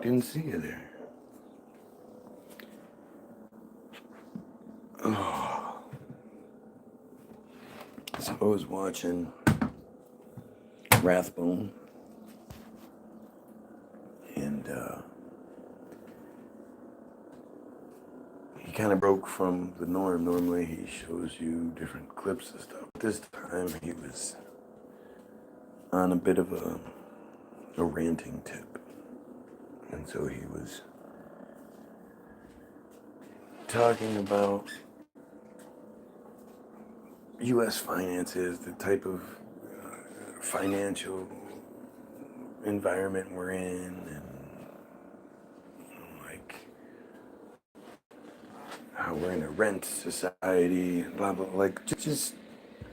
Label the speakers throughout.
Speaker 1: Didn't see you there. Oh. So I was watching Rathbone, and he kind of broke from the norm. Normally he shows you different clips and stuff. This time he was on a bit of a ranting tip. And so he was talking about U.S. finances, the type of financial environment we're in, and like how we're in a rent society, blah blah, like just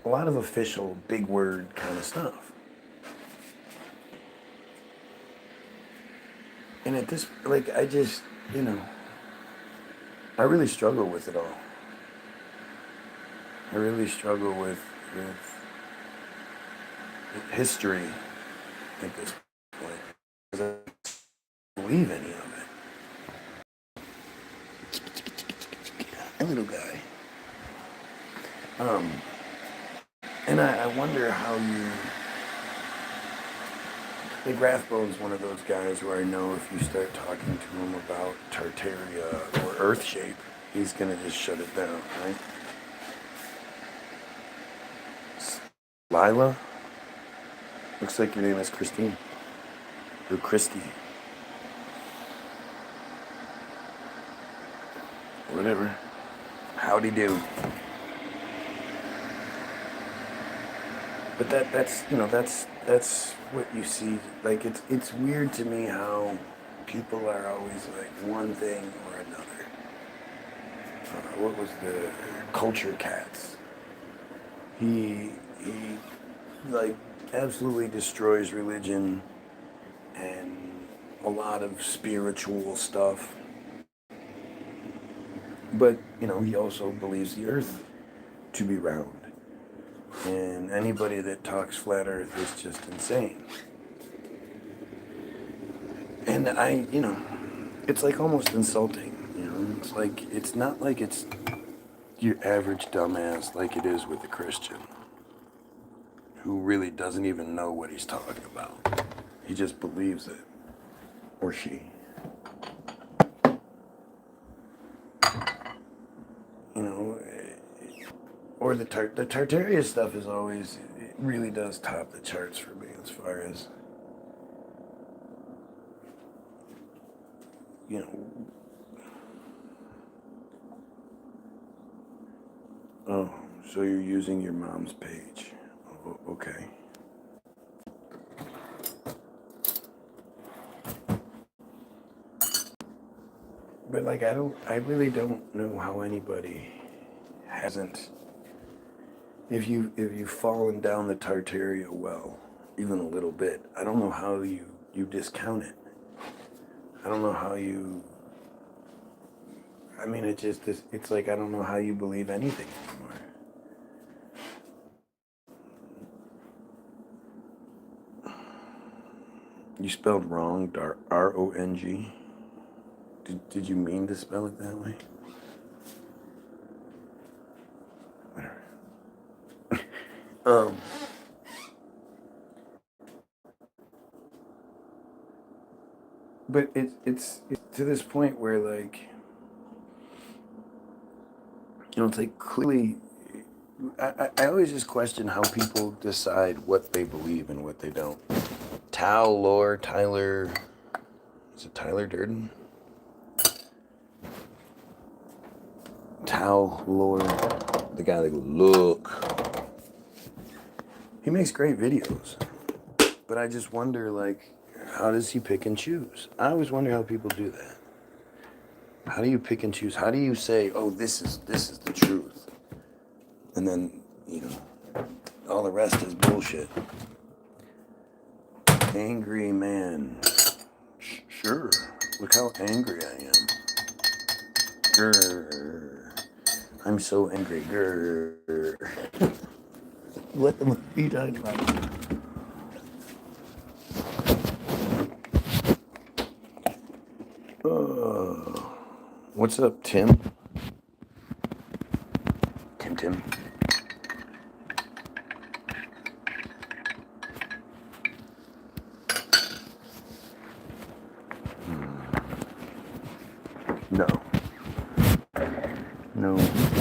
Speaker 1: a lot of official big word kind of stuff. And at this, like, I just, I really struggle with it all. I really struggle with history at this point, because I don't believe any of it. Hi, little guy. And I wonder how you... Like, Rathbone's one of those guys where I know if you start talking to him about Tartaria or Earth shape, he's gonna just shut it down, right? Lila? Looks like your name is Christine. Or Christy. Whatever. Howdy do. But that's what you see. Like, it's weird to me how people are always like one thing or another. What was the Culture Cats? He like absolutely destroys religion and a lot of spiritual stuff. But, he also believes the earth to be round. And anybody that talks flat earth is just insane. And it's like almost insulting, It's like, it's not like it's your average dumbass like it is with a Christian who really doesn't even know what he's talking about. He just believes it. Or she. Or the Tartaria stuff is always, it really does top the charts for me as far as, oh, so you're using your mom's page. Oh, okay. But like, I really don't know how anybody hasn't, if you've fallen down the Tartaria well, even a little bit, I don't know how you discount it. I don't know how you, I mean, it's like, I don't know how you believe anything anymore. You spelled wrong, R-O-N-G. Did you mean to spell it that way? But it's to this point where, like, it's like clearly, I always just question how people decide what they believe and what they don't. Tyler, is it Tyler Durden? Lord, the guy that goes, look. He makes great videos, but I just wonder, like, how does he pick and choose? I always wonder how people do that. How do you pick and choose? How do you say, oh, this is the truth? And then, all the rest is bullshit. Angry man. Sure. Look how angry I am. Grrr. I'm so angry. Grrr. What the fuck are you talking about? Uh, what's up, Tim? Tim. No. No,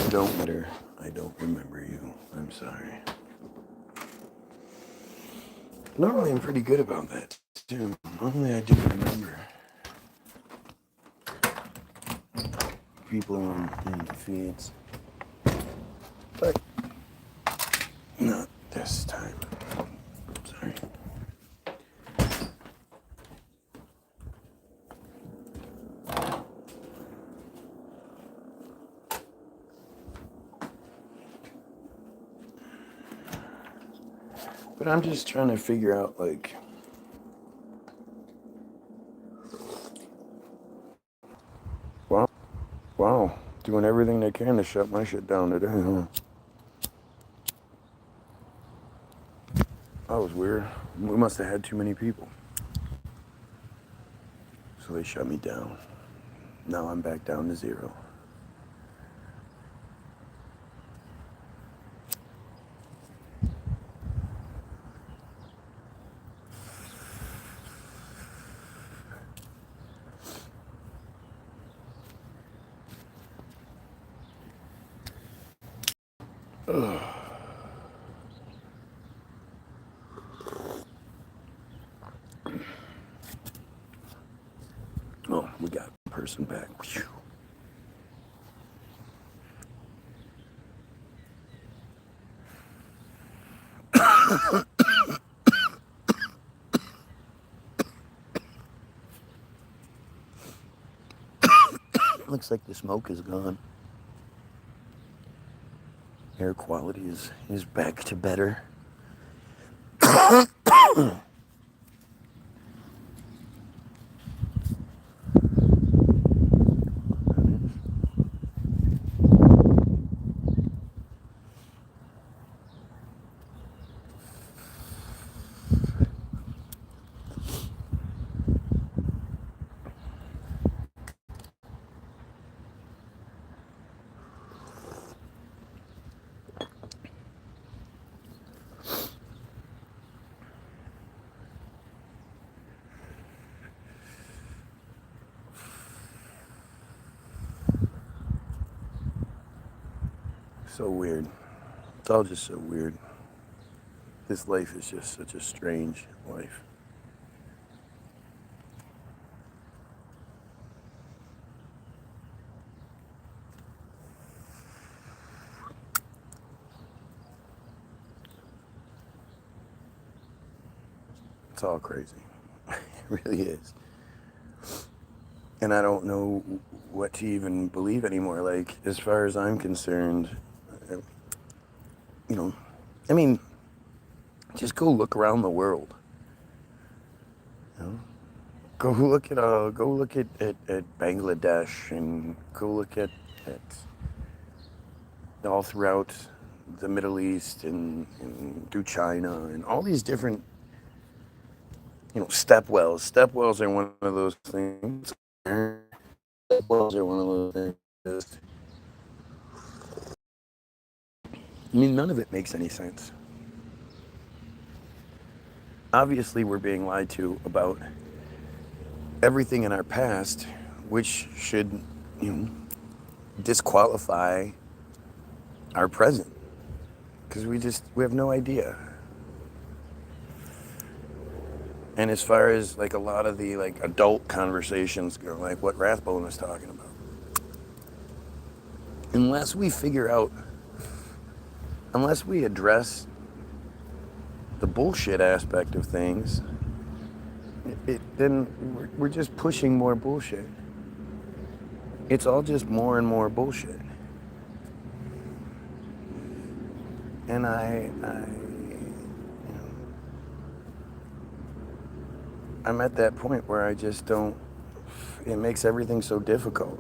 Speaker 1: don't matter. I don't remember you. I'm sorry. Normally, I'm pretty good about that, too. Normally, I do remember people in the feeds. But not this time. Sorry. But I'm just trying to figure out, like, wow, doing everything they can to shut my shit down today, huh? That was weird. We must have had too many people. So they shut me down. Now I'm back down to 0. Ugh. Oh, we got a person back. Whew. Looks like the smoke is gone. Air quality is back to better. So weird. It's all just so weird. This life is just such a strange life. It's all crazy. It really is. And I don't know what to even believe anymore. Like, as far as I'm concerned, you know, I mean, just go look around the world. You know? Go look at Bangladesh, and go look at all throughout the Middle East, and through China, and all these different, stepwells. Stepwells are one of those things. Stepwells are one of those things. I mean, none of it makes any sense. Obviously, we're being lied to about everything in our past, which should, disqualify our present, because we have no idea. And as far as like a lot of the like adult conversations go, like what Rathbone was talking about, unless we figure out, unless we address the bullshit aspect of things, then we're just pushing more bullshit. It's all just more and more bullshit. And I'm at that point where I just don't, it makes everything so difficult.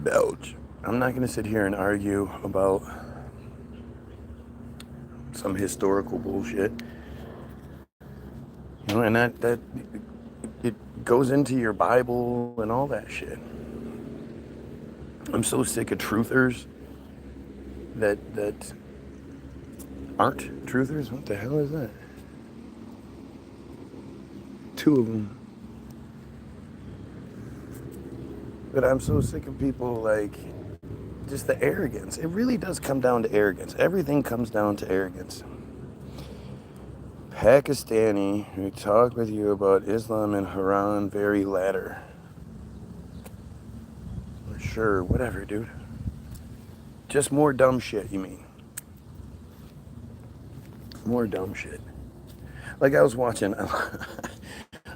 Speaker 1: Belch. I'm not going to sit here and argue about some historical bullshit. And that it goes into your Bible and all that shit. I'm so sick of truthers that aren't truthers. What the hell is that? Two of them. But I'm so sick of people like just the arrogance. It really does come down to arrogance. Everything comes down to arrogance. Pakistani who talk with you about Islam and Haran very latter. Sure, whatever, dude. Just more dumb shit, you mean? More dumb shit. Like I was watching,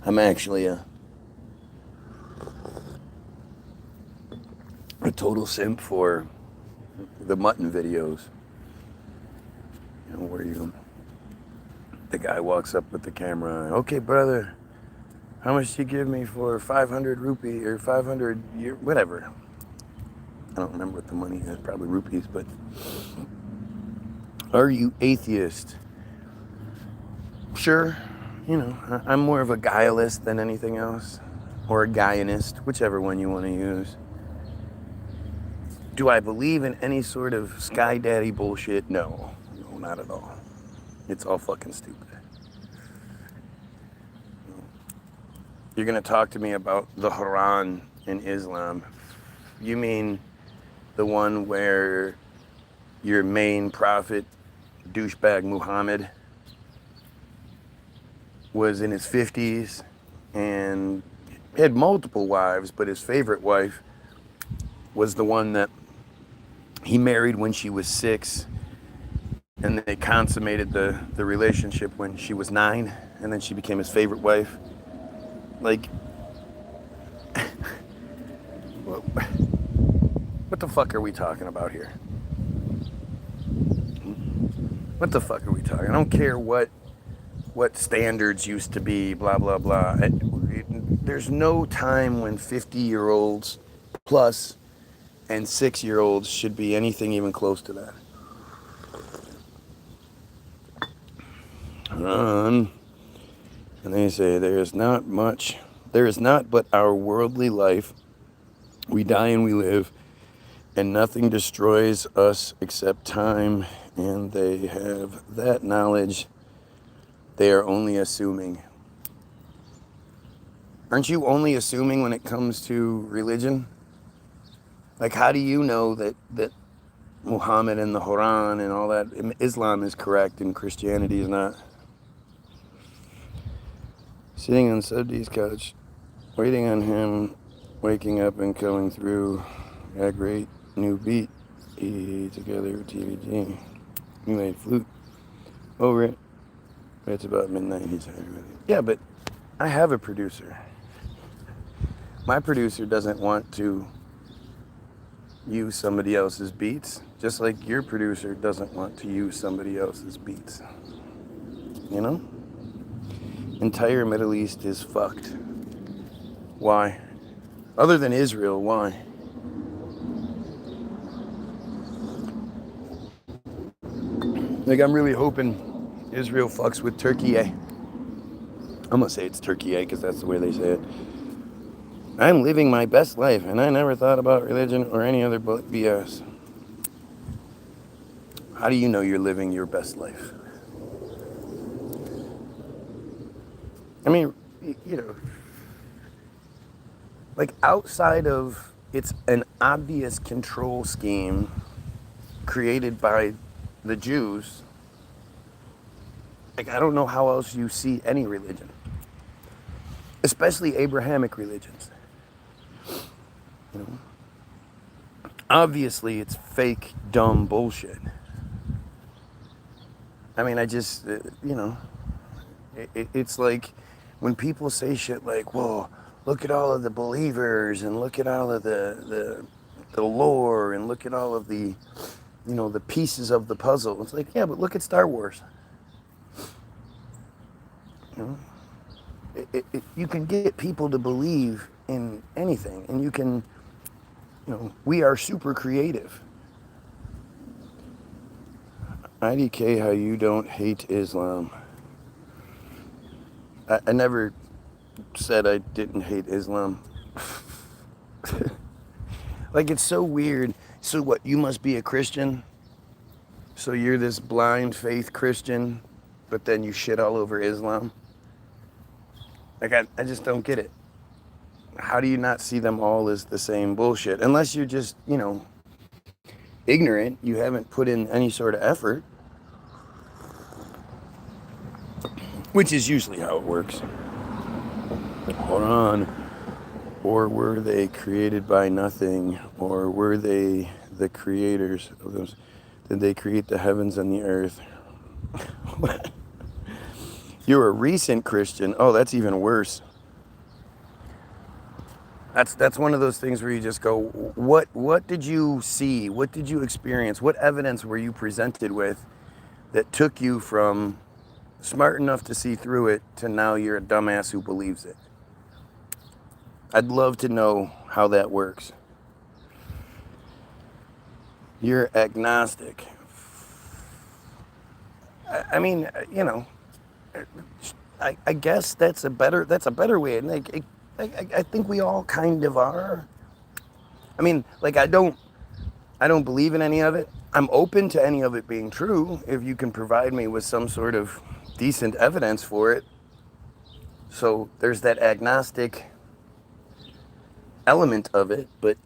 Speaker 1: I'm actually a total simp for the mutton videos. You know, where the guy walks up with the camera, okay, brother, how much do you give me for 500 rupee or 500, whatever. I don't remember what the money is, probably rupees, but are you atheist? Sure, you know, I'm more of a guilelist than anything else, or a Gaianist, whichever one you want to use. Do I believe in any sort of sky daddy bullshit? No, not at all. It's all fucking stupid. You're gonna talk to me about the Quran in Islam. You mean the one where your main prophet, douchebag Muhammad, was in his 50s and had multiple wives, but his favorite wife was the one that he married when she was 6, and they consummated the relationship when she was 9, and then she became his favorite wife. Like, what the fuck are we talking about here? What the fuck are we talking? I don't care what standards used to be, blah, blah, blah. There's no time when 50-year-olds plus and 6-year-olds should be anything even close to that. And they say, there is not but our worldly life. We die and we live, and nothing destroys us except time, and they have that knowledge. They are only assuming. Aren't you only assuming when it comes to religion? Like, how do you know that Muhammad and the Quran and all that, Islam is correct and Christianity is not? Sitting on Subdi's couch, waiting on him, waking up and coming through. A great new beat. Together with TVG. We made flute over it. It's about midnight. He's happy with it. Yeah, but I have a producer. My producer doesn't want to use somebody else's beats, just like your producer doesn't want to use somebody else's beats. You know? Entire Middle East is fucked. Why? Other than Israel, why? Like, I'm really hoping Israel fucks with Turkey. I'm gonna say it's Turkey, because that's the way they say it. I'm living my best life, and I never thought about religion or any other BS. How do you know you're living your best life? I mean, you know, like, outside of it's an obvious control scheme created by the Jews, like, I don't know how else you see any religion, especially Abrahamic religions. You know, obviously it's fake, dumb bullshit. I mean, I just, you know, it's like when people say shit like, "Whoa, look at all of the believers, and look at all of the lore, and look at all of the, you know, the pieces of the puzzle." It's like, yeah, but look at Star Wars. You know, you can get people to believe in anything, and you can, you know, we are super creative. IDK, how you don't hate Islam. I never said I didn't hate Islam. Like, it's so weird. So what, you must be a Christian? So you're this blind faith Christian, but then you shit all over Islam? Like, I just don't get it. How do you not see them all as the same bullshit? Unless you're just, ignorant, you haven't put in any sort of effort, which is usually how it works. Hold on. Or were they created by nothing? Or were they the creators of those? Did they create the heavens and the earth? You're a recent Christian. Oh, that's even worse. That's one of those things where you just go, what did you see? What did you experience? What evidence were you presented with that took you from smart enough to see through it to now you're a dumbass who believes it? I'd love to know how that works. You're agnostic. I mean, I guess that's a better way. And I think we all kind of are. I mean, like, I don't believe in any of it. I'm open to any of it being true if you can provide me with some sort of decent evidence for it. So there's that agnostic element of it, but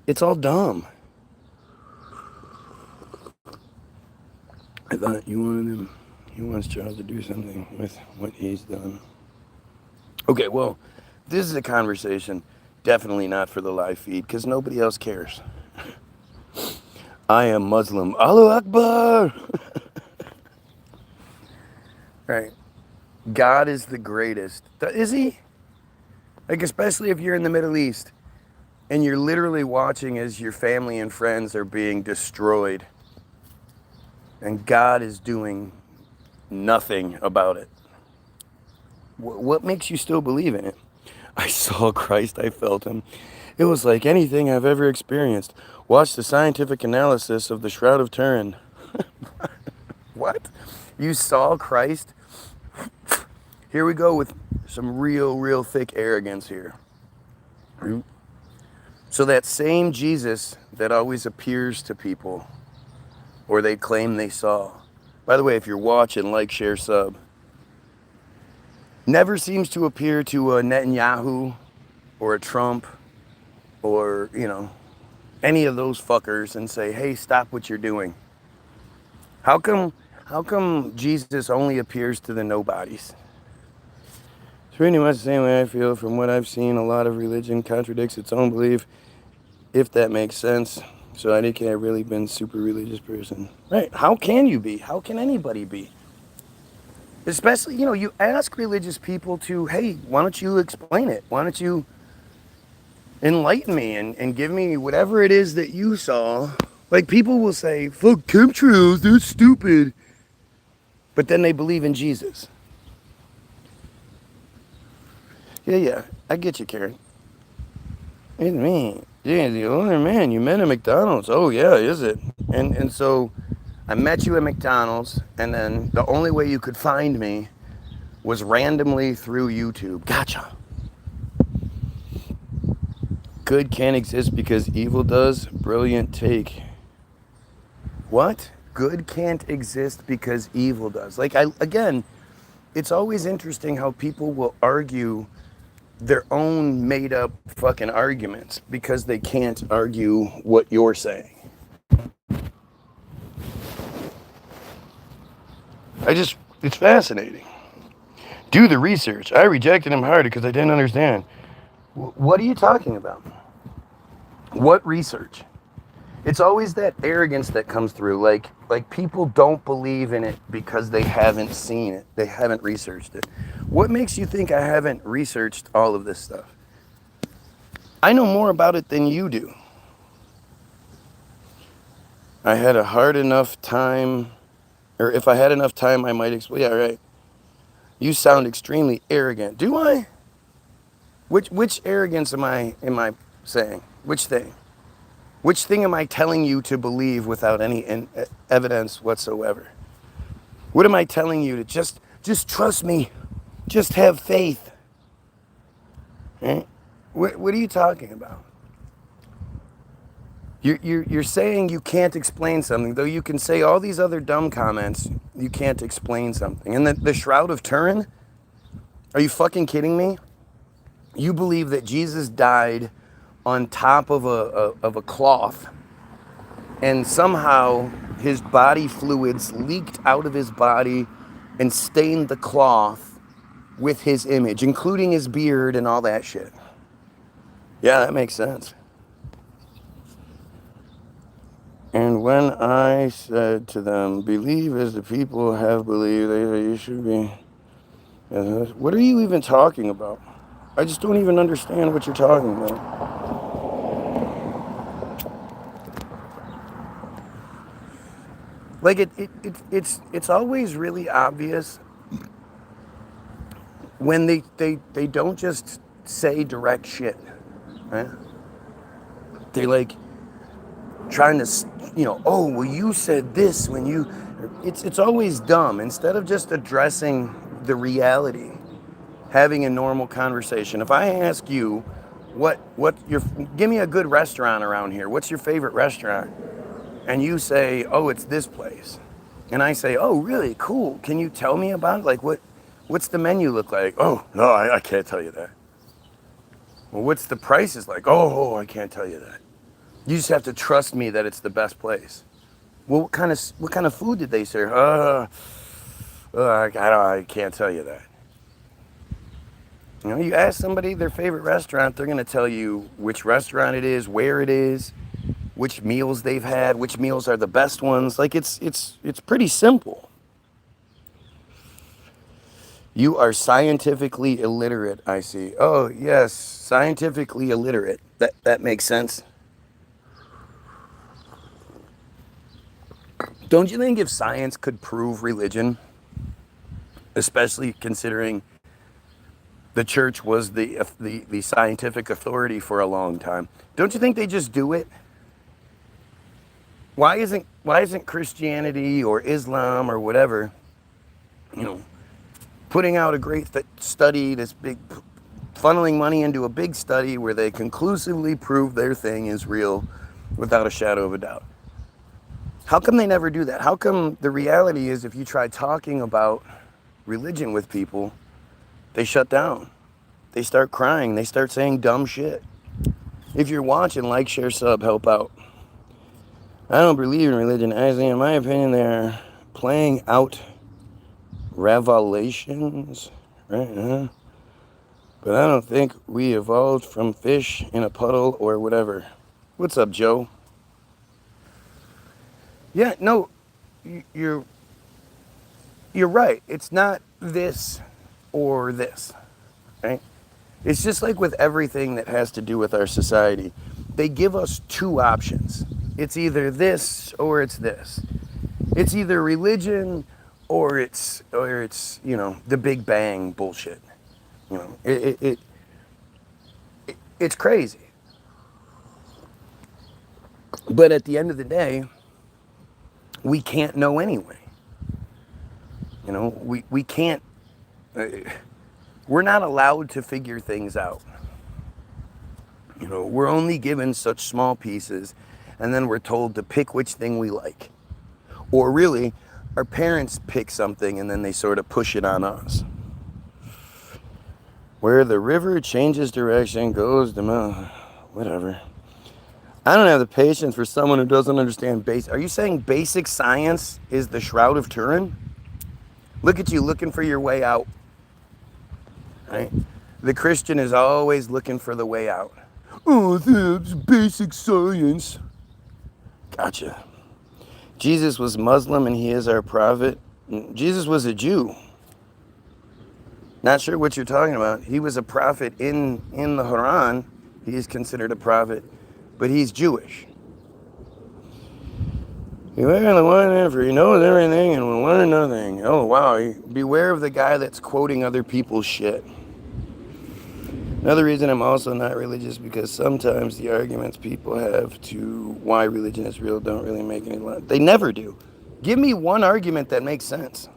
Speaker 1: it's all dumb. I thought he wants Charles to do something with what he's done. Okay, well, this is a conversation definitely not for the live feed because nobody else cares. I am Muslim. Allahu Akbar! Right. God is the greatest. Is he? Like, especially if you're in the Middle East and you're literally watching as your family and friends are being destroyed and God is doing nothing about it. What makes you still believe in it? I saw Christ, I felt him. It was like anything I've ever experienced. Watch the scientific analysis of the Shroud of Turin. What? You saw Christ? Here we go with some real thick arrogance here. So that same Jesus that always appears to people, or they claim they saw. By the way, if you're watching, like, share, sub. Never seems to appear to a Netanyahu or a Trump or, any of those fuckers and say, hey, stop what you're doing. How come Jesus only appears to the nobodies? It's pretty much the same way I feel. From what I've seen, a lot of religion contradicts its own belief, if that makes sense. So I can't really been a super religious person. Right. How can you be? How can anybody be? Especially, you ask religious people to, hey, why don't you explain it? Why don't you enlighten me and give me whatever it is that you saw? Like, people will say, fuck chemtrails, they're stupid. But then they believe in Jesus. Yeah, I get you, Karen. It's me. Yeah, the owner, man, you met at McDonald's. Oh, yeah, is it? And so I met you at McDonald's, and then the only way you could find me was randomly through YouTube. Gotcha. Good can't exist because evil does. Brilliant take. What? Good can't exist because evil does. Like, again, it's always interesting how people will argue their own made-up fucking arguments because they can't argue what you're saying. It's fascinating. Do the research. I rejected him hard because I didn't understand. What are you talking about? What research? It's always that arrogance that comes through. Like people don't believe in it because they haven't seen it. They haven't researched it. What makes you think I haven't researched all of this stuff? I know more about it than you do. I had a hard enough time, or if I had enough time, I might explain. Yeah, right. You sound extremely arrogant. Do I? Which arrogance am I saying? Which thing? Which thing am I telling you to believe without any evidence whatsoever? What am I telling you to just trust me? Just have faith. Eh? What are you talking about? You're saying you can't explain something, though you can say all these other dumb comments. You can't explain something. And the Shroud of Turin? Are you fucking kidding me? You believe that Jesus died on top of a cloth, and somehow his body fluids leaked out of his body and stained the cloth with his image, including his beard and all that shit. Yeah, that makes sense. And when I said to them, believe as the people have believed, you should be. What are you even talking about? I just don't even understand what you're talking about. Like it's always really obvious when they don't just say direct shit, right? They like trying to, oh, well, you said this when you. It's always dumb. Instead of just addressing the reality, having a normal conversation. If I ask you, give me a good restaurant around here. What's your favorite restaurant? And you say, oh, it's this place. And I say, oh, really? Cool. Can you tell me about it? Like, what's the menu look like? Oh, no, I can't tell you that. Well, what's the prices like? Oh, I can't tell you that. You just have to trust me that it's the best place. Well, what kind of food did they serve? I can't tell you that. You ask somebody their favorite restaurant, they're going to tell you which restaurant it is, where it is, which meals they've had, which meals are the best ones. Like it's pretty simple. You are scientifically illiterate, I see. Oh, yes, scientifically illiterate. That makes sense. Don't you think if science could prove religion, especially considering the church was the scientific authority for a long time, don't you think they just do it? Why isn't Christianity or Islam or whatever, putting out a great study, this big, funneling money into a big study where they conclusively prove their thing is real without a shadow of a doubt? How come they never do that? How come the reality is if you try talking about religion with people, they shut down. They start crying. They start saying dumb shit. If you're watching, like, share, sub, help out. I don't believe in religion. Actually, in my opinion, they're playing out revelations, right? But I don't think we evolved from fish in a puddle or whatever. What's up, Joe? Yeah, no, you're right. It's not this or this, right? It's just like with everything that has to do with our society. They give us two options. It's either this or it's this. It's either religion or it's the Big Bang bullshit. It's crazy. But at the end of the day, we can't know anyway. We can't. We're not allowed to figure things out. We're only given such small pieces, and then we're told to pick which thing we like. Or really, our parents pick something and then they sort of push it on us. Where the river changes direction, goes the mountain. Whatever. I don't have the patience for someone who doesn't understand basic. Are you saying basic science is the Shroud of Turin? Look at you looking for your way out. Right? The Christian is always looking for the way out. Oh, that's basic science. Gotcha. Jesus was Muslim and he is our prophet. Jesus was a Jew. Not sure what you're talking about. He was a prophet in the Quran. He is considered a prophet, but he's Jewish. Beware of the one for he knows everything and will learn nothing. Oh, wow. Beware of the guy that's quoting other people's shit. Another reason I'm also not religious because sometimes the arguments people have to why religion is real don't really make any sense. They never do. Give me one argument that makes sense.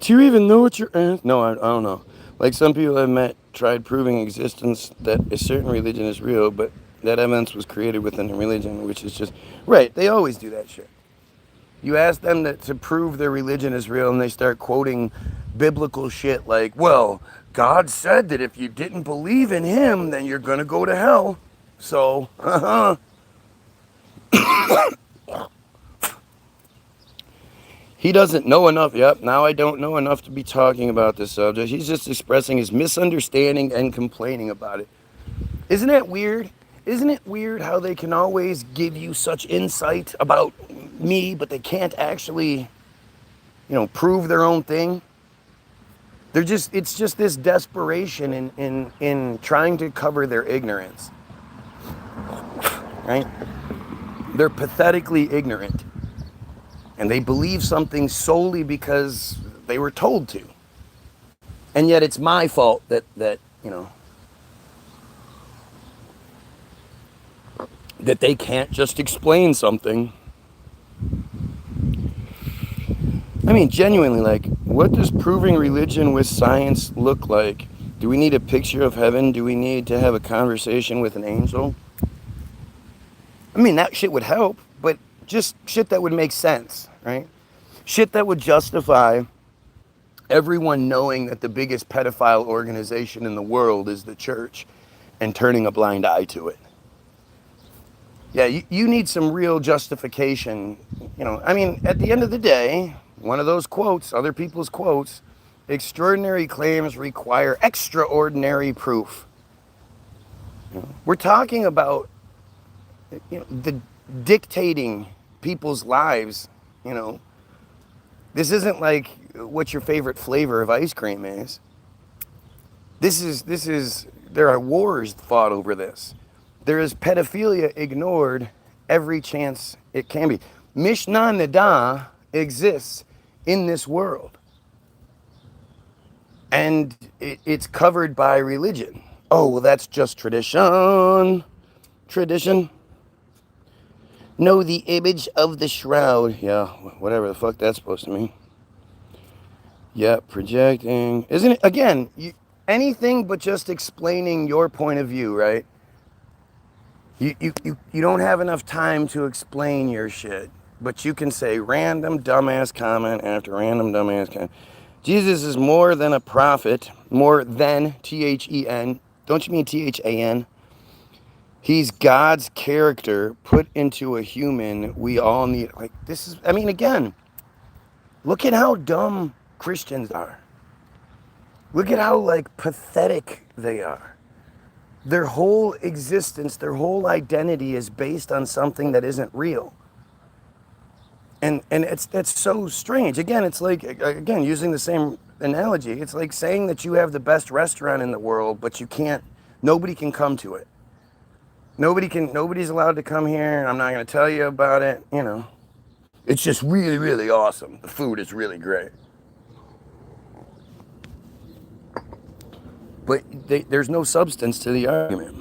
Speaker 1: Do you even know what you're at? No, I don't know. Like some people I've met tried proving existence that a certain religion is real, but that evidence was created within the religion, which is just right. They always do that shit. You ask them to prove their religion is real, and they start quoting biblical shit like, well, God said that if you didn't believe in him, then you're going to go to hell. So, he doesn't know enough. Yep, now I don't know enough to be talking about this subject. He's just expressing his misunderstanding and complaining about it. Isn't that weird? Isn't it weird how they can always give you such insight about me, but they can't actually, prove their own thing? It's just this desperation in trying to cover their ignorance. Right? They're pathetically ignorant. And they believe something solely because they were told to. And yet it's my fault that that they can't just explain something. I mean, genuinely, like, what does proving religion with science look like? Do we need a picture of heaven? Do we need to have a conversation with an angel? I mean, that shit would help, but just shit that would make sense, right? Shit that would justify everyone knowing that the biggest pedophile organization in the world is the church and turning a blind eye to it. Yeah, you need some real justification. I mean, at the end of the day, one of those quotes, other people's quotes, extraordinary claims require extraordinary proof. We're talking about the dictating people's lives. This isn't like what your favorite flavor of ice cream is. This is there are wars fought over this. There is pedophilia ignored every chance it can be. Mishnah Nida exists in this world. And it's covered by religion. Oh, well, that's just tradition. Tradition. Know the image of the shroud. Yeah, whatever the fuck that's supposed to mean. Yeah, projecting. Isn't it, again, anything but just explaining your point of view, right? You don't have enough time to explain your shit, but you can say random dumbass comment after random dumbass comment. Jesus is more than a prophet, more than T-H-E-N. Don't you mean T-H-A-N? He's God's character put into a human. We all need, like, this is, I mean, again, look at how dumb Christians are. Look at how, like, pathetic they are. Their whole existence, their whole identity is based on something that isn't real. And that's so strange. Again, it's like, again, using the same analogy, it's like saying that you have the best restaurant in the world, but nobody can come to it. Nobody's allowed to come here, and I'm not going to tell you about it, It's just really, really awesome. The food is really great. But there's no substance to the argument.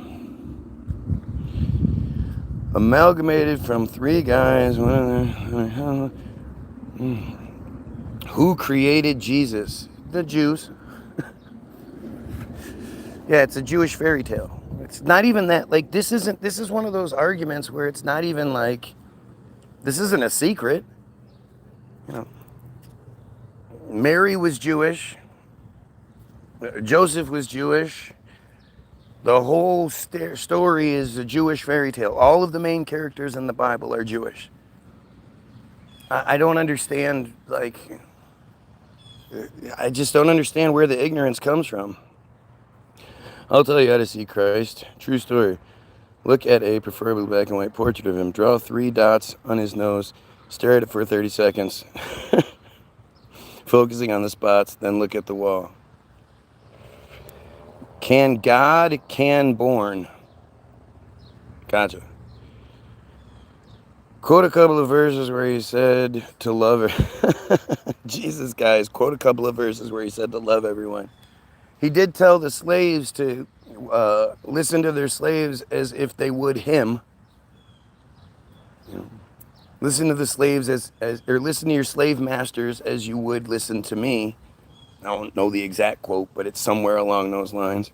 Speaker 1: Amalgamated from three guys. Who created Jesus? The Jews. Yeah, it's a Jewish fairy tale. It's not even that, like, this is one of those arguments where it's not even like, this isn't a secret. Mary was Jewish. Joseph was Jewish. The whole story is a Jewish fairy tale. All of the main characters in the Bible are Jewish. I don't understand, like, I just don't understand where the ignorance comes from. I'll tell you how to see Christ. True story. Look at a preferably black and white portrait of him. Draw 3 dots on his nose. Stare at it for 30 seconds. Focusing on the spots, then look at the wall. Can God, can born. Gotcha. Quote a couple of verses where he said to love Jesus, guys, quote a couple of verses where he said to love everyone. He did tell the slaves to listen to their slaves as if they would him. Listen to the slaves or listen to your slave masters as you would listen to me.
Speaker 2: I don't know the exact quote, but it's somewhere along those lines.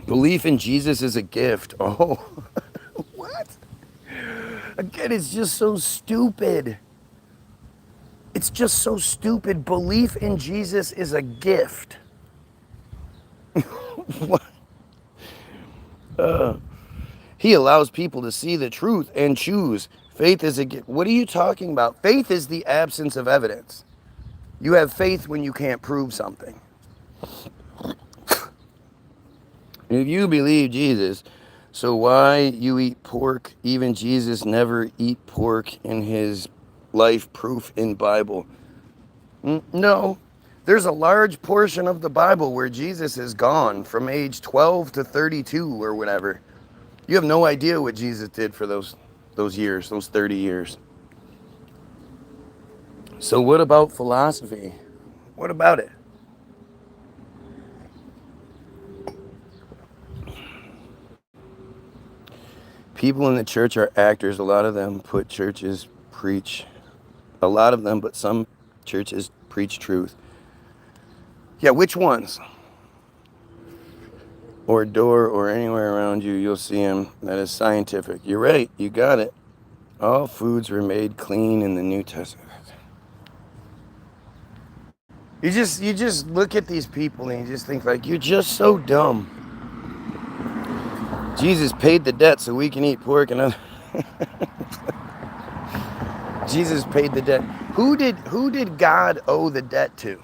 Speaker 2: Belief in Jesus is a gift. Oh, what? Again, it's just so stupid. It's just so stupid. Belief in Jesus is a gift. What? He allows people to see the truth and choose. Faith is a gift. What are you talking about? Faith is the absence of evidence. You have faith when you can't prove something. If you believe Jesus, so why you eat pork? Even Jesus never eat pork in his life proof in Bible. No. There's a large portion of the Bible where Jesus is gone from age 12 to 32 or whatever. You have no idea what Jesus did for those years, those 30 years. So what about philosophy? What about it? People in the church are actors. A lot of them put churches preach. A lot of them, but some churches preach truth. Yeah, which ones? Or door or anywhere around you, you'll see them. That is scientific. You're right. You got it. All foods were made clean in the New Testament. You just look at these people and you just think like you're just so dumb. Jesus paid the debt so we can eat pork and other. Jesus paid the debt. Who did God owe the debt to?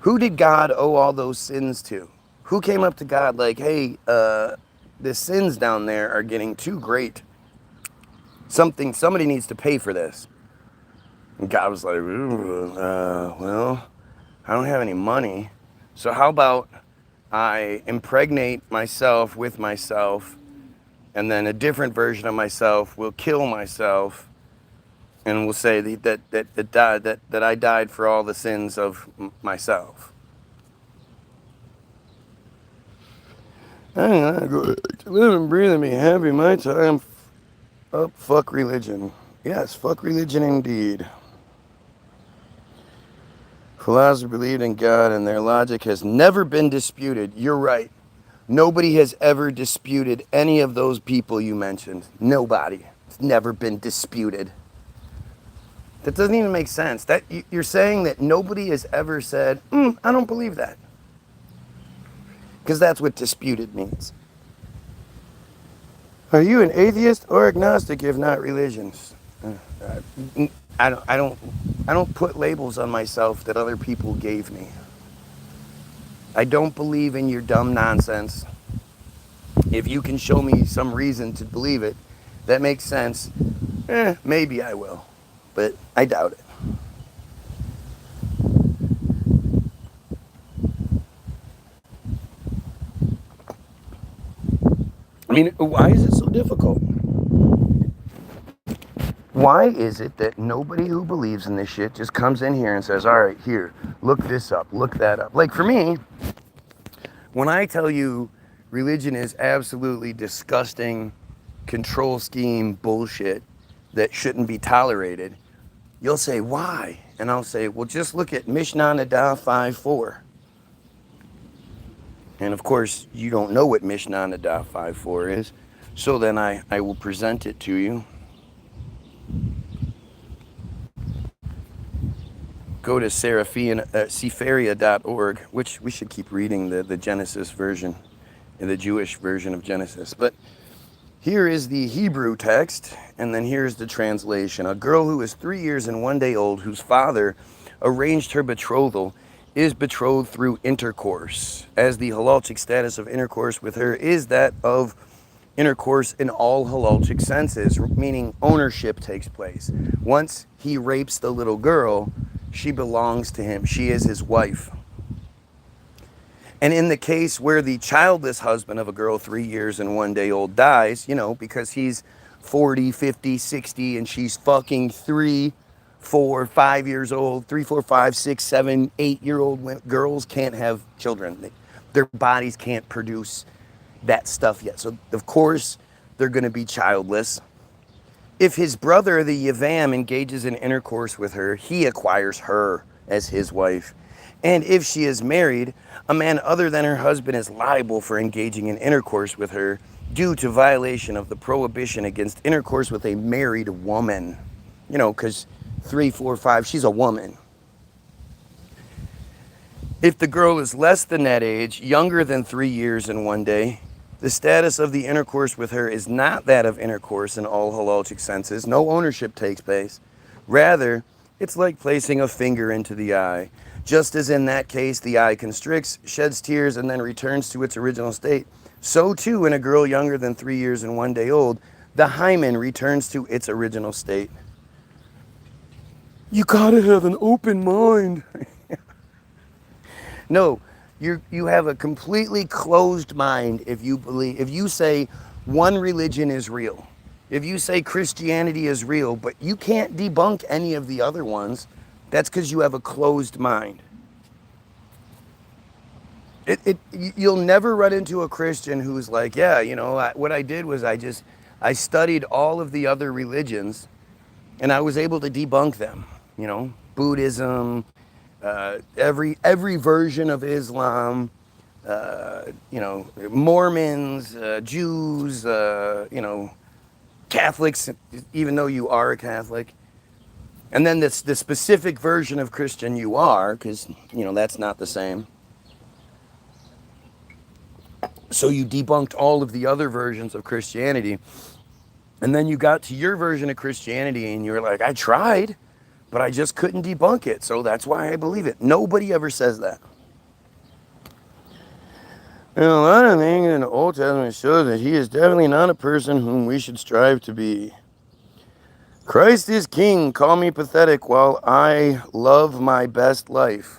Speaker 2: Who did God owe all those sins to? Who came up to God like, hey, the sins down there are getting too great. Somebody needs to pay for this. And God was like, well, I don't have any money. So how about I impregnate myself with myself, and then a different version of myself will kill myself, and will say that I died for all the sins of myself. I'm going to live and breathe and be happy my time. Up, fuck religion. Yes, fuck religion indeed. Philosophers believed in God and their logic has never been disputed. You're right. Nobody has ever disputed any of those people you mentioned. Nobody. It's never been disputed. That doesn't even make sense. That you're saying that nobody has ever said, I don't believe that. Because that's what disputed means. Are you an atheist or agnostic if not religious? I don't put labels on myself that other people gave me. I don't believe in your dumb nonsense. If you can show me some reason to believe it, that makes sense. Maybe I will, but I doubt it. I mean, why is it so difficult? Why is it that nobody who believes in this shit just comes in here and says, all right, here, look this up, look that up? Like for me, when I tell you religion is absolutely disgusting, control scheme bullshit that shouldn't be tolerated, you'll say, why? And I'll say, well, just look at Mishnah Nadah 5:4. And of course, you don't know what Mishnah Nadah 5:4 is. So then I will present it to you. Go to Sefaria.org, which we should keep reading the Genesis version, the Jewish version of Genesis. But here is the Hebrew text, and then here's the translation. A girl who is 3 years and 1 day old, whose father arranged her betrothal, is betrothed through intercourse, as the halachic status of intercourse with her is that of intercourse in all halachic senses, meaning ownership takes place. Once he rapes the little girl, she belongs to him. She is his wife. And in the case where the childless husband of a girl 3 years and 1 day old dies, because he's 40, 50, 60, and she's fucking 3, 4, 5 years old, 3, 4, 5, 6, 7, 8-year-old girls can't have children. Their bodies can't produce that stuff yet. So, of course, they're going to be childless. If his brother, the Yavam, engages in intercourse with her, he acquires her as his wife. And if she is married, a man other than her husband is liable for engaging in intercourse with her due to violation of the prohibition against intercourse with a married woman. You know, because 3, 4, 5, she's a woman. If the girl is less than that age, younger than 3 years and 1 day, the status of the intercourse with her is not that of intercourse in all halachic senses. No ownership takes place. Rather, it's like placing a finger into the eye. Just as in that case, the eye constricts, sheds tears, and then returns to its original state, so too in a girl younger than 3 years and 1 day old, the hymen returns to its original state. You gotta have an open mind. No, you have a completely closed mind if you say one religion is real. If you say Christianity is real, but you can't debunk any of the other ones, that's because you have a closed mind. You'll never run into a Christian who's like, yeah, you know, what I did was I studied all of the other religions and I was able to debunk them, you know, Buddhism, every version of Islam, you know, Mormons, Jews, you know, Catholics, even though you are a Catholic. And then the specific version of Christian you are, because, you know, that's not the same. So you debunked all of the other versions of Christianity. And then you got to your version of Christianity and you were like, I tried, but I just couldn't debunk it, so that's why I believe it. Nobody ever says that. And a lot of things in the Old Testament show that he is definitely not a person whom we should strive to be. Christ is king, call me pathetic while I love my best life.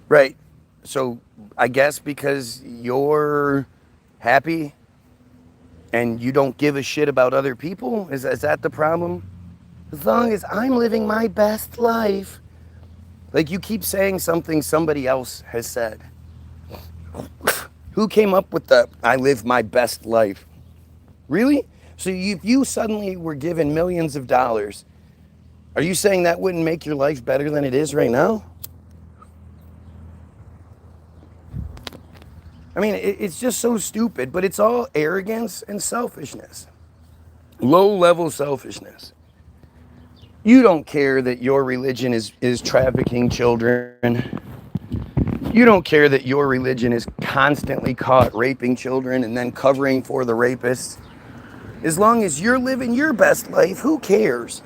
Speaker 2: Right, so I guess because you're happy and you don't give a shit about other people, is that the problem? As long as I'm living my best life. Like you keep saying something somebody else has said. Who came up with the I live my best life? Really? So if you suddenly were given millions of dollars, are you saying that wouldn't make your life better than it is right now? I mean, it's just so stupid, but it's all arrogance and selfishness. Low-level selfishness. You don't care that your religion is trafficking children. You don't care that your religion is constantly caught raping children and then covering for the rapists. As long as you're living your best life, who cares?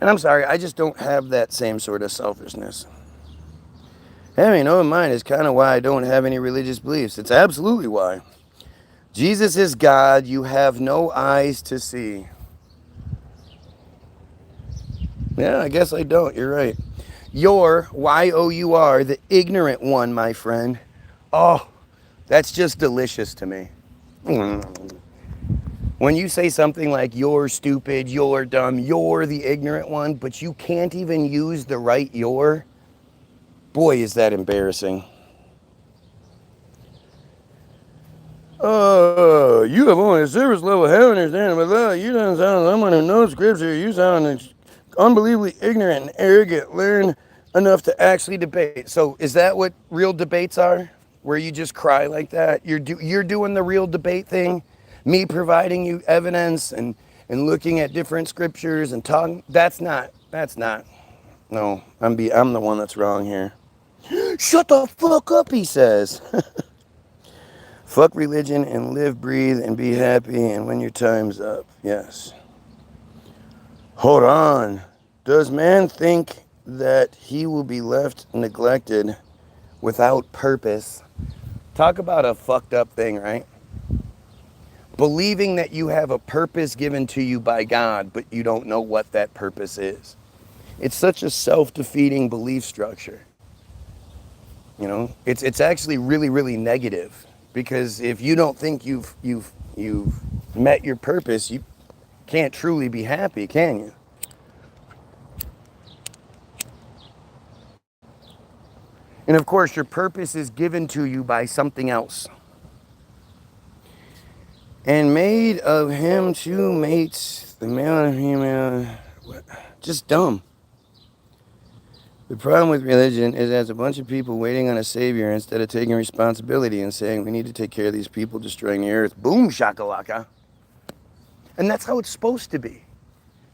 Speaker 2: And I'm sorry, I just don't have that same sort of selfishness. Having no mind is kind of why I don't have any religious beliefs. It's absolutely why. Jesus is God, you have no eyes to see. Yeah, I guess I don't, you're right. You're, Y-O-U-R, the ignorant one, my friend. Oh, that's just delicious to me. When you say something like, you're stupid, you're dumb, you're the ignorant one, but you can't even use the right you're, boy, is that embarrassing. You have only a service level heaven understanding, but you don't sound like someone who knows scripture. You sound unbelievably ignorant and arrogant. Learn enough to actually debate. So is that what real debates are? Where you just cry like that? You're doing the real debate thing? Me providing you evidence and looking at different scriptures and talking? That's not. No, I'm the one that's wrong here. Shut the fuck up, he says. Fuck religion and live, breathe, and be happy, and when your time's up, yes. Hold on. Does man think that he will be left neglected without purpose? Talk about a fucked up thing, right? Believing that you have a purpose given to you by God, but you don't know what that purpose is. It's such a self-defeating belief structure. You know, it's actually really, really negative. Because if you don't think you've met your purpose, you can't truly be happy, can you? And of course, your purpose is given to you by something else. And made of him two mates, the male and female. Just dumb. The problem with religion is there's a bunch of people waiting on a savior instead of taking responsibility and saying, we need to take care of these people destroying the earth. Boom, shakalaka. And that's how it's supposed to be.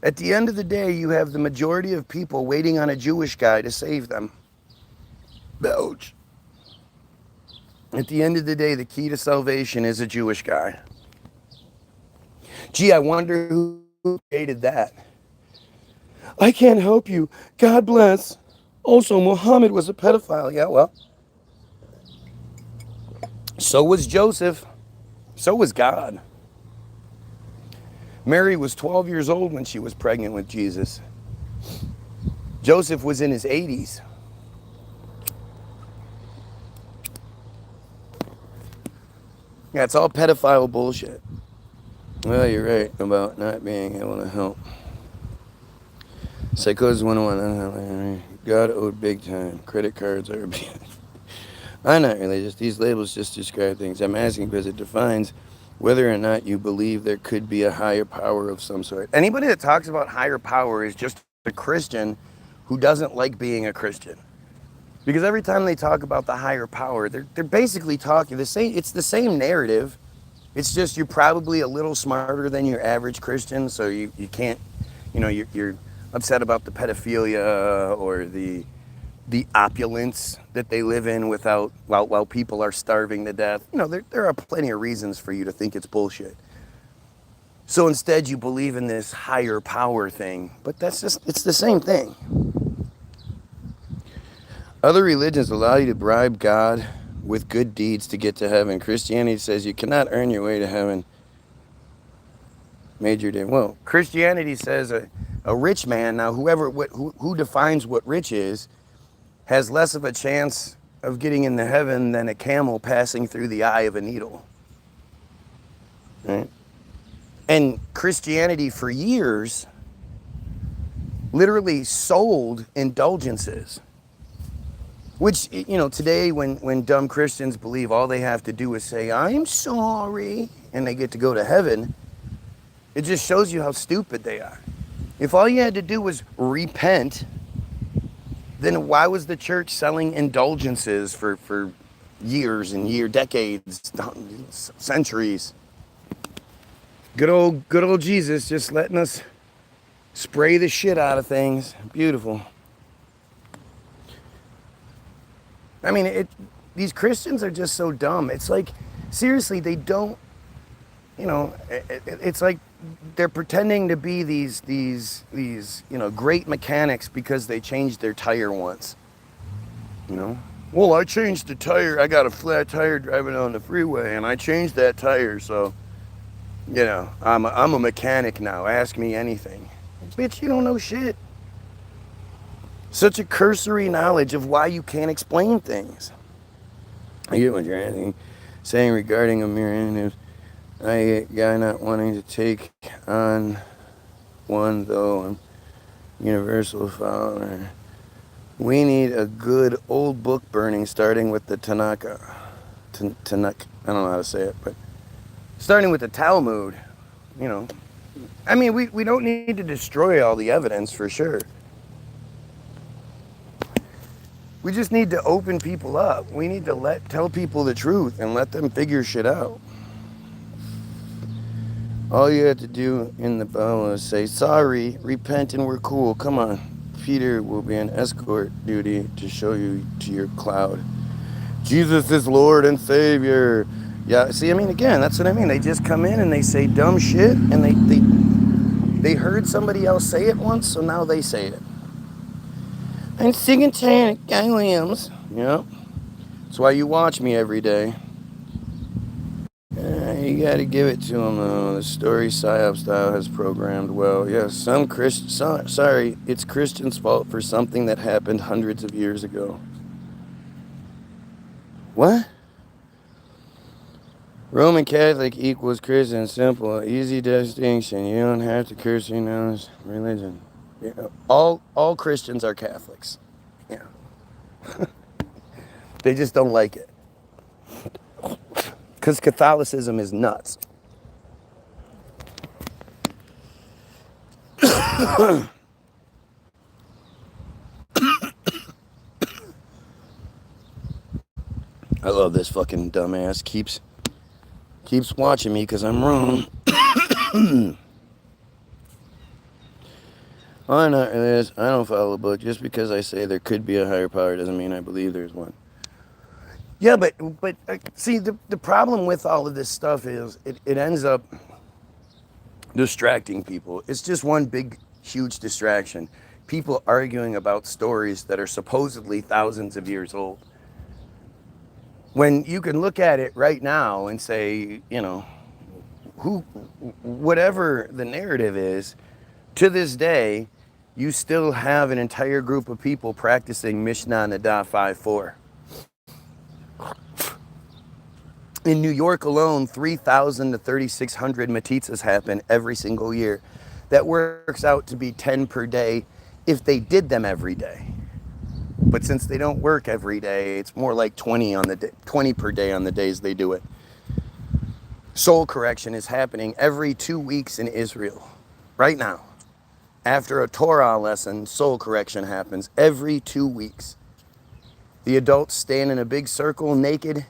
Speaker 2: At the end of the day, you have the majority of people waiting on a Jewish guy to save them. Ouch. At the end of the day, the key to salvation is a Jewish guy. Gee, I wonder who created that. I can't help you. God bless. Also, Muhammad was a pedophile. Yeah, well. So was Joseph. So was God. Mary was 12 years old when she was pregnant with Jesus. Joseph was in his 80s. Yeah, it's all pedophile bullshit. Well, you're right about not being able to help. Psychosis 101. God owed big time. Credit cards are abused. I'm not religious. These labels just describe things. I'm asking because it defines whether or not you believe there could be a higher power of some sort. Anybody that talks about higher power is just a Christian who doesn't like being a Christian. Because every time they talk about the higher power, they're basically talking the same. It's the same narrative. It's just you're probably a little smarter than your average Christian, so you can't, you're upset about the pedophilia or the opulence that they live in while people are starving to death. There are plenty of reasons for you to think it's bullshit. So instead you believe in this higher power thing, but it's the same thing. Other religions allow you to bribe God with good deeds to get to heaven. Christianity says you cannot earn your way to heaven. Major day. Well, Christianity says a rich man, now who defines what rich is, has less of a chance of getting into heaven than a camel passing through the eye of a needle. Right? And Christianity for years literally sold indulgences. Which, today when dumb Christians believe all they have to do is say, I'm sorry, and they get to go to heaven, it just shows you how stupid they are. If all you had to do was repent, then why was the church selling indulgences for years and decades, centuries? Good old Jesus just letting us spray the shit out of things. Beautiful. I mean, these Christians are just so dumb. It's like, seriously, they don't, it's like they're pretending to be these great mechanics because they changed their tire once. Well, I changed the tire. I got a flat tire driving on the freeway, and I changed that tire, so, I'm a mechanic now. Ask me anything. Bitch, you don't know shit. Such a cursory knowledge of why you can't explain things. I get what you're asking. Saying regarding a mirror, I guy not wanting to take on one, though I'm universal follower. We need a good old book burning, starting with the Tanakh. I don't know how to say it, but starting with the Talmud. I mean, we don't need to destroy all the evidence for sure. We just need to open people up. We need to tell people the truth and let them figure shit out. All you have to do in the Bible is say, sorry, repent, and we're cool. Come on. Peter will be an escort duty to show you to your cloud. Jesus is Lord and Savior. Yeah, see, I mean, again, that's what I mean. They just come in and they say dumb shit, and they heard somebody else say it once, so now they say it. I'm sick and tired of Guy Williams. Yeah. That's why you watch me every day. You gotta give it to him, though. The story PSYOP style has programmed well. Yes, sorry, it's Christian's fault for something that happened hundreds of years ago. What? Roman Catholic equals Christian. Simple, easy distinction. You don't have to curse your nose. Religion. Yeah. All Christians are Catholics. Yeah. They just don't like it. Because Catholicism is nuts. I love this fucking dumbass. Keeps watching me because I'm wrong. I'm not religious. I don't follow the book. Just because I say there could be a higher power doesn't mean I believe there's one. Yeah, but see, the problem with all of this stuff is it ends up distracting people. It's just one big, huge distraction. People arguing about stories that are supposedly thousands of years old. When you can look at it right now and say, you know, whatever the narrative is, to this day, you still have an entire group of people practicing Mishnah Nada 5:4. In New York alone, 3,000 to 3,600 matitzas happen every single year. That works out to be 10 per day if they did them every day. But since they don't work every day, it's more like 20 on the day, 20 per day on the days they do it. Soul correction is happening every 2 weeks in Israel, right now. After a Torah lesson, soul correction happens every 2 weeks. The adults stand in a big circle naked,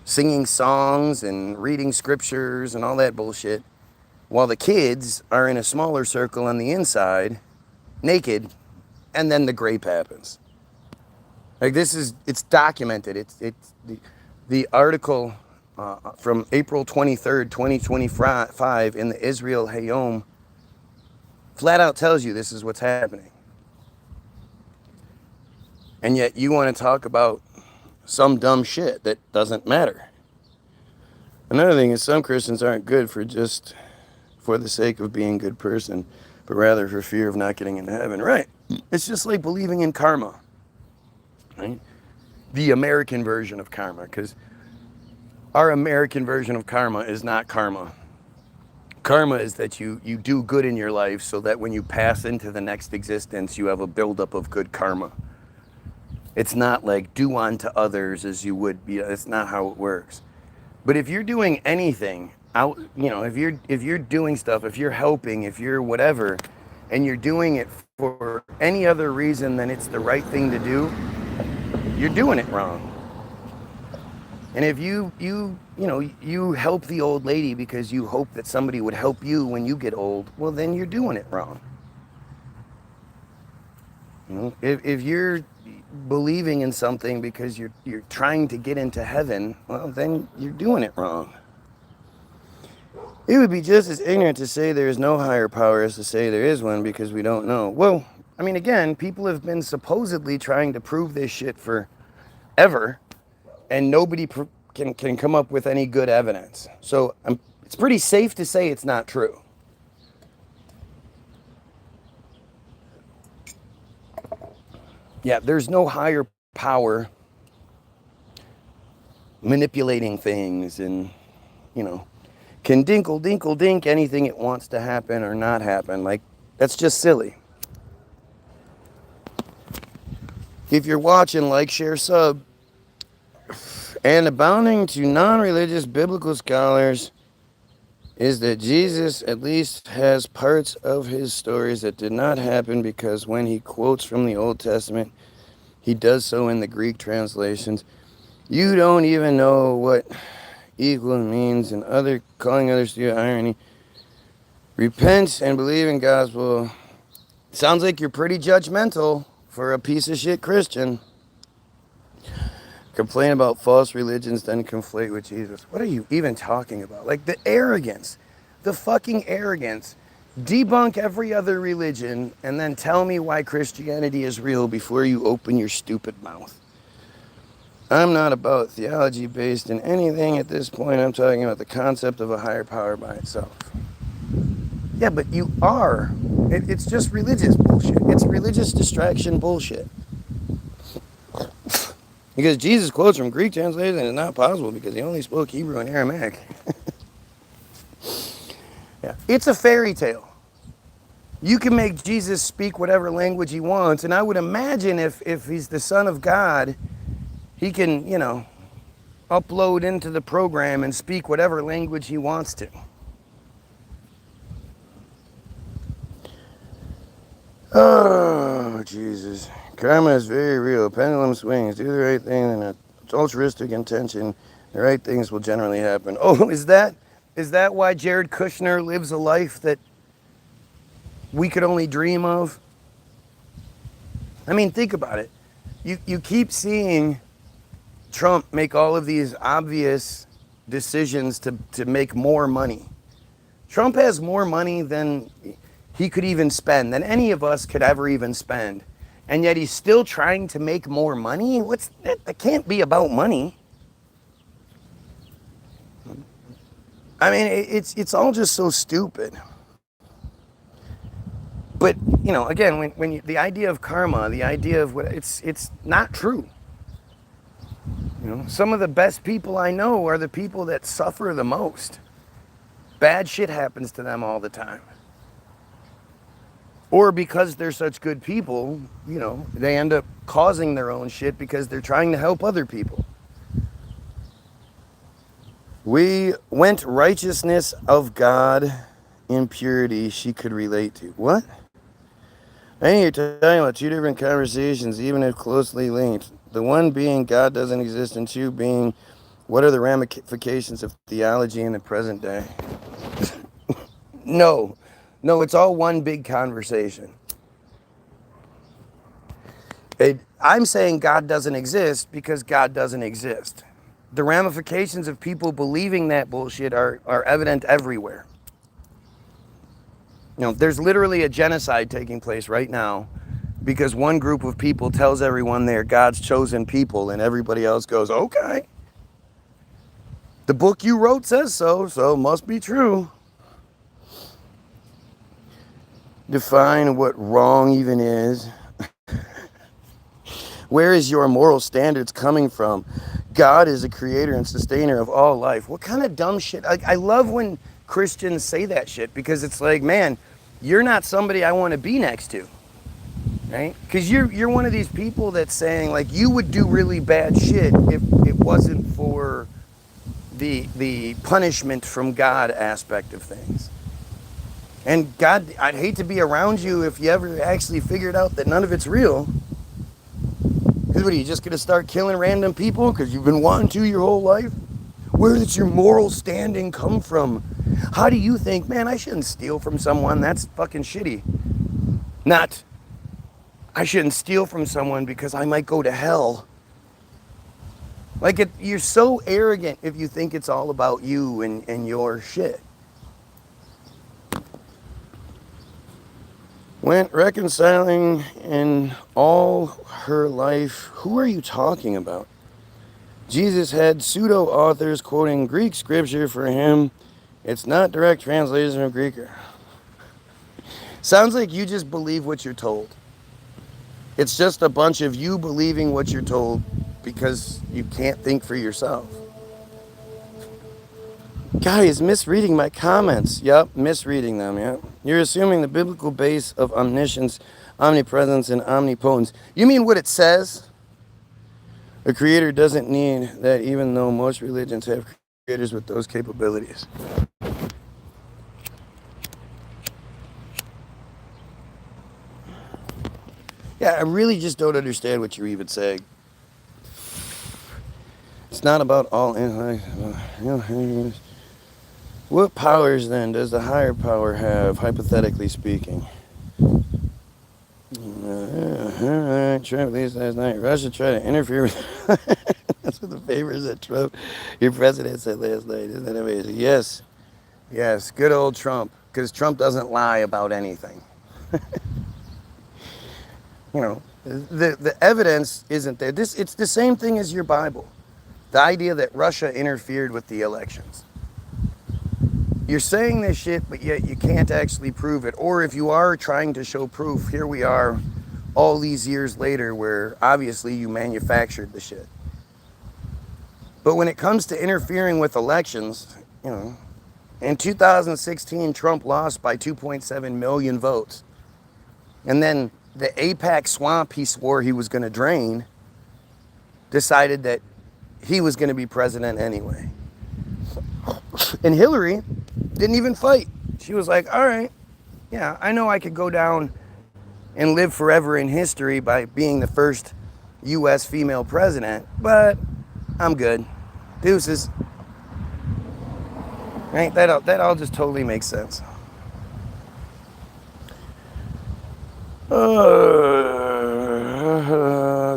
Speaker 2: singing songs and reading scriptures and all that bullshit, while the kids are in a smaller circle on the inside, naked, and then the grape happens. Like it's documented. It's the article from April 23rd, 2025 in the Israel Hayom flat out tells you this is what's happening. And yet you want to talk about some dumb shit that doesn't matter. Another thing is some Christians aren't good for the sake of being a good person, but rather for fear of not getting into heaven. Right. It's just like believing in karma. Right? The American version of karma, because our American version of karma is not karma. Karma is that you do good in your life so that when you pass into the next existence, you have a buildup of good karma. It's not like do unto others as you would be. It's not how it works. But if you're doing anything out, you know, if you're doing stuff, if you're helping, if you're whatever, and you're doing it for any other reason than it's the right thing to do, you're doing it wrong. And if you help the old lady because you hope that somebody would help you when you get old, well, then you're doing it wrong. You know, if you're believing in something because you're trying to get into heaven, well, then you're doing it wrong. It would be just as ignorant to say there is no higher power as to say there is one because we don't know. Well, I mean, again, people have been supposedly trying to prove this shit forever, and nobody can come up with any good evidence. So it's pretty safe to say it's not true. Yeah, there's no higher power manipulating things and, you know, can dinkle, dinkle, dink anything it wants to happen or not happen. Like, that's just silly. If you're watching, like, share, sub. And abounding to non-religious biblical scholars is that Jesus at least has parts of his stories that did not happen because when he quotes from the Old Testament, he does so in the Greek translations. You don't even know what equal means and calling others to irony. Repent and believe in gospel. Sounds like you're pretty judgmental for a piece of shit Christian. Complain about false religions, then conflate with Jesus. What are you even talking about? Like the arrogance, the fucking arrogance. Debunk every other religion and then tell me why Christianity is real before you open your stupid mouth. I'm not about theology based in anything at this point. I'm talking about the concept of a higher power by itself. Yeah, but you are. It's just religious bullshit. It's religious distraction bullshit. Because Jesus quotes from Greek translation is not possible because he only spoke Hebrew and Aramaic. Yeah, it's a fairy tale. You can make Jesus speak whatever language he wants, and I would imagine if he's the Son of God he can, upload into the program and speak whatever language he wants to. Oh, Jesus. Karma is very real. Pendulum swings. Do the right thing and it's altruistic intention. The right things will generally happen. Oh, is that why Jared Kushner lives a life that we could only dream of? I mean, think about it. You keep seeing Trump make all of these obvious decisions to make more money. Trump has more money than he could even spend, than any of us could ever even spend. And yet he's still trying to make more money? That can't be about money. I mean, it's all just so stupid. But, again, when the idea of karma, the idea of it's not true. Some of the best people I know are the people that suffer the most. Bad shit happens to them all the time. Or because they're such good people, they end up causing their own shit because they're trying to help other people. We went righteousness of God in purity she could relate to. What? I think you're talking about two different conversations, even if closely linked. The one being God doesn't exist, and two being what are the ramifications of theology in the present day? No, it's all one big conversation. I'm saying God doesn't exist because God doesn't exist. The ramifications of people believing that bullshit are evident everywhere. There's literally a genocide taking place right now because one group of people tells everyone they're God's chosen people and everybody else goes, okay. The book you wrote says so it must be true. Define what wrong even is. Where is your moral standards coming from? God is a creator and sustainer of all life. What kind of dumb shit? I love when Christians say that shit because it's like, man, you're not somebody I want to be next to, right? Because you're one of these people that's saying like you would do really bad shit if it wasn't for the punishment from God aspect of things. And God, I'd hate to be around you if you ever actually figured out that none of it's real. Because what, are you just going to start killing random people because you've been wanting to your whole life? Where does your moral standing come from? How do you think, man, I shouldn't steal from someone? That's fucking shitty. Not, I shouldn't steal from someone because I might go to hell. Like, you're so arrogant if you think it's all about you and your shit. Went reconciling in all her life. Who are you talking about? Jesus had pseudo-authors quoting Greek scripture for him. It's not direct translation of Greek. Sounds like you just believe what you're told. It's just a bunch of you believing what you're told because you can't think for yourself. Guys, misreading my comments. Yep, misreading them, yep. You're assuming the biblical base of omniscience, omnipresence, and omnipotence. You mean what it says? A creator doesn't need that, even though most religions have creators with those capabilities. Yeah, I really just don't understand what you're even saying. It's not about all... What powers, then, does the higher power have, hypothetically speaking? Trump released last night. Russia tried to interfere with... That's what the papers that Trump, your president, said last night. Isn't that amazing? Yes. Yes, good old Trump. Because Trump doesn't lie about anything. The evidence isn't there. It's the same thing as your Bible. The idea that Russia interfered with the elections. You're saying this shit, but yet you can't actually prove it. Or if you are trying to show proof, here we are all these years later where obviously you manufactured the shit. But when it comes to interfering with elections, in 2016, Trump lost by 2.7 million votes. And then the APAC swamp he swore he was going to drain, decided that he was going to be president anyway. And Hillary didn't even fight. She was like, all right, yeah, I know I could go down and live forever in history by being the first U.S. female president, but I'm good. Deuces. Right? That all just totally makes sense.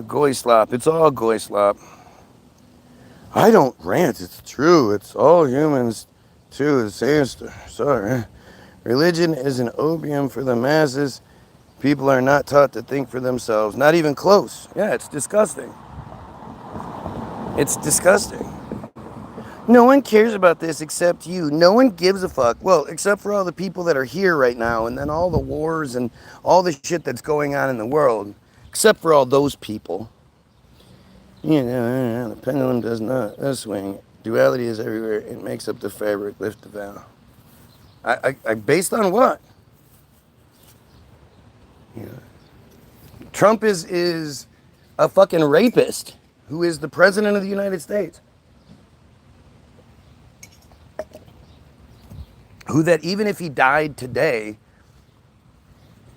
Speaker 2: Goy slop. It's all goy slop. I don't rant. It's true. It's all humans, too. The same story. Sorry. Religion is an opium for the masses. People are not taught to think for themselves. Not even close. Yeah, it's disgusting. It's disgusting. No one cares about this except you. No one gives a fuck. Well, except for all the people that are here right now, and then all the wars and all the shit that's going on in the world. Except for all those people. You know, the pendulum does not swing. Duality is everywhere. It makes up the fabric. Lift the veil. I based on what? Yeah. Trump is a fucking rapist who is the president of the United States. Who that even if he died today,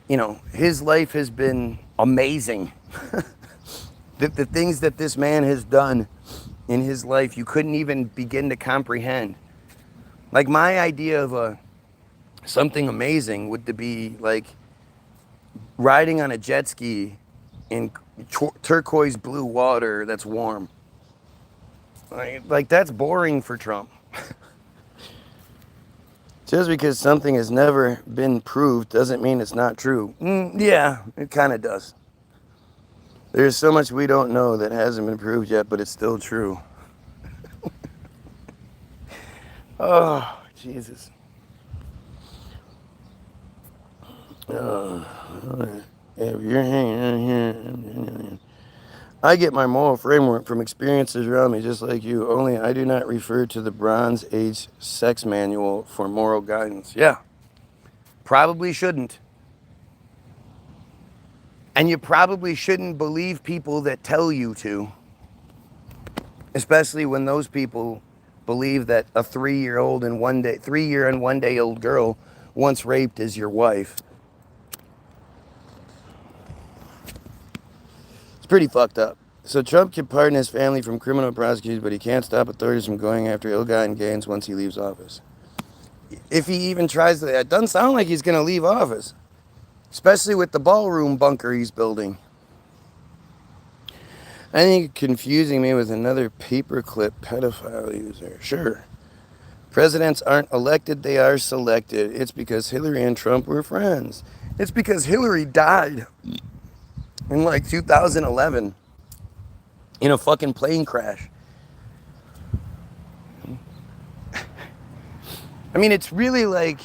Speaker 2: you know, his life has been amazing. The things that this man has done in his life, you couldn't even begin to comprehend. Like my idea of something amazing would be like riding on a jet ski in turquoise blue water that's warm. Like that's boring for Trump. Just because something has never been proved doesn't mean it's not true. Yeah, it kind of does. There's so much we don't know that hasn't been proved yet, but it's still true. Oh, Jesus. If you're hanging out here, I get my moral framework from experiences around me just like you, only I do not refer to the Bronze Age sex manual for moral guidance. Yeah, probably shouldn't. And you probably shouldn't believe people that tell you to, especially when those people believe that a 3-year and 1 day old girl once raped is your wife. It's pretty fucked up. So Trump can pardon his family from criminal prosecutions, but he can't stop authorities from going after ill-gotten gains once he leaves office. If he even tries to, it doesn't sound like he's going to leave office, especially with the ballroom bunker he's building. I think you're confusing me with another paperclip pedophile user. Sure. Presidents aren't elected, they are selected. It's because Hillary and Trump were friends. It's because Hillary died in like 2011 in a fucking plane crash. I mean, it's really like,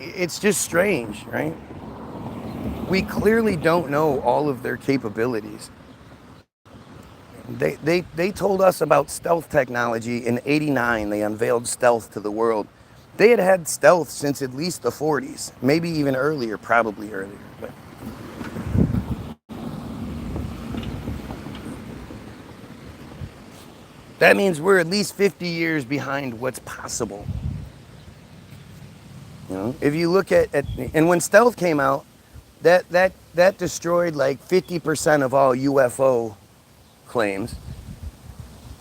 Speaker 2: it's just strange, right? We clearly don't know all of their capabilities. They told us about stealth technology in '89. They unveiled stealth to the world. They had stealth since at least the 40s, maybe even earlier, probably earlier. But that means we're at least 50 years behind what's possible. You know, if you look at and when stealth came out, that destroyed like 50% of all UFO claims,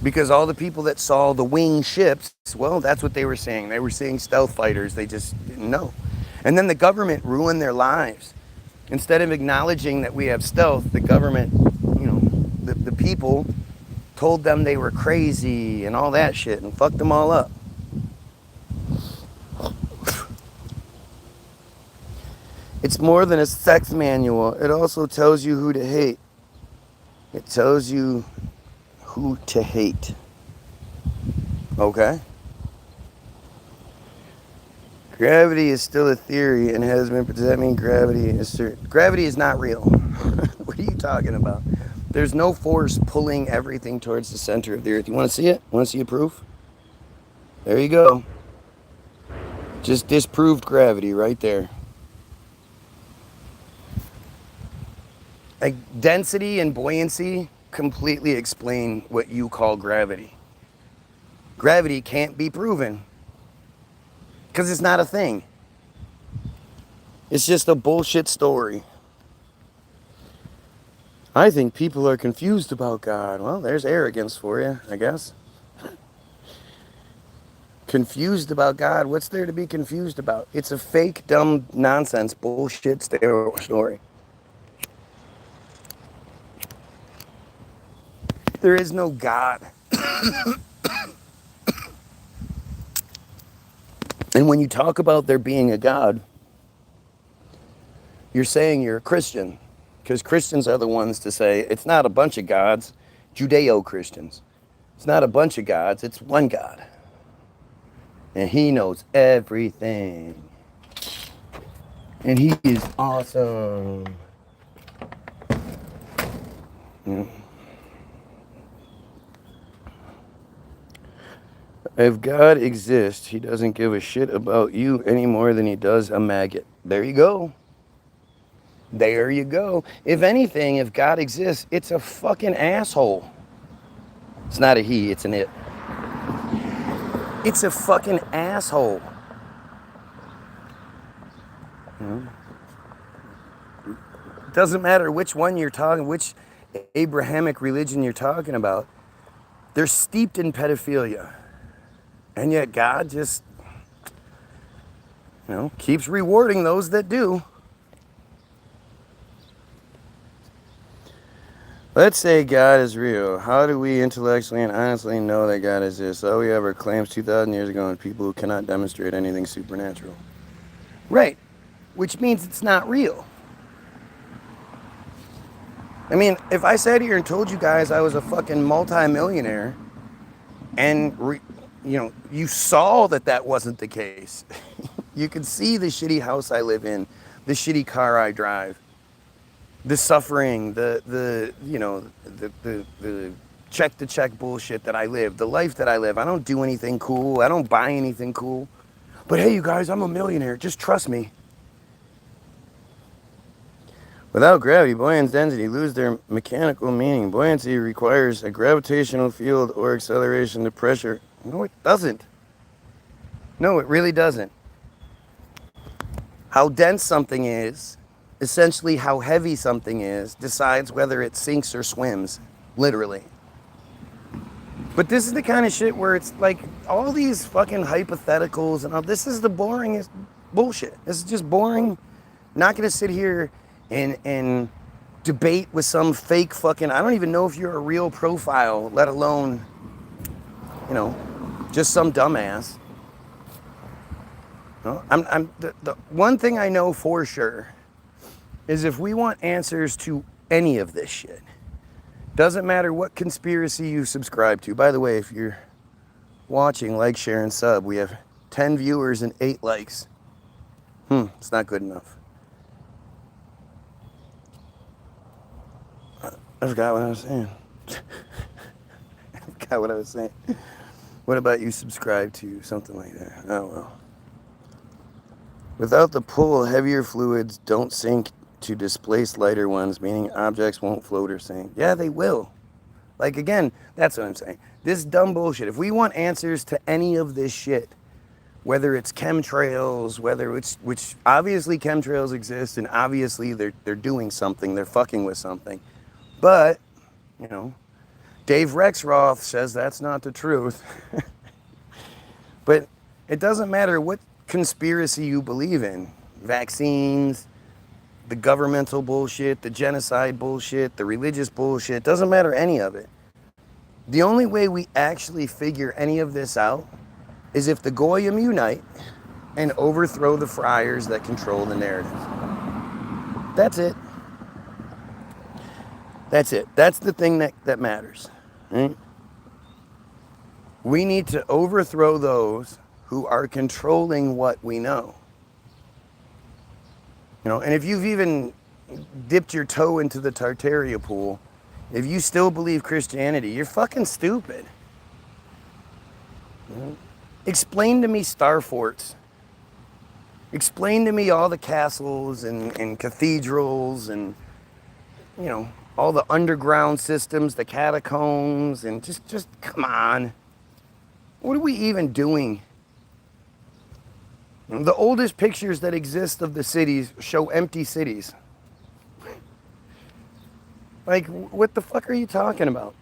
Speaker 2: because all the people that saw the winged ships, well, that's what they were saying. They were seeing stealth fighters. They just didn't know. And then the government ruined their lives. Instead of acknowledging that we have stealth, the government, you know, the people told them they were crazy and all that shit and fucked them all up. It's more than a sex manual. It also tells you who to hate. It tells you who to hate. Okay? Gravity is still a theory and has been. Does that mean gravity is certain? Gravity is not real. What are you talking about? There's no force pulling everything towards the center of the earth. You want to see it? Want to see a proof? There you go. Just disproved gravity right there. Like density and buoyancy completely explain what you call gravity. Gravity can't be proven because it's not a thing. It's just a bullshit story. I think people are confused about God. Well, there's arrogance for you, I guess. Confused about God? What's there to be confused about? It's a fake, dumb, nonsense, bullshit story. There is no God. And when you talk about there being a God, you're saying you're a Christian. Because Christians are the ones to say, it's not a bunch of gods, Judeo-Christians. It's not a bunch of gods, it's one God. And he knows everything. And he is awesome. If God exists, he doesn't give a shit about you any more than he does a maggot. There you go. There you go. If anything, if God exists, it's a fucking asshole. It's not a he, it's an it. It's a fucking asshole. Doesn't matter which one you're talking, which Abrahamic religion you're talking about. They're steeped in pedophilia. And yet God just, keeps rewarding those that do. Let's say God is real. How do we intellectually and honestly know that God exists? All we have are claims 2,000 years ago and people who cannot demonstrate anything supernatural. Right. Which means it's not real. I mean, if I sat here and told you guys I was a fucking multi-millionaire and, you saw that wasn't the case. You could see the shitty house I live in, the shitty car I drive, the suffering, the check to check bullshit that I live, the life that I live. I don't do anything cool. I don't buy anything cool. But hey, you guys, I'm a millionaire. Just trust me. Without gravity, buoyant density lose their mechanical meaning. Buoyancy requires a gravitational field or acceleration to pressure. No, it doesn't. No, it really doesn't. How dense something is, essentially how heavy something is, decides whether it sinks or swims, literally. But this is the kind of shit where it's like all these fucking hypotheticals and all, this is the boringest bullshit. This is just boring. Not gonna sit here and debate with some fake fucking, I don't even know if you're a real profile, let alone, just some dumbass. The one thing I know for sure is if we want answers to any of this shit, doesn't matter what conspiracy you subscribe to. By the way, if you're watching, like, share, and sub, we have 10 viewers and 8 likes. It's not good enough. I forgot what I was saying. What about you subscribe to something like that? Oh, well. Without the pull, heavier fluids don't sink to displace lighter ones, meaning objects won't float or sink. Yeah, they will. Like, again, that's what I'm saying. This dumb bullshit. If we want answers to any of this shit, whether it's chemtrails, which obviously chemtrails exist, and obviously they're doing something, they're fucking with something. But, Dave Rexroth says that's not the truth. But it doesn't matter what conspiracy you believe in. Vaccines, the governmental bullshit, the genocide bullshit, the religious bullshit, doesn't matter any of it. The only way we actually figure any of this out is if the Goyim unite and overthrow the friars that control the narrative. That's it. That's it. That's the thing that matters. Right? We need to overthrow those who are controlling what we know. And if you've even dipped your toe into the Tartaria pool, if you still believe Christianity, you're fucking stupid. Explain to me star forts. Explain to me all the castles and cathedrals and, all the underground systems, the catacombs, and just come on. What are we even doing? The oldest pictures that exist of the cities show empty cities. Like, what the fuck are you talking about?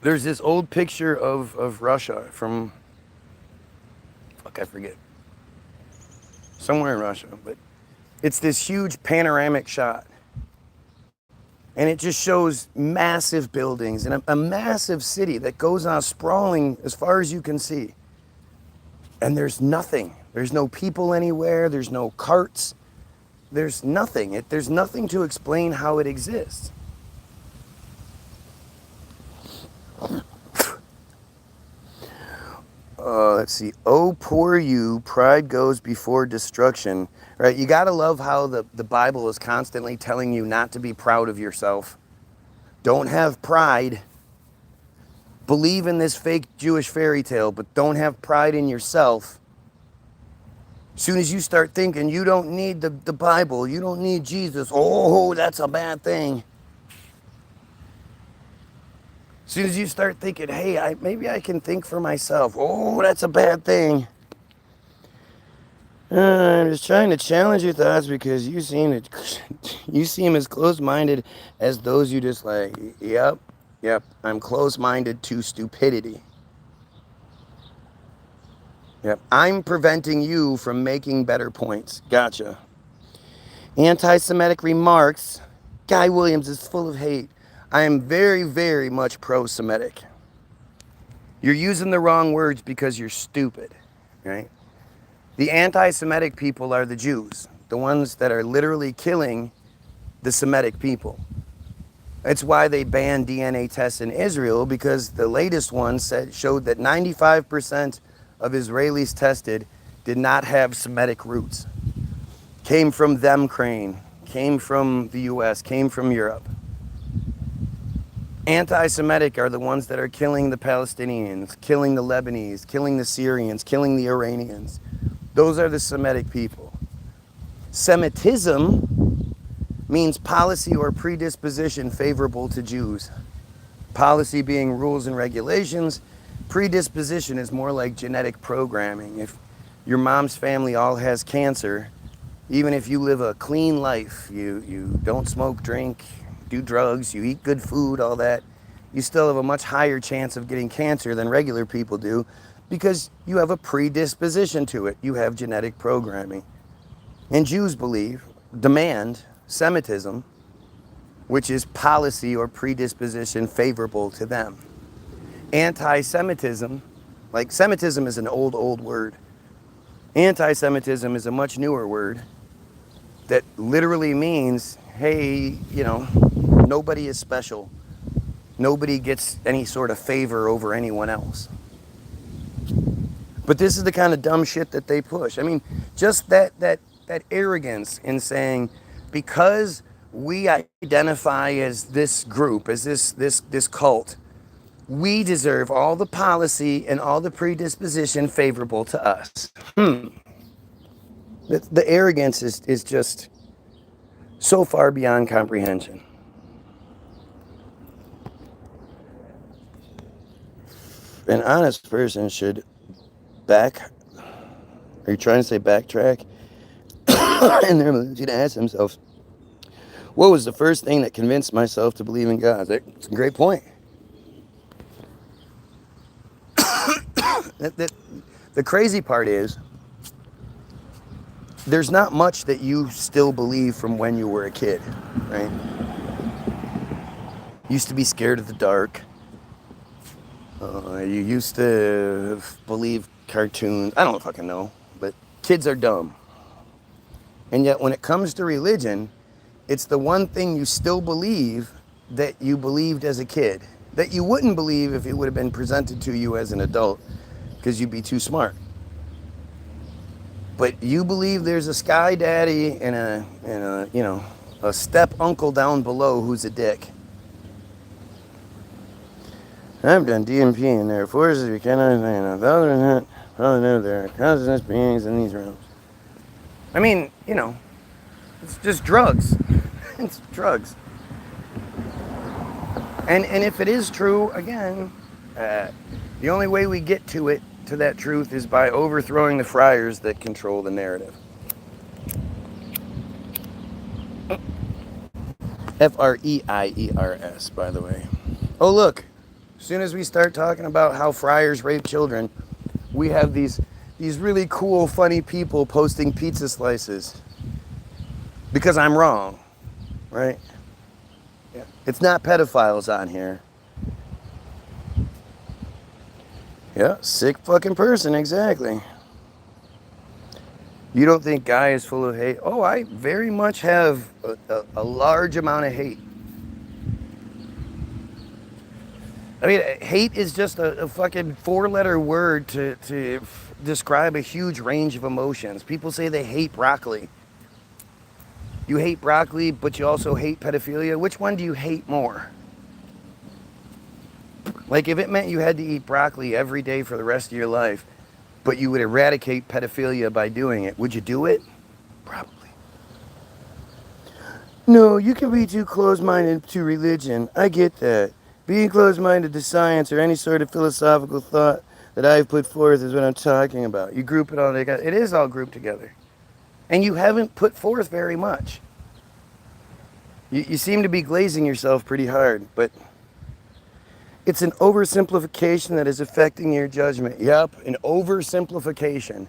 Speaker 2: There's this old picture of Russia from, fuck, I forget. Somewhere in Russia, but it's this huge panoramic shot. And it just shows massive buildings and a massive city that goes on sprawling as far as you can see. And there's nothing. There's no people anywhere. There's no carts. There's nothing. There's nothing to explain how it exists. Let's see. Oh, poor you. Pride goes before destruction. Right? You got to love how the Bible is constantly telling you not to be proud of yourself. Don't have pride. Believe in this fake Jewish fairy tale, but don't have pride in yourself. As soon as you start thinking you don't need the Bible, you don't need Jesus, oh, that's a bad thing. As soon as you start thinking, hey, maybe I can think for myself, oh, that's a bad thing. I'm just trying to challenge your thoughts because you seem as close-minded as those you dislike. Yep, I'm close-minded to stupidity. Yep, I'm preventing you from making better points. Gotcha. Anti-Semitic remarks. Guy Williams is full of hate. I am very, very much pro-Semitic. You're using the wrong words because you're stupid, right? The anti-Semitic people are the Jews, the ones that are literally killing the Semitic people. That's why they banned DNA tests in Israel, because the latest one showed that 95% of Israelis tested did not have Semitic roots. Came from them crane, came from the US, came from Europe. Anti-Semitic are the ones that are killing the Palestinians, killing the Lebanese, killing the Syrians, killing the Iranians. Those are the Semitic people. Semitism means policy or predisposition favorable to Jews. Policy being rules and regulations. Predisposition is more like genetic programming. If your mom's family all has cancer, even if you live a clean life, you don't smoke, drink, do drugs, you eat good food, all that, you still have a much higher chance of getting cancer than regular people do because you have a predisposition to it. You have genetic programming. And Jews demand Semitism, which is policy or predisposition favorable to them. Anti-Semitism, like Semitism is an old word. Anti-Semitism is a much newer word that literally means, hey, nobody is special. Nobody gets any sort of favor over anyone else. But this is the kind of dumb shit that they push. I mean, just that arrogance in saying, because we identify as this group, as this cult, we deserve all the policy and all the predisposition favorable to us. The arrogance is just so far beyond comprehension. An honest person should are you trying to say backtrack? And they're going to ask themselves, what was the first thing that convinced myself to believe in God? That's a great point. The crazy part is, there's not much that you still believe from when you were a kid, right? Used to be scared of the dark. You used to believe cartoons. I don't fucking know, but kids are dumb. And yet when it comes to religion, it's the one thing you still believe that you believed as a kid, that you wouldn't believe if it would have been presented to you as an adult, because you'd be too smart. But you believe there's a sky daddy and a step uncle down below who's a dick. I've done DMP and there are forces we cannot understand. Other than that, probably know there are consciousness beings in these realms. I mean, it's just drugs. It's drugs. And if it is true, again, the only way we get to that truth, is by overthrowing the friars that control the narrative. F-R-E-I-E-R-S, by the way. Oh, look. As soon as we start talking about how friars rape children, we have these really cool, funny people posting pizza slices. Because I'm wrong, right? Yeah. It's not pedophiles on here. Yeah, sick fucking person, exactly. You don't think Guy is full of hate? Oh, I very much have a large amount of hate. I mean, hate is just a fucking 4-letter word to describe a huge range of emotions. People say they hate broccoli. You hate broccoli, but you also hate pedophilia. Which one do you hate more? Like, if it meant you had to eat broccoli every day for the rest of your life, but you would eradicate pedophilia by doing it, would you do it? Probably. No, you can be too close-minded to religion. I get that. Being close-minded to science or any sort of philosophical thought that I've put forth is what I'm talking about. You group it all together. It is all grouped together. And you haven't put forth very much. You seem to be glazing yourself pretty hard, but it's an oversimplification that is affecting your judgment. Yep, an oversimplification.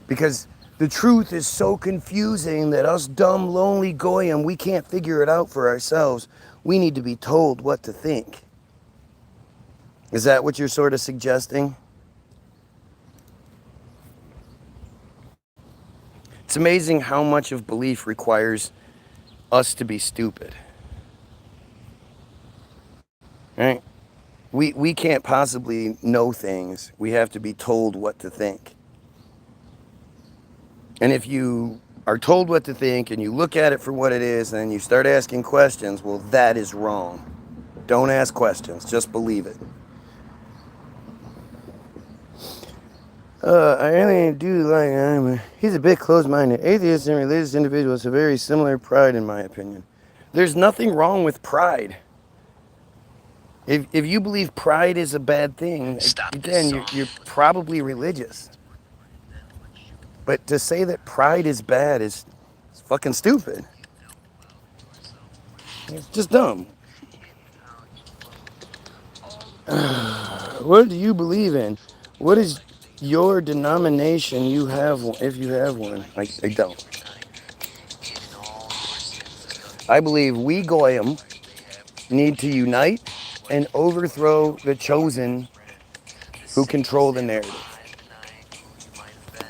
Speaker 2: Because the truth is so confusing that us dumb, lonely goyim, we can't figure it out for ourselves. We need to be told what to think. Is that what you're sort of suggesting? It's amazing how much of belief requires us to be stupid. Right? We can't possibly know things. We have to be told what to think. And if you are told what to think and you look at it for what it is and then you start asking questions, well, that is wrong. Don't ask questions, just believe it. I really do like him. He's a bit close-minded. Atheists and religious individuals have very similar pride, in my opinion. There's nothing wrong with pride. If you believe pride is a bad thing, again, you're probably religious. But to say that pride is bad is fucking stupid. It's just dumb. What do you believe in? What is your denomination? You have one, if you have one. I don't. I believe we Goyim need to unite and overthrow the chosen who control the narrative.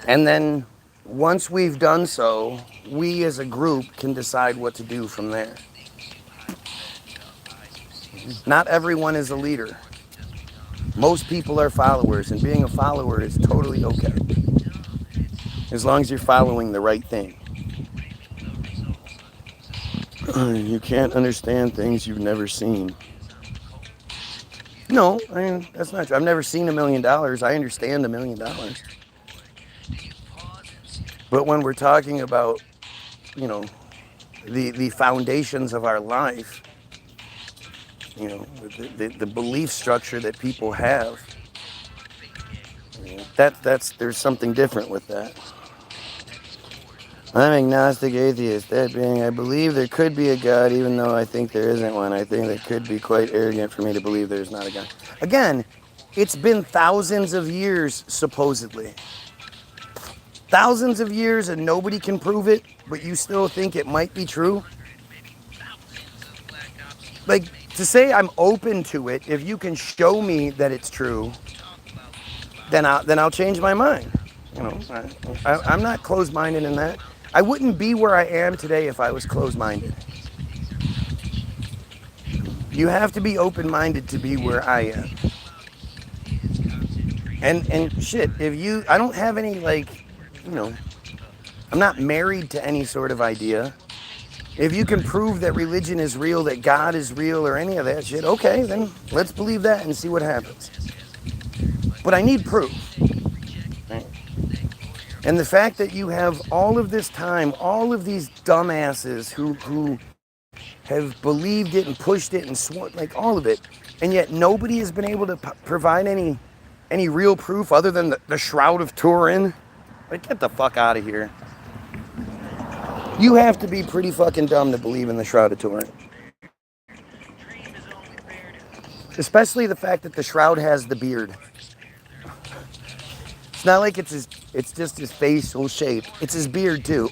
Speaker 2: And then once we've done so, we as a group can decide what to do from there. Not everyone is a leader. Most people are followers, and being a follower is totally okay. As long as you're following the right thing. You can't understand things you've never seen. No, I mean, that's not true. I've never seen $1 million. I understand $1 million. But when we're talking about, the foundations of our life, the belief structure that people have, there's something different with that. I'm agnostic atheist. That being, I believe there could be a God, even though I think there isn't one. I think that could be quite arrogant for me to believe there's not a God. Again, it's been thousands of years, supposedly. Thousands of years and nobody can prove it, but you still think it might be true? Like, to say I'm open to it, if you can show me that it's true, then I'll change my mind. I'm not closed-minded in that. I wouldn't be where I am today if I was closed-minded. You have to be open-minded to be where I am. And shit, I don't have any, I'm not married to any sort of idea. If you can prove that religion is real, that God is real, or any of that shit, okay, then let's believe that and see what happens. But I need proof. Right? And the fact that you have all of this time, all of these dumbasses who have believed it and pushed it and sworn, like all of it, and yet nobody has been able to provide any real proof other than the Shroud of Turin. Like, get the fuck out of here. You have to be pretty fucking dumb to believe in the Shroud of Turin. Especially the fact that the Shroud has the beard. It's not like it's just his facial shape. It's his beard too.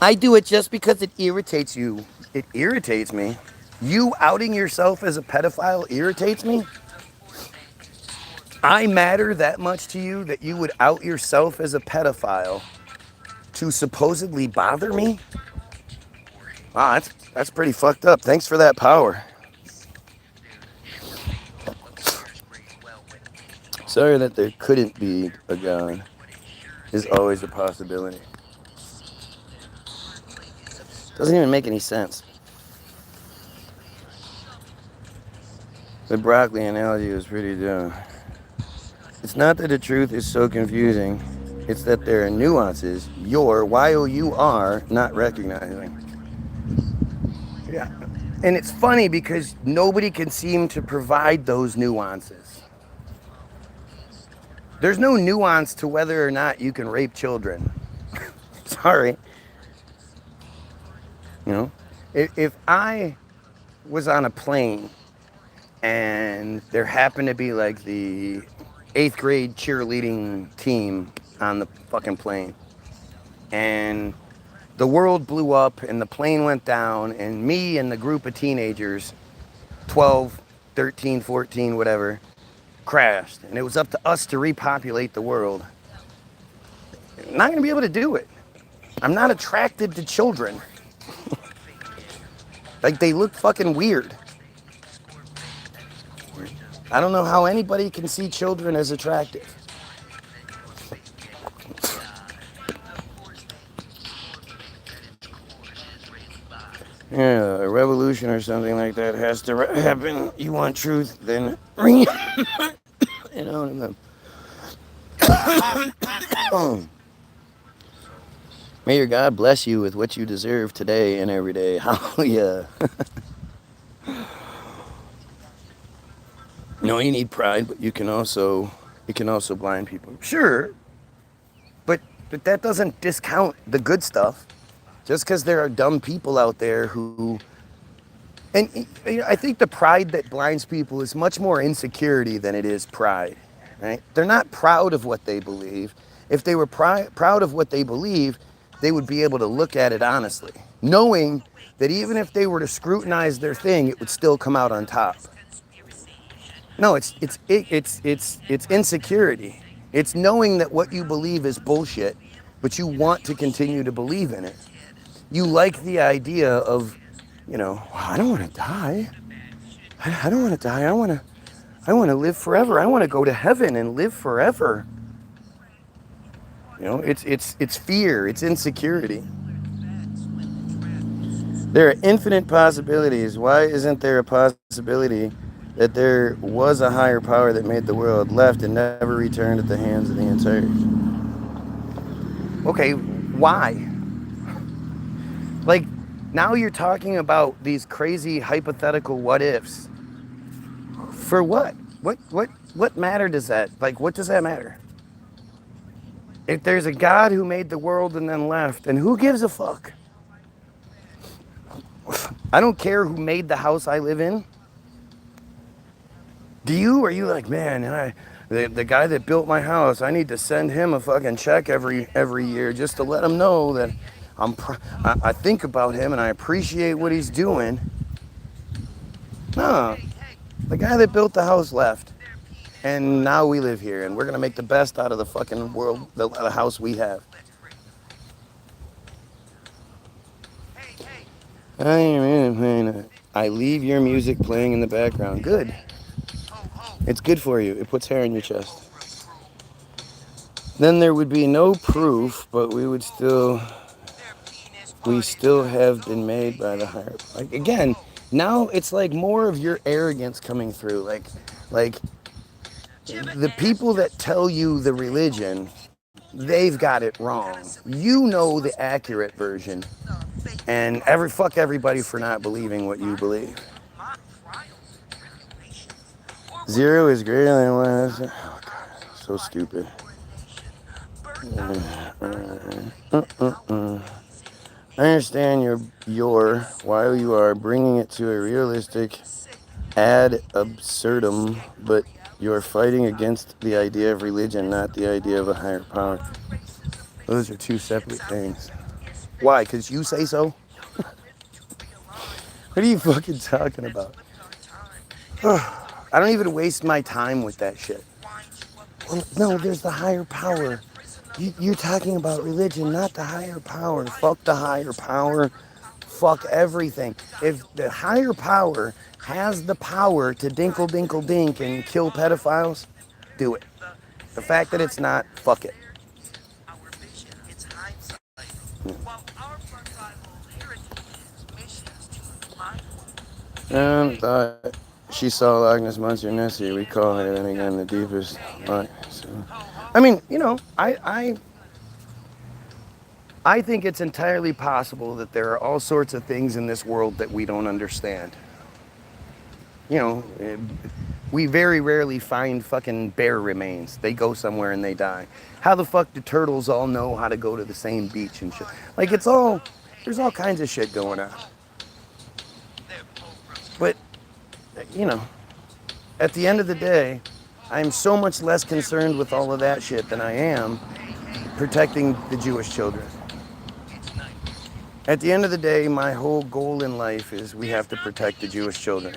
Speaker 2: I do it just because it irritates you. It irritates me. You outing yourself as a pedophile irritates me. I matter that much to you that you would out yourself as a pedophile to supposedly bother me? Wow, that's pretty fucked up. Thanks for that power. Sorry that there couldn't be a God is always a possibility. Doesn't even make any sense. The broccoli analogy was pretty dumb. It's not that the truth is so confusing. It's that there are nuances you're, Y-O-U-R, not recognizing. Yeah. And it's funny because nobody can seem to provide those nuances. There's no nuance to whether or not you can rape children. Sorry. You know, if I was on a plane and there happened to be like the 8th grade cheerleading team on the fucking plane, and the world blew up and the plane went down, and me and the group of teenagers, 12, 13, 14, whatever, crashed, and it was up to us to repopulate the world. I'm not gonna be able to do it. I'm not attracted to children. Like, they look fucking weird. I don't know how anybody can see children as attractive. Yeah, a revolution or something like that has to happen. You want truth, then ring it. You know. May your God bless you with what you deserve today and every day. Hallelujah. No, you need pride, but it can also blind people. Sure, but that doesn't discount the good stuff. Just because there are dumb people out there who, and I think the pride that blinds people is much more insecurity than it is pride, right? They're not proud of what they believe. If they were proud of what they believe, they would be able to look at it honestly, knowing that even if they were to scrutinize their thing, it would still come out on top. No, it's insecurity. It's knowing that what you believe is bullshit, but you want to continue to believe in it. You like the idea of, you know, I don't want to die. I don't want to die. I want to live forever. I want to go to heaven and live forever. You know, it's fear. It's insecurity. There are infinite possibilities. Why isn't there a possibility that there was a higher power that made the world, left, and never returned at the hands of the entire? Okay, why? Like, now you're talking about these crazy hypothetical what ifs. For what? What matter does that? Like, what does that matter? If there's a God who made the world and then left, then who gives a fuck? I don't care who made the house I live in. Do you? Are you like, man, the guy that built my house, I need to send him a fucking check every year just to let him know that I think about him and I appreciate what he's doing. No, the guy that built the house left, and now we live here, and we're gonna make the best out of the fucking world, the house we have. I leave your music playing in the background. Good. It's good for you. It puts hair in your chest. Then there would be no proof, but we still have been made by the higher. Like, again, now it's like more of your arrogance coming through. Like the people that tell you the religion they've got it wrong. You know the accurate version, and fuck everybody for not believing what you believe. 0 is greater than 1. Oh God, so stupid. I understand while you are bringing it to a realistic ad absurdum, but you're fighting against the idea of religion, not the idea of a higher power. Those are two separate things. Why? Because you say so? What are you fucking talking about? I don't even waste my time with that shit. Well, no, there's the higher power. You're talking about religion, not the higher power. Fuck the higher power. Fuck everything. If the higher power has the power to dinkle dinkle dink and kill pedophiles, do it. The fact that it's not, fuck it. Thought she saw Loch Ness Monster Nessie. We call her then again the deepest. So, I mean, I think it's entirely possible that there are all sorts of things in this world that we don't understand. We very rarely find fucking bear remains. They go somewhere and they die. How the fuck do turtles all know how to go to the same beach and shit? Like, there's all kinds of shit going on. But, at the end of the day, I'm so much less concerned with all of that shit than I am protecting the Jewish children. At the end of the day, my whole goal in life is we have to protect the Jewish children.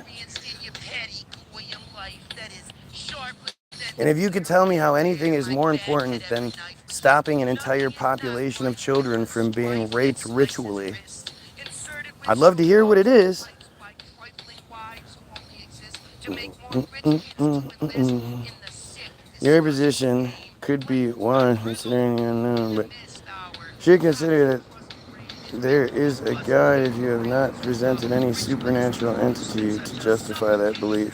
Speaker 2: And if you could tell me how anything is more important than stopping an entire population of children from being raped ritually, I'd love to hear what it is. Your position could be one, considering the unknown, but should consider that there is a God if you have not presented any supernatural entity to justify that belief.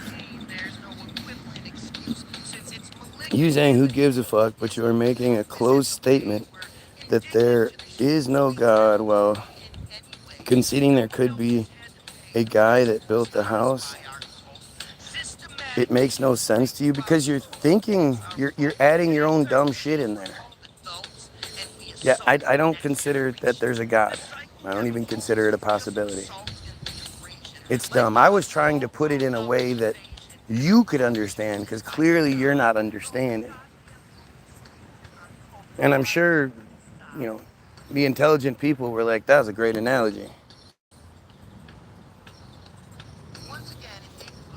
Speaker 2: You saying who gives a fuck, but you are making a closed statement that there is no God while conceding there could be a guy that built the house. It makes no sense to you because you're adding your own dumb shit in there. Yeah, I don't consider that there's a God. I don't even consider it a possibility. It's dumb. I was trying to put it in a way that you could understand because clearly you're not understanding. And I'm sure, the intelligent people were like, that was a great analogy.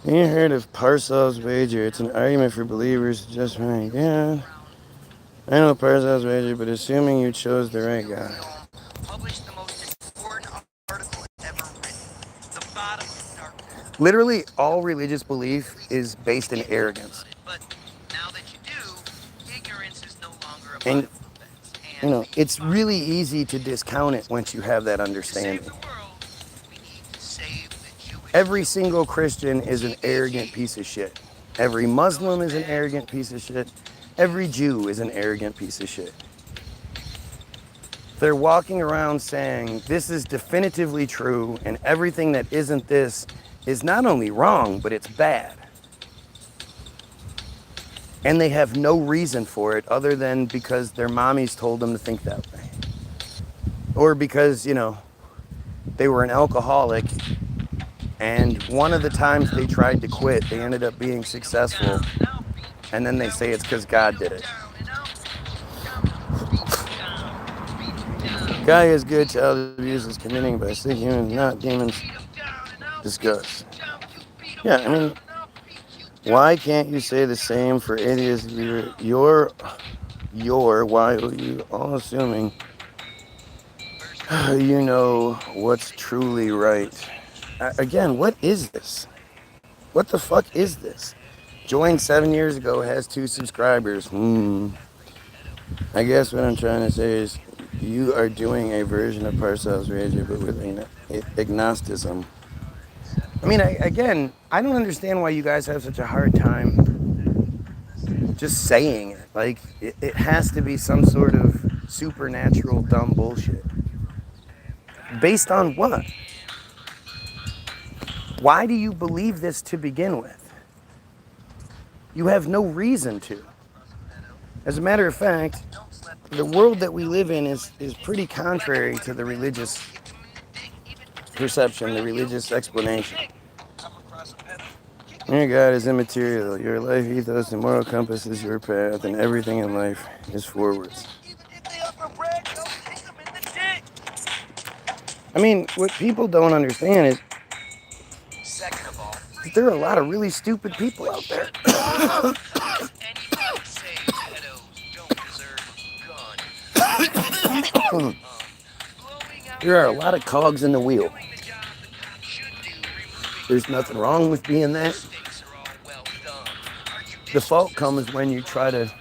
Speaker 2: You heard of Parcells Wager? It's an argument for believers just right. Yeah. I know Parcells Wager, but assuming you chose the right guy. Literally, all religious belief is based in arrogance. And, it's really easy to discount it once you have that understanding. Every single Christian is an arrogant piece of shit. Every Muslim is an arrogant piece of shit. Every Jew is an arrogant piece of shit. They're walking around saying, this is definitively true, and everything that isn't this is not only wrong, but it's bad. And they have no reason for it other than because their mommies told them to think that way. Or because, they were an alcoholic, and one of the times they tried to quit, they ended up being successful, and then they say it's because God did it. Guy is good, child abuse is committing by sick humans, not demons. Discuss. Yeah, I mean, why can't you say the same for atheists? Why are you all assuming you know what's truly right? Again, what is this? What the fuck is this? Joined 7 years ago, has 2 subscribers. I guess what I'm trying to say is you are doing a version of Parcells Wager, but with agnosticism. I mean, I don't understand why you guys have such a hard time just saying it. Like, it has to be some sort of supernatural dumb bullshit. Based on what? Why do you believe this to begin with? You have no reason to. As a matter of fact, the world that we live in is pretty contrary to the religious perception, the religious explanation. Your God is immaterial. Your life ethos and moral compass is your path, and everything in life is forwards. I mean, what people don't understand is that there are a lot of really stupid people out there. There are a lot of cogs in the wheel. There's nothing wrong with being that. The fault comes when you try to,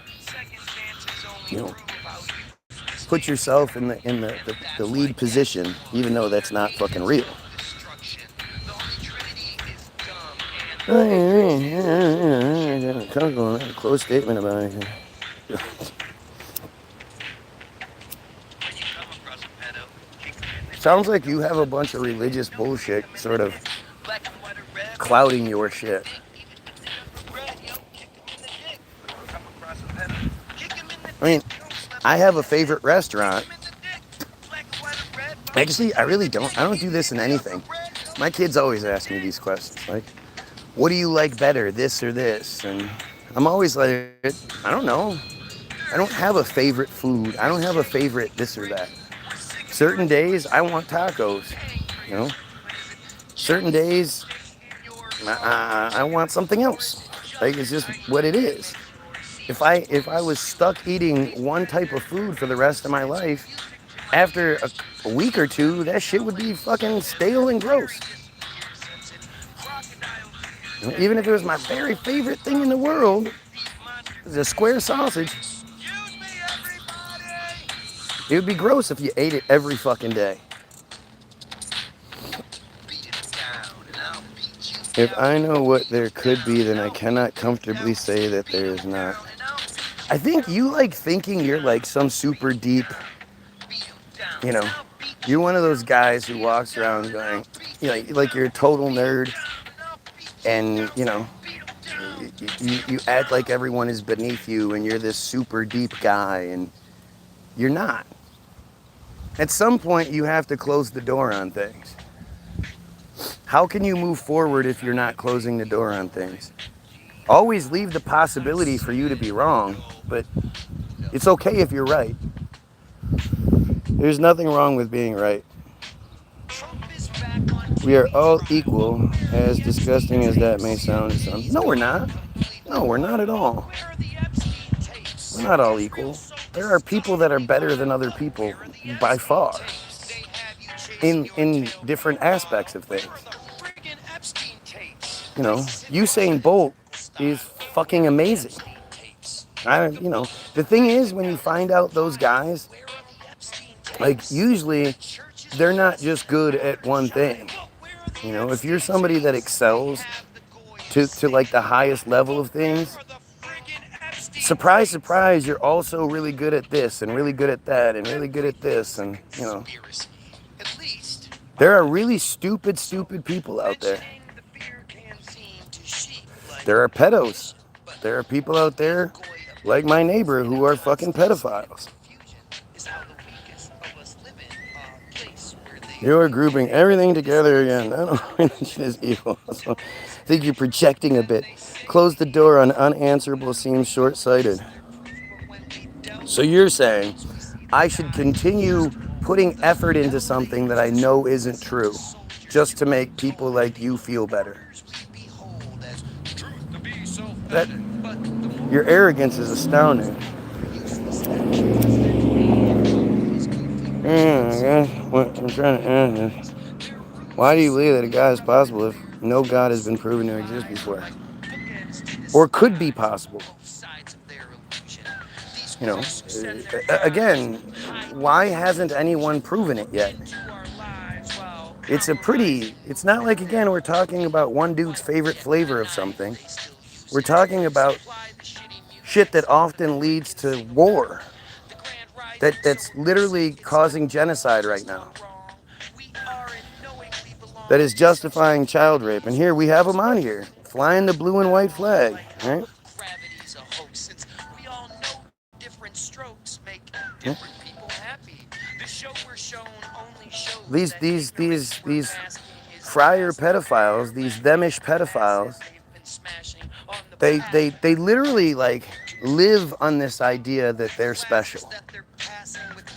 Speaker 2: put yourself in the lead position, even though that's not fucking real. Close statement about it. Sounds like you have a bunch of religious bullshit sort of clouding your shit. I mean, I have a favorite restaurant. Actually, I really don't. I don't do this in anything. My kids always ask me these questions, like, what do you like better, this or this? And I'm always like, I don't know. I don't have a favorite food. I don't have a favorite this or that. Certain days, I want tacos, Certain days, I want something else. Like, it's just what it is. If I was stuck eating one type of food for the rest of my life, after a week or two, that shit would be fucking stale and gross. Even if it was my very favorite thing in the world, the square sausage, it would be gross if you ate it every fucking day. If I know what there could be, then I cannot comfortably say that there is not. I think you like thinking you're like some super deep, you're one of those guys who walks around going, like you're a total nerd, and, you act like everyone is beneath you and you're this super deep guy, and you're not. At some point, you have to close the door on things. How can you move forward if you're not closing the door on things? Always leave the possibility for you to be wrong, but it's okay if you're right. There's nothing wrong with being right. We are all equal, as disgusting as that may sound to some. No, we're not. No, we're not at all. We're not all equal. There are people that are better than other people by far in different aspects of things. Usain Bolt is fucking amazing. The thing is, when you find out those guys, like, usually they're not just good at one thing. If you're somebody that excels to like the highest level of things, surprise, surprise, you're also really good at this and really good at that and really good at this. And, there are really stupid people out there. There are pedos. There are people out there like my neighbor who are fucking pedophiles. You are grouping everything together again. I don't know, shit is evil. So, I think you're projecting a bit. Close the door on unanswerable seems short-sighted. So you're saying I should continue putting effort into something that I know isn't true, just to make people like you feel better. That your arrogance is astounding. What I'm trying to ask is, why do you believe that a God is possible if no God has been proven to exist before? Or could be possible? Again, why hasn't anyone proven it yet? It's not like, again, we're talking about one dude's favorite flavor of something. We're talking about shit that often leads to war. That's literally causing genocide right now. That is justifying child rape. And here we have them on here, flying the blue and white flag, right? Yeah. These friar pedophiles, these themish pedophiles, they literally like live on this idea that they're special.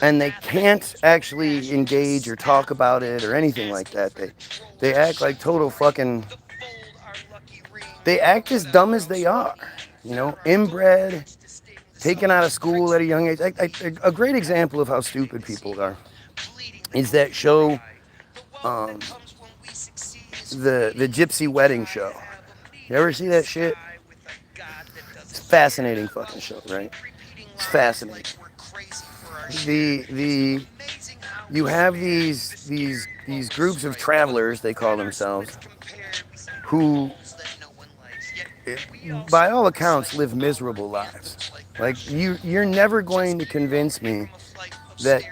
Speaker 2: And they can't actually engage or talk about it or anything like that. They act like total fucking, they act as dumb as they are, you know, inbred, taken out of school at a young age. A great example of how stupid people are is that show, the Gypsy Wedding Show. You ever see that shit? It's a fascinating fucking show, right? It's fascinating. You have these groups of travelers, they call themselves, who, by all accounts, live miserable lives. Like you're never going to convince me that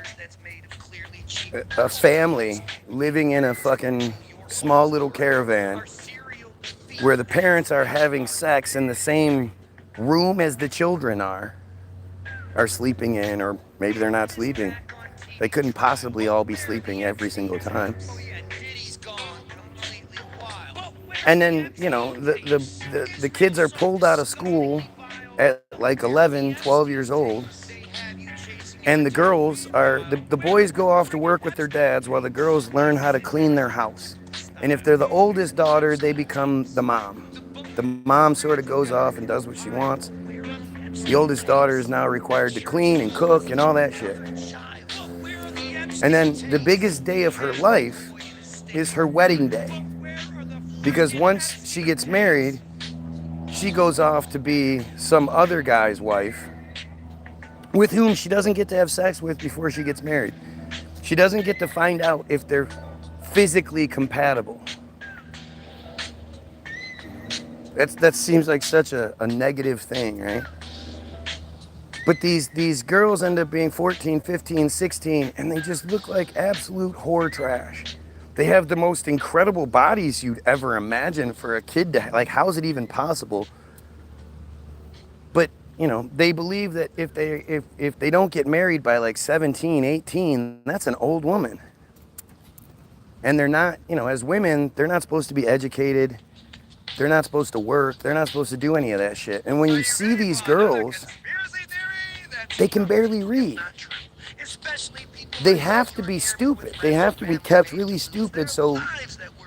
Speaker 2: a family living in a fucking small little caravan where the parents are having sex in the same room as the children are sleeping in, or maybe they're not sleeping. They couldn't possibly all be sleeping every single time. And then, you know, the kids are pulled out of school at like 11, 12 years old. And the girls are, the boys go off to work with their dads while the girls learn how to clean their house. And if they're the oldest daughter, they become the mom. The mom sort of goes off and does what she wants. The oldest daughter is now required to clean and cook and all that shit. And then the biggest day of her life is her wedding day. Because once she gets married, she goes off to be some other guy's wife with whom she doesn't get to have sex with before she gets married. She doesn't get to find out if they're physically compatible. That seems like such a negative thing, right? But these girls end up being 14, 15, 16, and they just look like absolute whore trash. They have the most incredible bodies you'd ever imagine for a kid to, like, how is it even possible? But, you know, they believe that if they don't get married by like 17, 18, that's an old woman. And they're not, you know, as women, they're not supposed to be educated. They're not supposed to work. They're not supposed to do any of that shit. And when you see these girls, they can barely read. They have to be stupid. They have to be kept really stupid. So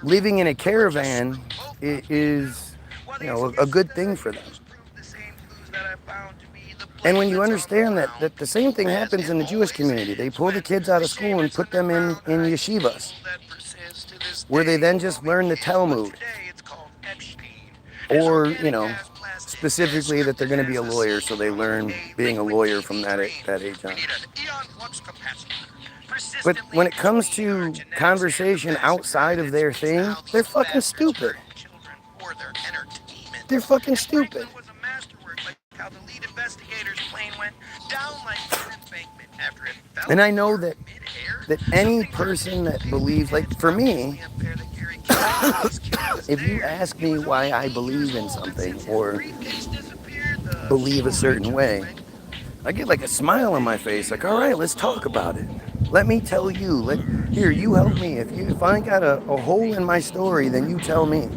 Speaker 2: living in a caravan is, you know, a good thing for them. And when you understand that the same thing happens in the Jewish community, they pull the kids out of school and put them in yeshivas, where they then just learn the Talmud. Or, you know, specifically that they're going to be a lawyer, so they learn being a lawyer from that age on. But when it comes to conversation outside of their thing, they're fucking stupid. They're fucking stupid. And I know that any person that believes, like for me, if you ask me why I believe in something or believe a certain way, I get like a smile on my face, like, all right, let's talk about it. Let me tell you. Here, you help me. If I got a hole in my story, then you tell me.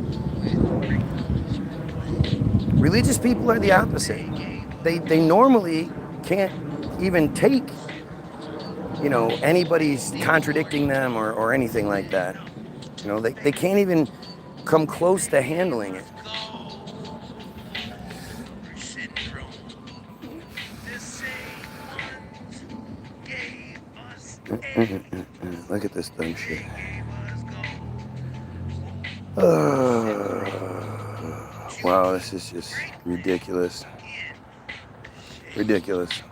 Speaker 2: Religious people are the opposite. They normally can't even take, you know, anybody's contradicting them or anything like that. You know, they can't even come close to handling it. Look at this dumb shit. Wow, this is just ridiculous. Ridiculous.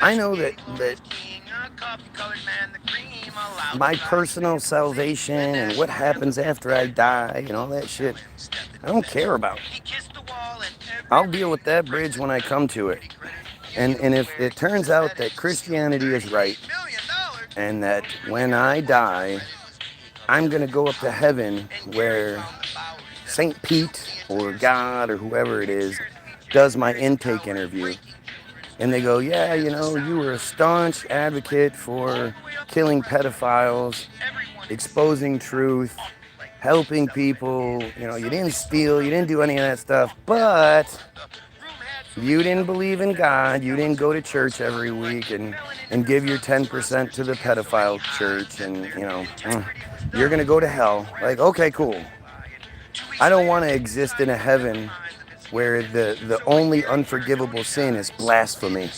Speaker 2: I know that my personal salvation and what happens after I die and all that shit, I don't care about. I'll deal with that bridge when I come to it. And if it turns out that Christianity is right and that when I die, I'm going to go up to heaven where St. Pete or God or whoever it is does my intake interview. And they go, yeah, you know, you were a staunch advocate for killing pedophiles, exposing truth, helping people. You know, you didn't steal, you didn't do any of that stuff, but you didn't believe in God. You didn't go to church every week and give your 10% to the pedophile church. And, you know, you're going to go to hell. Like, okay, cool. I don't want to exist in a heaven where the only unforgivable sin is blasphemy.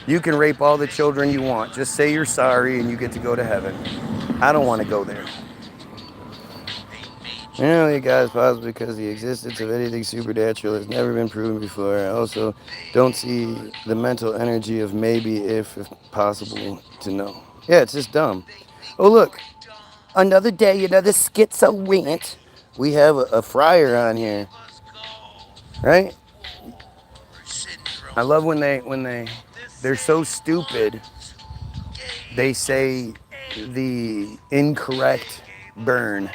Speaker 2: You can rape all the children you want. Just say you're sorry and you get to go to heaven. I don't want to go there. Generally, God is possible because the existence of anything supernatural has never been proven before. I also don't see the mental energy of maybe if possible to know. Yeah, it's just dumb. Oh, look. Another day, another schizo rant. We have a friar on here. Right? I love when they're so stupid. They say the incorrect burn.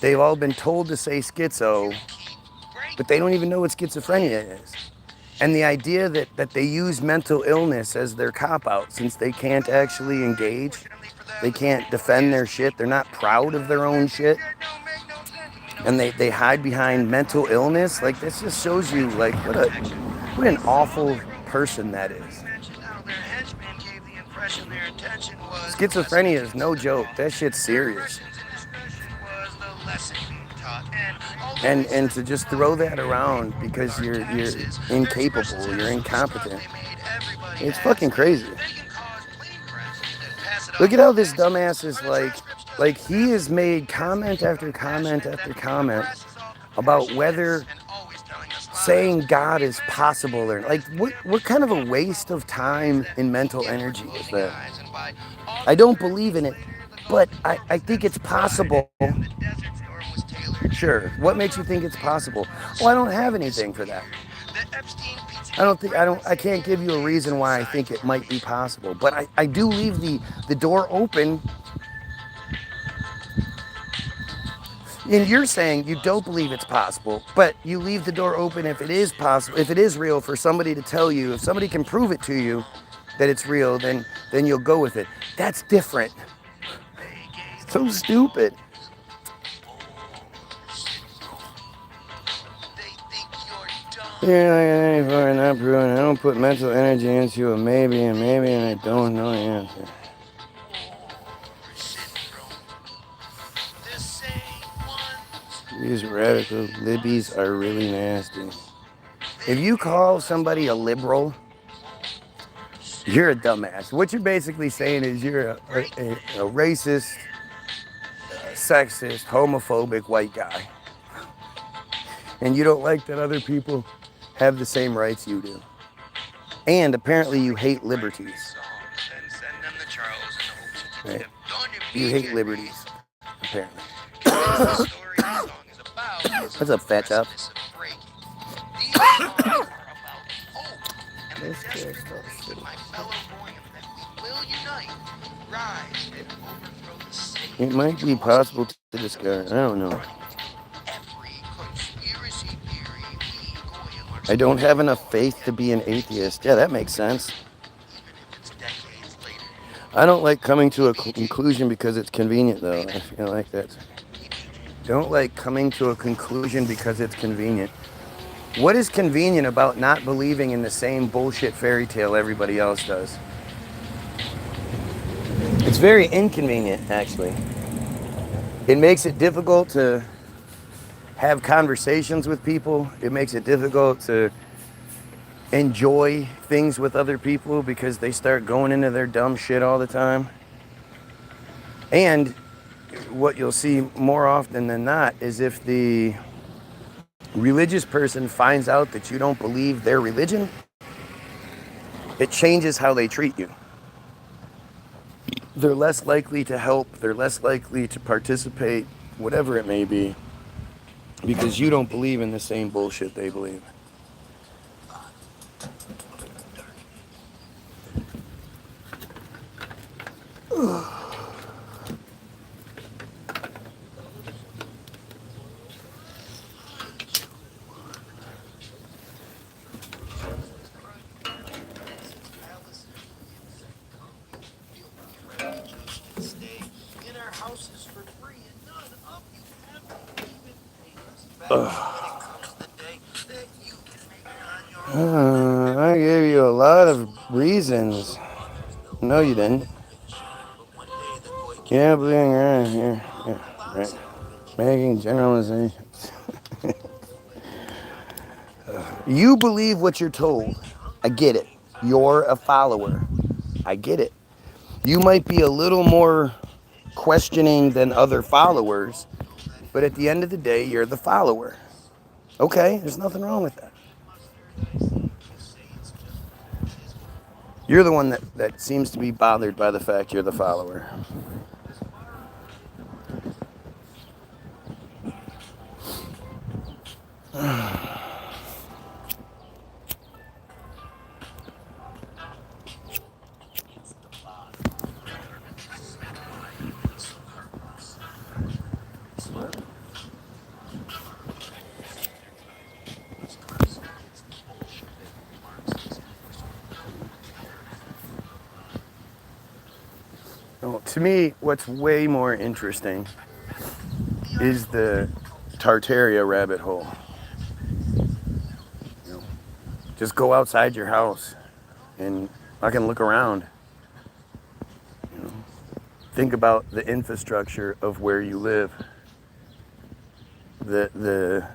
Speaker 2: They've all been told to say schizo, but they don't even know what schizophrenia is. And the idea that they use mental illness as their cop-out, since they can't actually engage, they can't defend their shit, they're not proud of their own shit, and they hide behind mental illness, like this just shows you like what an awful person that is. Schizophrenia is no joke, that shit's serious. And to just throw that around because you're incapable, you're incompetent. It's fucking crazy. Look at how this dumbass is like he has made comment after comment after comment about whether saying God is possible or like what kind of a waste of time and mental energy is that? I don't believe in it, but I think it's possible. Sure. What makes you think it's possible? Well, I don't have anything for that. I can't give you a reason why I think it might be possible, but I do leave the door open. And you're saying you don't believe it's possible, but you leave the door open if it is possible, if it is real, for somebody to tell you, if somebody can prove it to you that it's real, then you'll go with it. That's different. So stupid. Yeah, like not proven. I don't put mental energy into a maybe and I don't know the answer. These radical libbies are really nasty. If you call somebody a liberal, you're a dumbass. What you're basically saying is you're a racist, sexist, homophobic white guy. And you don't like that other people have the same rights you do. And apparently you hate liberties. Right? You hate liberties, apparently. What's up, fat chop? It might be possible to discover. I don't know. I don't have enough faith to be an atheist. Yeah, that makes sense. I don't like coming to a conclusion because it's convenient, though. I feel like that. Don't like coming to a conclusion because it's convenient. What is convenient about not believing in the same bullshit fairy tale everybody else does? It's very inconvenient, actually. It makes it difficult to have conversations with people. It makes it difficult to enjoy things with other people because they start going into their dumb shit all the time. And what you'll see more often than not is if the religious person finds out that you don't believe their religion, it changes how they treat you. they're less likely to help, they're less likely to participate, whatever it may be, because you don't believe in the same bullshit they believe. I gave you a lot of reasons. No, you didn't. Yeah, being right here. Yeah, right. Making generalizations. You believe what you're told. I get it. You're a follower. I get it. You might be a little more questioning than other followers, but at the end of the day, you're the follower. Okay, there's nothing wrong with that. You're the one that seems to be bothered by the fact you're the follower. To me, what's way more interesting is the Tartaria rabbit hole. You know, just go outside your house and I can look around. You know, think about the infrastructure of where you live, the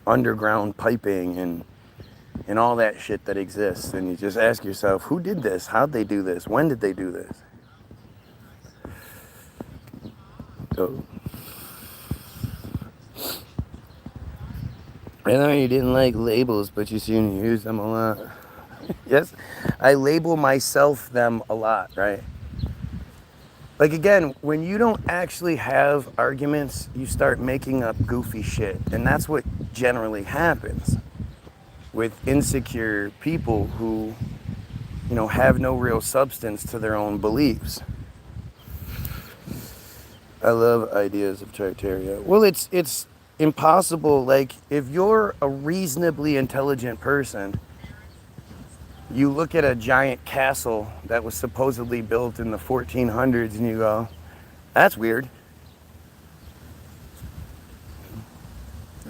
Speaker 2: underground piping and all that shit that exists, and you just ask yourself, who did this? How'd they do this? When did they do this? So, I know you didn't like labels, but you seem to use them a lot. Yes, I label myself them a lot, right? Like, again, when you don't actually have arguments, you start making up goofy shit. And that's what generally happens with insecure people who, you know, have no real substance to their own beliefs. I love ideas of Tartaria. Well, it's impossible. Like, if you're a reasonably intelligent person, you look at a giant castle that was supposedly built in the 1400s and you go, that's weird.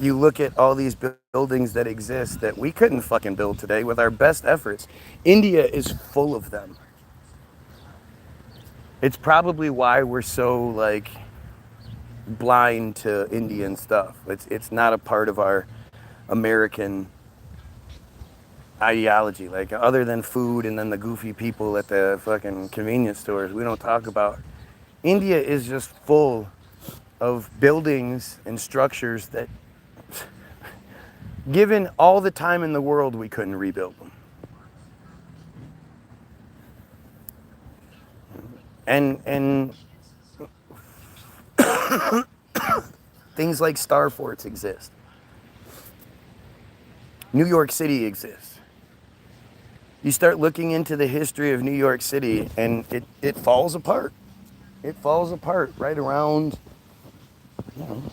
Speaker 2: You look at all these buildings that exist that we couldn't fucking build today with our best efforts. India is full of them. It's probably why we're so, like, blind to Indian stuff. It's not a part of our American ideology. Like, other than food and then the goofy people at the fucking convenience stores, we don't talk about. India is just full of buildings and structures that, given all the time in the world, we couldn't rebuild them. And things like star forts exist. New York City exists. You start looking into the history of New York City and it falls apart. It falls apart right around, you know,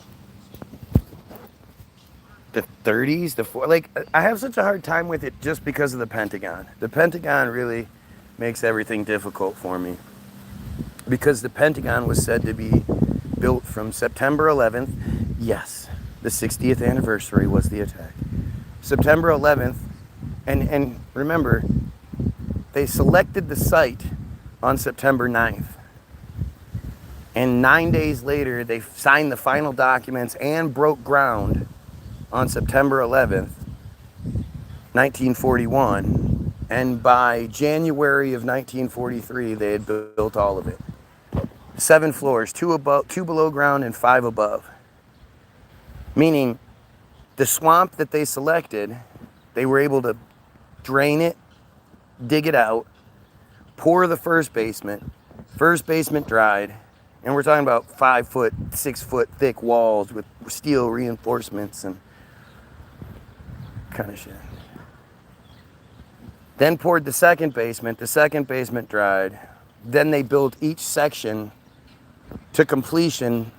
Speaker 2: the 30s, like, I have such a hard time with it just because of the Pentagon. The Pentagon really makes everything difficult for me. Because the Pentagon was said to be built from September 11th. Yes, the 60th anniversary was the attack. September 11th, and remember, they selected the site on September 9th. And 9 days later, they signed the final documents and broke ground on September 11th, 1941. And by January of 1943, they had built all of it. 7 floors, 2 below ground and 5 above. Meaning, the swamp that they selected, they were able to drain it, dig it out, pour the first basement, First basement dried. And we're talking about 5 foot, 6 foot thick walls with steel reinforcements and kind of shit. Then poured the second basement. The second basement dried. Then they built each section to completion,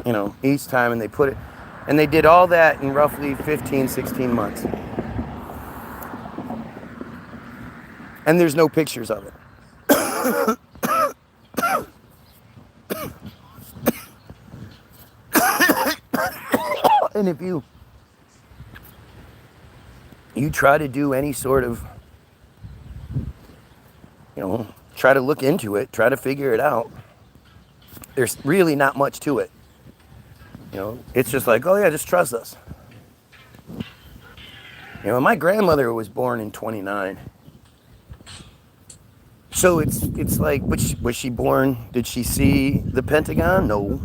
Speaker 2: you know, each time, and they put it, and they did all that in roughly 15, 16 months. And there's no pictures of it. And if you try to do any sort of, you know, try to look into it, try to figure it out, there's really not much to it. You know, it's just like, oh yeah, just trust us. You know, my grandmother was born in 29. So it's like, was she born, did she see the Pentagon? No.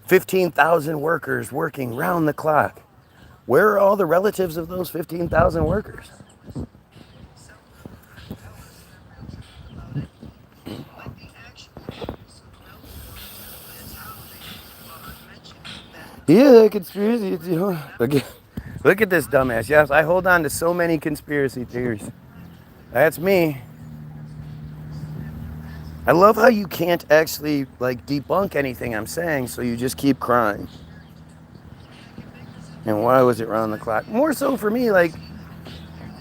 Speaker 2: 15,000 workers working round the clock. Where are all the relatives of those 15,000 workers? Yeah, conspiracy. Look at this dumbass. Yes, I hold on to so many conspiracy theories. That's me. I love how you can't actually like debunk anything I'm saying, so you just keep crying. And why was it round the clock? More so for me, like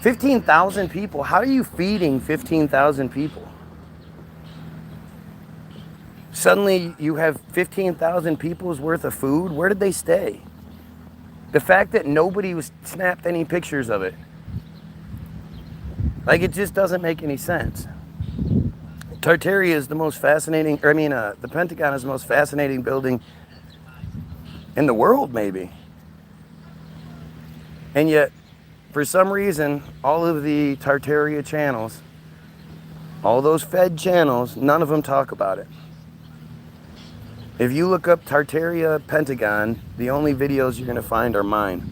Speaker 2: 15,000 people. How are you feeding 15,000 people? Suddenly you have 15,000 people's worth of food. Where did they stay? The fact that nobody was snapped any pictures of it. Like, it just doesn't make any sense. Tartaria is the most fascinating, the Pentagon is the most fascinating building in the world, maybe. And yet, for some reason, all of the Tartaria channels, all those Fed channels, none of them talk about it. If you look up Tartaria Pentagon, the only videos you're going to find are mine.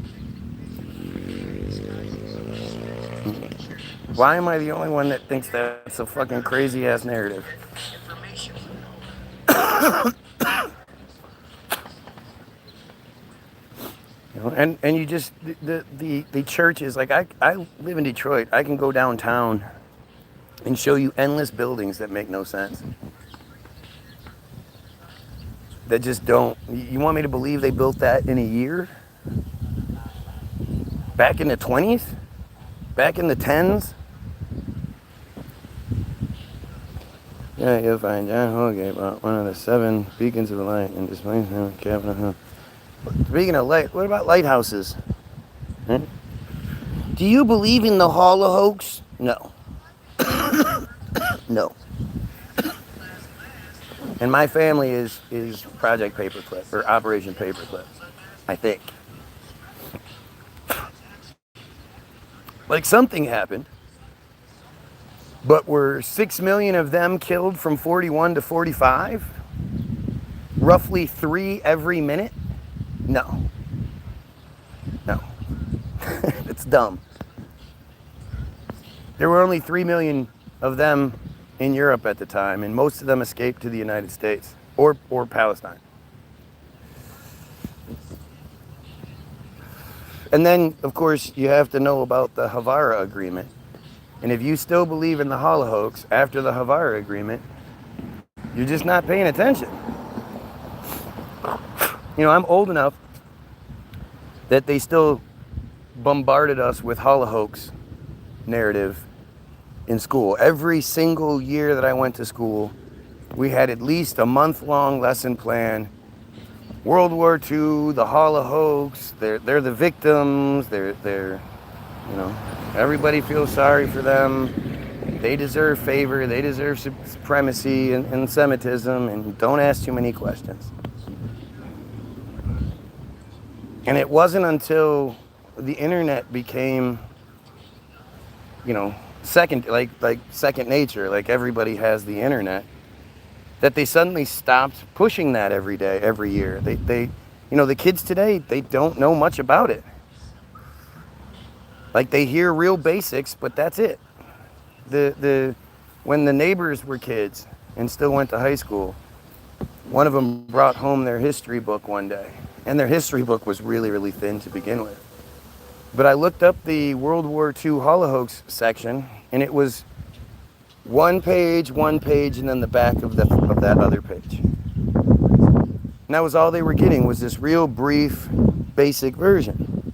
Speaker 2: Why am I the only one that thinks that's a fucking crazy ass narrative? You know, and you just, the churches, like I live in Detroit. I can go downtown and show you endless buildings that make no sense. That just don't, you want me to believe they built that in a year? Back in the 20s? Back in the 10s? Yeah, you'll find John Holgate bought one of the 7 beacons of light and displays them on Capitol Hill. Speaking of light, what about lighthouses? Huh? Do you believe in the Holocaust? No. No. And my family is Project Paperclip, or Operation Paperclip, I think. Like, something happened, but were 6 million of them killed from 41 to 45? Roughly 3 every minute? No. No. It's dumb. There were only 3 million of them in Europe at the time, and most of them escaped to the United States or Palestine. And then, of course, you have to know about the Havara Agreement. And if you still believe in the Holocaust after the Havara Agreement, you're just not paying attention. You know, I'm old enough that they still bombarded us with Holocaust narrative in school. Every single year that I went to school, we had at least a month-long lesson plan. World War II, the Holocaust, they're the victims, they're you know, everybody feels sorry for them. They deserve favor, they deserve supremacy and Semitism, and don't ask too many questions. And it wasn't until the internet became, you know, second nature, like everybody has the internet, that they suddenly stopped pushing that every year. They you know, the kids today, they don't know much about it. Like, they hear real basics, but that's it. the when the neighbors were kids and still went to high school, one of them brought home their history book one day, and their history book was really, really thin to begin with. But I looked up the World War II Holocaust section, and it was one page, and then the back of that other page. And that was all they were getting, was this real brief, basic version.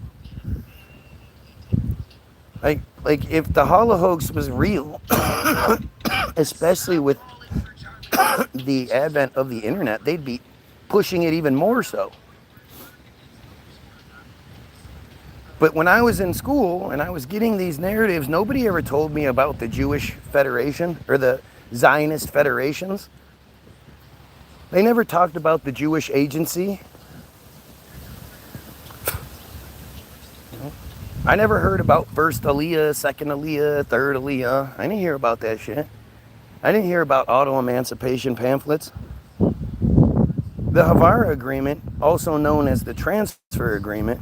Speaker 2: Like if the Holocaust was real, especially with the advent of the internet, they'd be pushing it even more so. But when I was in school and I was getting these narratives, nobody ever told me about the Jewish Federation or the Zionist federations. They never talked about the Jewish Agency. I never heard about first Aliyah, second Aliyah, third Aliyah. I didn't hear about that shit. I didn't hear about auto-emancipation pamphlets. The Havara Agreement, also known as the Transfer Agreement,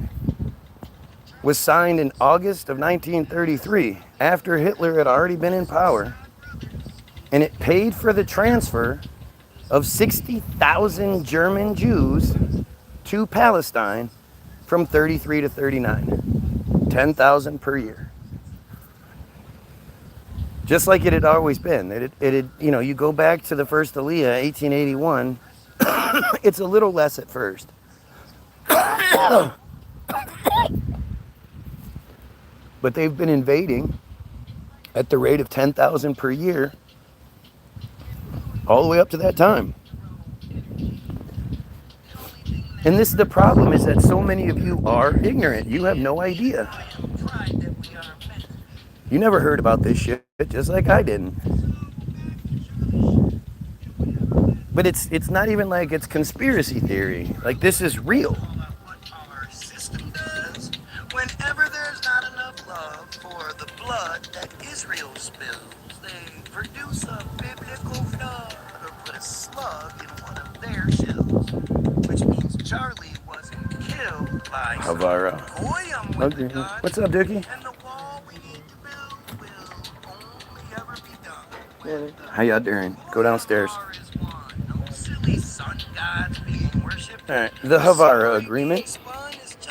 Speaker 2: was signed in August of 1933, after Hitler had already been in power, and it paid for the transfer of 60,000 German Jews to Palestine from 33 to 39, 10,000 per year. Just like it had always been. It had, you know, you go back to the first Aliyah, 1881, it's a little less at first. But they've been invading at the rate of 10,000 per year all the way up to that time. And this is the problem, is that so many of you are ignorant. You have no idea. You never heard about this shit, just like I didn't. But it's not even like it's conspiracy theory. Like, this is real.
Speaker 3: Whenever there's not enough love for the blood that Israel spills, they produce a biblical flood or put a slug in one of their shells, which means Charlie wasn't killed by
Speaker 2: Havara.
Speaker 3: Goyim with the gun,
Speaker 2: What's up, Dookie?
Speaker 3: and the wall we need to build will only ever be done.
Speaker 2: How y'all doing? Go downstairs.
Speaker 3: No silly sun gods being worshipped.
Speaker 2: All right, the Havara Agreement.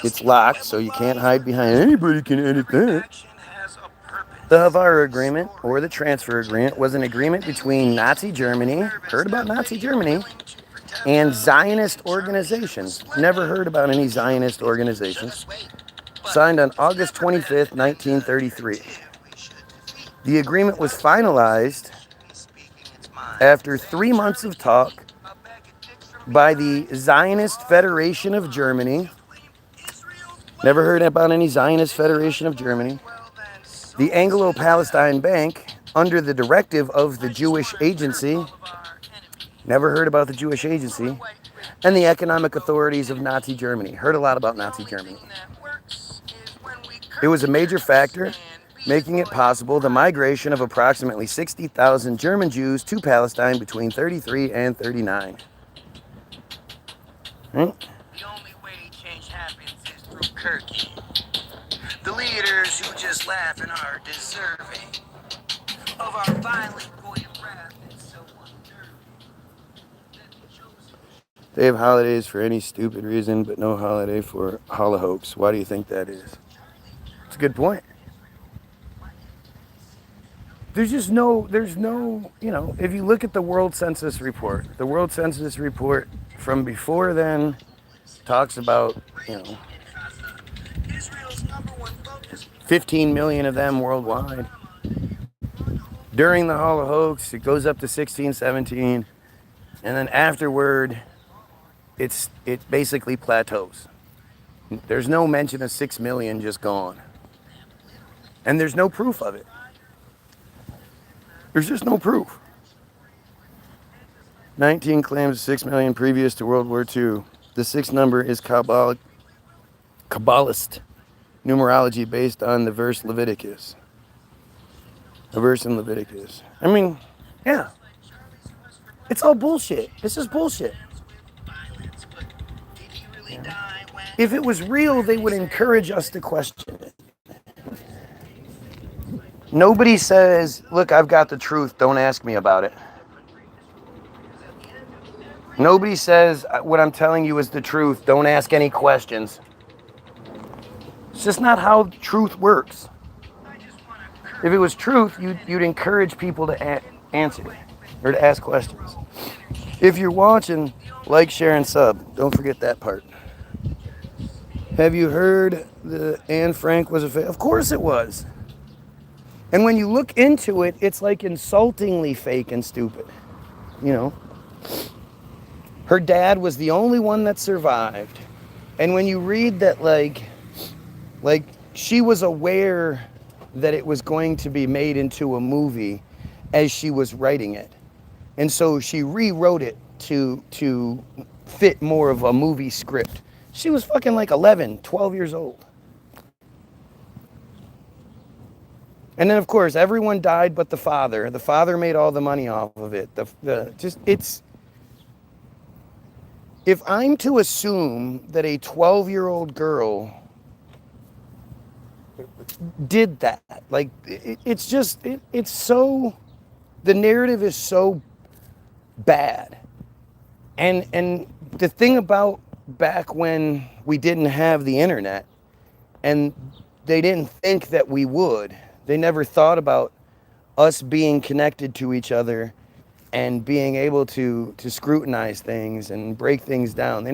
Speaker 2: It's locked, so you can't hide behind anybody can edit that. The Havara Agreement, or the Transfer Agreement, was an agreement between Nazi Germany, heard about Nazi Germany, and Zionist organizations. Never heard about any Zionist organizations. Signed on August 25th, 1933. The agreement was finalized after 3 months of talk by the Zionist Federation of Germany. Never heard about any Zionist Federation of Germany. The Anglo-Palestine Bank, under the directive of the Jewish Agency. Never heard about the Jewish Agency. And the economic authorities of Nazi Germany. Heard a lot about Nazi Germany. It was a major factor, making it possible the migration of approximately 60,000 German Jews to Palestine between 33 and 39. Right?
Speaker 3: Kirky. The leaders who just laugh and are deserving of our violent Goyim wrath and so
Speaker 2: They have holidays for any stupid reason, but no holiday for Holocaust. Why do you think that is? It's a good point. There's no, you know, if you look at the World Census Report from before then talks about, you know, 15 million of them worldwide. During the Holocaust, it goes up to 16, 17, and then afterward, it basically plateaus. There's no mention of 6 million just gone. And there's no proof of it. There's just no proof. 19 claims 6 million previous to World War II. The sixth number is Kabbalist numerology based on the verse Leviticus. A verse in Leviticus. I mean, yeah. It's all bullshit. This is bullshit. Yeah. If it was real, they would encourage us to question it. Nobody says, look, I've got the truth, don't ask me about it. Nobody says, what I'm telling you is the truth, don't ask any questions. It's just not how truth works. If it was truth, you'd encourage people to answer or to ask questions. If you're watching, like, share, and sub. Don't forget that part. Have you heard that Anne Frank was a fake? Of course it was. And when you look into it, it's like insultingly fake and stupid. You know? Her dad was the only one that survived. And when you read that, like she was aware that it was going to be made into a movie as she was writing it. And so she rewrote it to fit more of a movie script. She was fucking like 11, 12 years old. And then, of course, everyone died but the father. The father made all the money off of it. If I'm to assume that a 12-year-old girl did that, like, it's so, the narrative is so bad. And the thing about back when we didn't have the internet and they didn't think that we would, they never thought about us being connected to each other and being able to scrutinize things and break things down.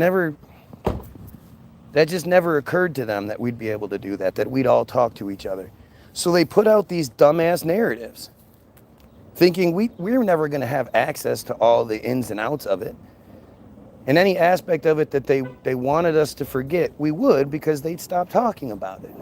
Speaker 2: That just never occurred to them that we'd be able to do that we'd all talk to each other. So they put out these dumbass narratives, thinking we're never gonna have access to all the ins and outs of it. And any aspect of it that they wanted us to forget, we would, because they'd stop talking about it.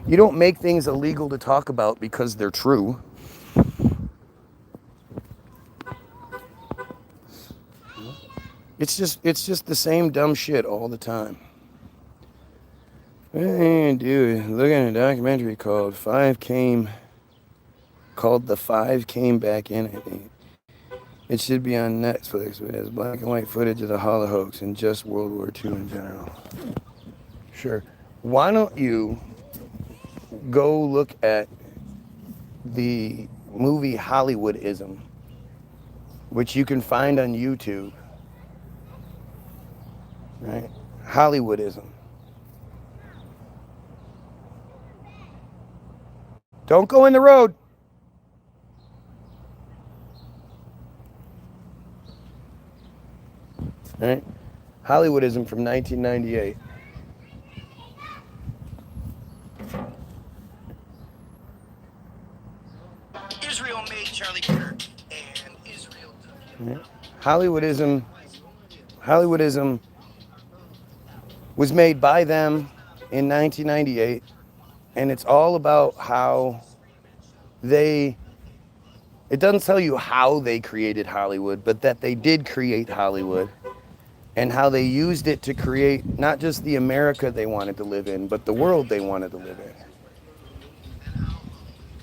Speaker 2: You don't make things illegal to talk about because they're true. It's just the same dumb shit all the time. Hey, dude, look at a documentary called The Five Came Back In, I think. It should be on Netflix, but it has black and white footage of the Holocaust and just World War II in general. Sure. Why don't you go look at the movie Hollywoodism, which you can find on YouTube, right? Hollywoodism. Don't go in the road. Right? Hollywoodism from 1998.
Speaker 3: Israel made Charlie Kirk, and Israel took him.
Speaker 2: Hollywoodism was made by them in 1998, and it's all about how it doesn't tell you how they created Hollywood, but that they did create Hollywood, and how they used it to create not just the America they wanted to live in, but the world they wanted to live in.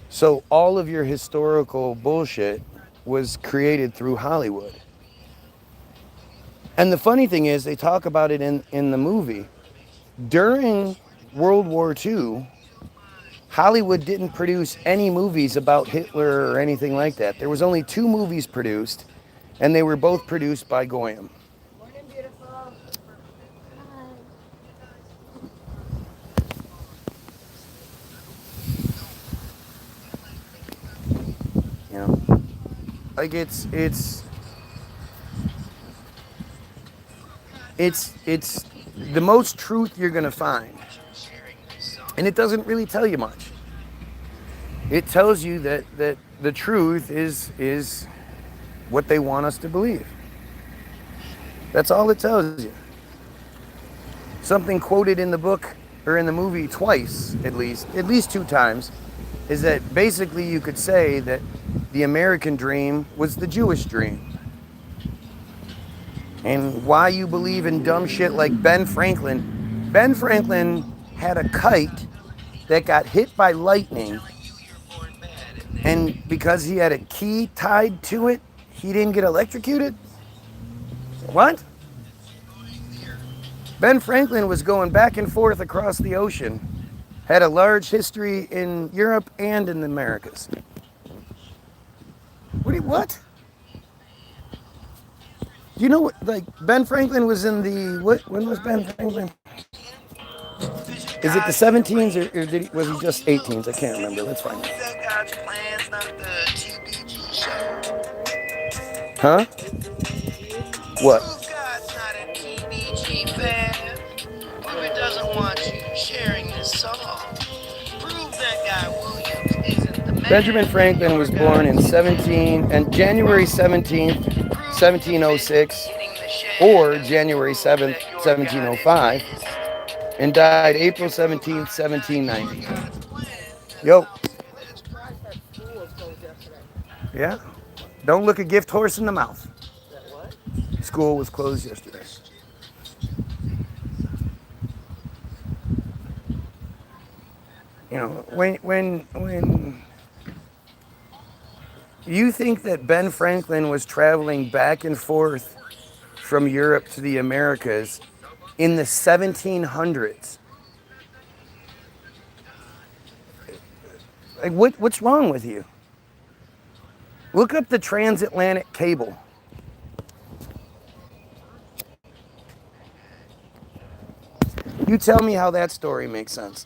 Speaker 2: So all of your historical bullshit was created through Hollywood. And the funny thing is, they talk about it in the movie. During World War II, Hollywood didn't produce any movies about Hitler or anything like that. There was only 2 movies produced, and they were both produced by Goyim.
Speaker 4: Morning, beautiful.
Speaker 2: You know, like it's the most truth you're gonna find, and it doesn't really tell you much. It tells you that the truth is what they want us to believe. That's all it tells you. Something quoted in the book or in the movie twice, at least 2 times, is that basically you could say that the American dream was the Jewish dream. And why you believe in dumb shit like Ben Franklin. Ben Franklin had a kite that got hit by lightning And because he had a key tied to it, he didn't get electrocuted? What? Ben Franklin was going back and forth across the ocean, had a large history in Europe and in the Americas. What? You know what, like, Ben Franklin was in the, when was Ben Franklin? Is it the 17s or was he just 18s? I can't remember. Let's find out. Huh? What?
Speaker 3: God's not a TBG fan. Ruben doesn't want you sharing this song. Prove that guy Williams isn't the man.
Speaker 2: Benjamin Franklin was born in January 17th, 1706, or January 7th, 1705, and died April 17th, 1790. Yo. Yeah. Don't look a gift horse in the mouth. School was closed yesterday. You know, when you think that Ben Franklin was traveling back and forth from Europe to the Americas in the 1700s, like what's wrong with you? Look up the transatlantic cable. You tell me how that story makes sense.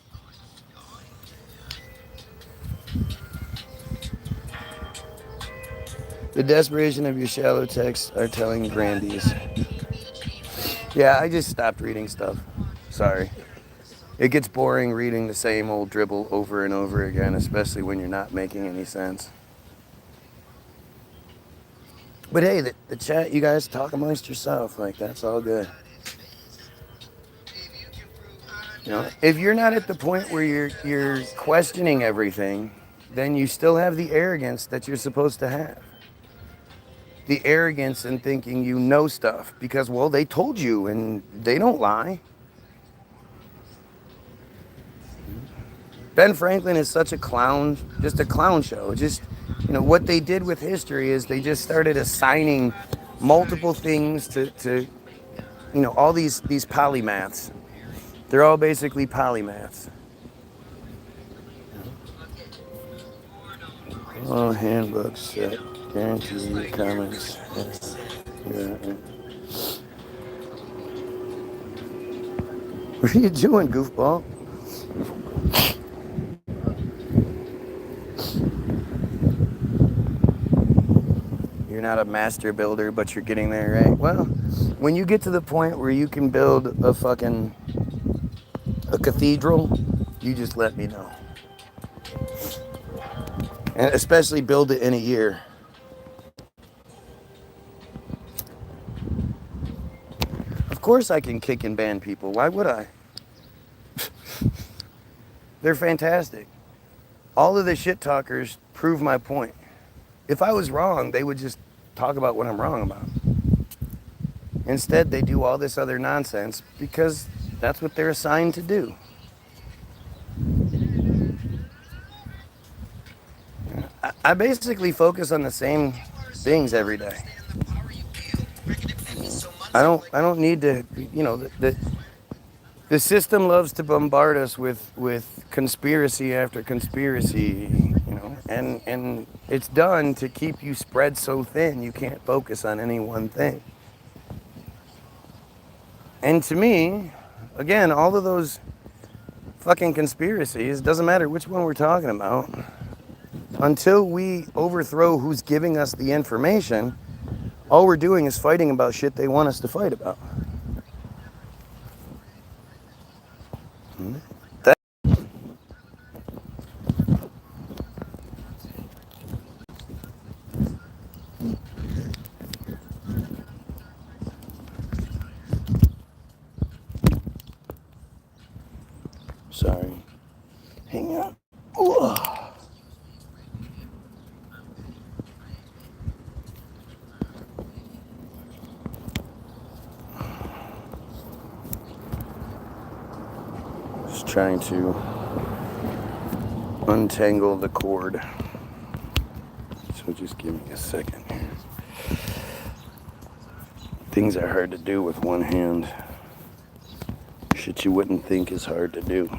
Speaker 2: The desperation of your shallow texts are telling grandees. Yeah, I just stopped reading stuff. Sorry. It gets boring reading the same old dribble over and over again, especially when you're not making any sense. But hey, the chat, you guys talk amongst yourself. Like, that's all good. You know, if you're not at the point where you're questioning everything, then you still have the arrogance that you're supposed to have. The arrogance in thinking you know stuff because, well, they told you and they don't lie. Ben Franklin is such a clown, just a clown show. Just, you know, what they did with history is they just started assigning multiple things to you know, all these polymaths. They're all basically polymaths. Oh, handbooks, guaranteed comments. Yeah. What are you doing, goofball? You're not a master builder, but you're getting there, right? Well, when you get to the point where you can build a cathedral, you just let me know. And especially build it in a year. Of course I can kick and ban people. Why would I? They're fantastic. All of the shit talkers prove my point. If I was wrong, they would just talk about what I'm wrong about. Instead, they do all this other nonsense because that's what they're assigned to do. I basically focus on the same things every day. I don't need to, you know, the system loves to bombard us with conspiracy after conspiracy, you know, and it's done to keep you spread so thin you can't focus on any one thing. And to me, again, all of those fucking conspiracies, doesn't matter which one we're talking about, until we overthrow who's giving us the information, all we're doing is fighting about shit they want us to fight about. Sorry. Hang on. Ooh. Just trying to untangle the cord. So just give me a second here. Things are hard to do with one hand. Shit you wouldn't think is hard to do.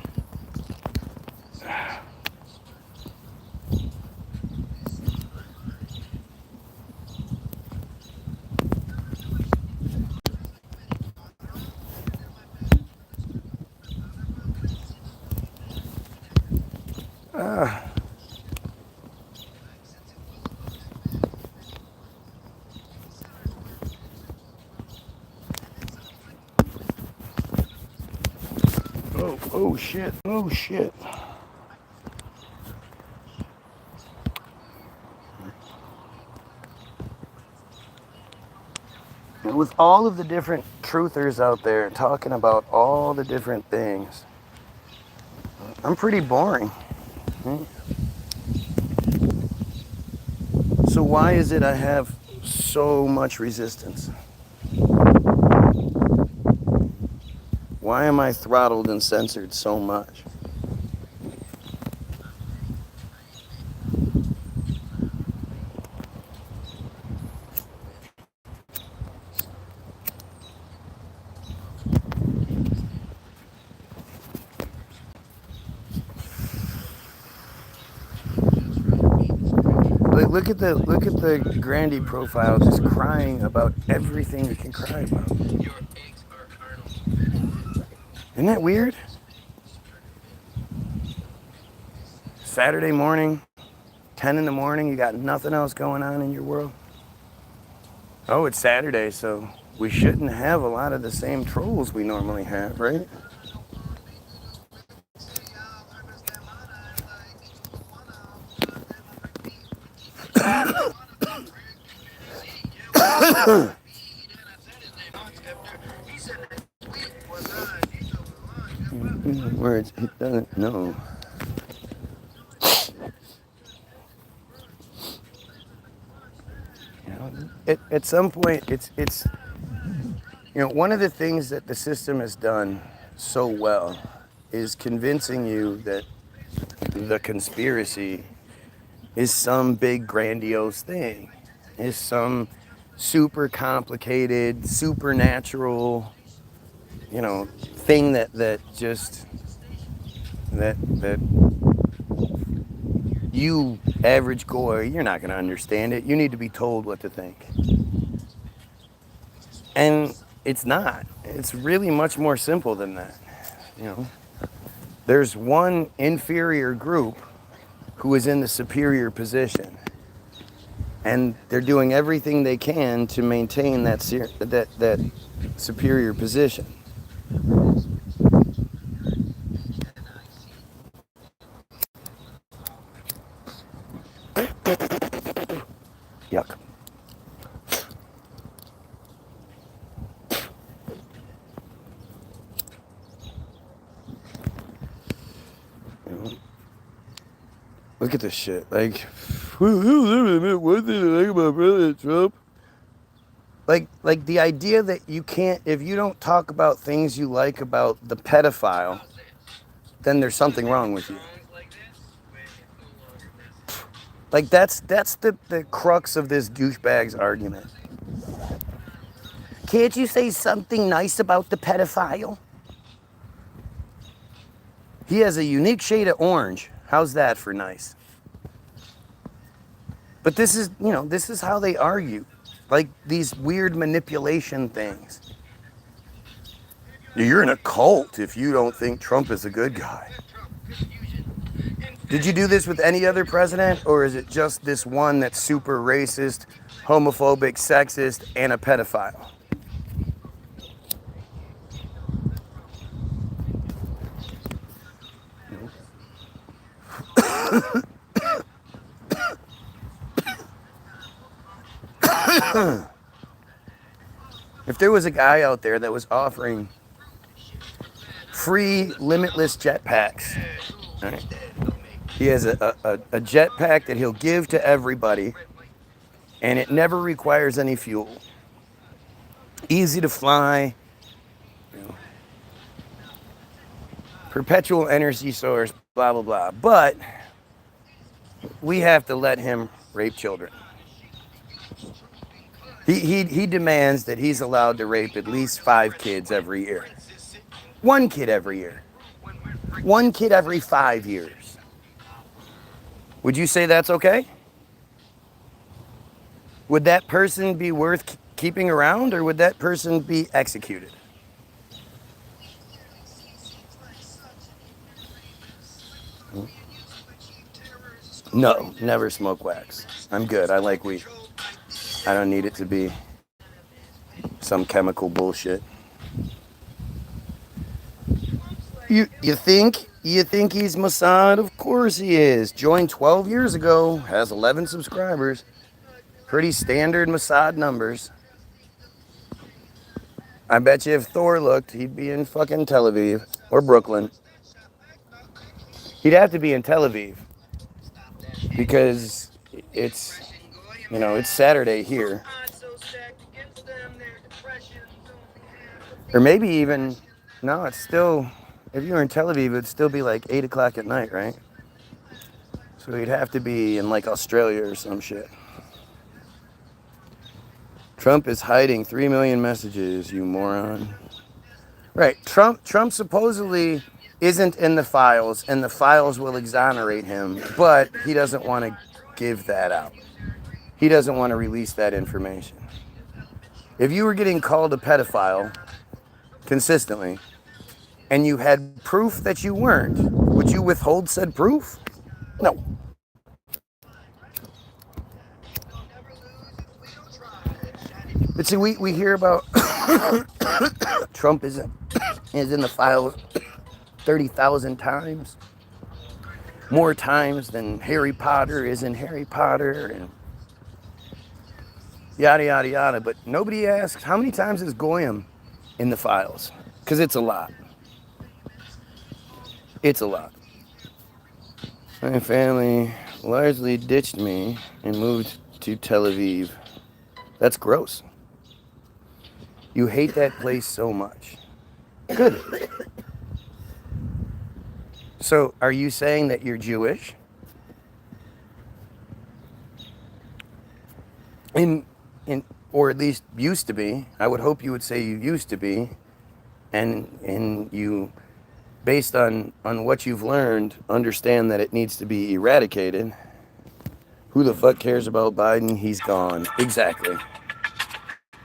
Speaker 2: Oh shit, oh shit. And with all of the different truthers out there talking about all the different things, I'm pretty boring. So why is it I have so much resistance? Why am I throttled and censored so much? Like, look at the Grandy profile, just crying about everything you can cry about. Isn't that weird? Saturday morning, 10 in the morning, you got nothing else going on in your world. Oh, it's Saturday, so we shouldn't have a lot of the same trolls we normally have, right? Words, it doesn't know. You know, at some point, it's you know, one of the things that the system has done so well is convincing you that the conspiracy is some big grandiose thing, is some super complicated, supernatural, you know, thing that you, average goy, you're not going to understand it. You need to be told what to think. And it's not. It's really much more simple than that. You know, there's one inferior group who is in the superior position, and they're doing everything they can to maintain that superior position. Yuck. Look at this shit. Like, what did I like about President Trump? Like the idea that you can't, if you don't talk about things you like about the pedophile, then there's something wrong with you. Like that's the crux of this douchebag's argument. Can't you say something nice about the pedophile? He has a unique shade of orange. How's that for nice? But this is, you know, this is how they argue. Like these weird manipulation things. You're in a cult if you don't think Trump is a good guy. Did you do this with any other president, or is it just this one that's super racist, homophobic, sexist, and a pedophile? If there was a guy out there that was offering free, limitless jetpacks, right? He has a jetpack that he'll give to everybody, and it never requires any fuel. Easy to fly, you know, perpetual energy source, blah, blah, blah. But we have to let him rape children. He demands that he's allowed to rape at least 5 kids every year. 1 kid every year. 1 kid every 5 years. Would you say that's okay? Would that person be worth keeping around, or would that person be executed? No, never smoke wax. I'm good. I like weed. I don't need it to be some chemical bullshit. You think he's Mossad? Of course he is. Joined 12 years ago, has 11 subscribers. Pretty standard Mossad numbers. I bet you if Thor looked, he'd be in fucking Tel Aviv or Brooklyn. He'd have to be in Tel Aviv because it's, it's Saturday here. Or maybe even, no, it's still, if you were in Tel Aviv, it'd still be like 8 o'clock at night, right? So he'd have to be in like Australia or some shit. Trump is hiding 3 million messages, you moron. Right, Trump supposedly isn't in the files, and the files will exonerate him, but he doesn't want to give that out. He doesn't want to release that information. If you were getting called a pedophile consistently, and you had proof that you weren't, would you withhold said proof? No. But see, we hear about Trump is in the files 30,000 times. More times than Harry Potter is in Harry Potter, and yada, yada, yada. But nobody asks, how many times is Goyim in the files? Because it's a lot. It's a lot. My family largely ditched me and moved to Tel Aviv. That's gross. You hate that place so much. Good. So, are you saying that you're Jewish? Or at least used to be. I would hope you would say you used to be. And you, based on what you've learned, understand that it needs to be eradicated. Who the fuck cares about Biden? He's gone. Exactly.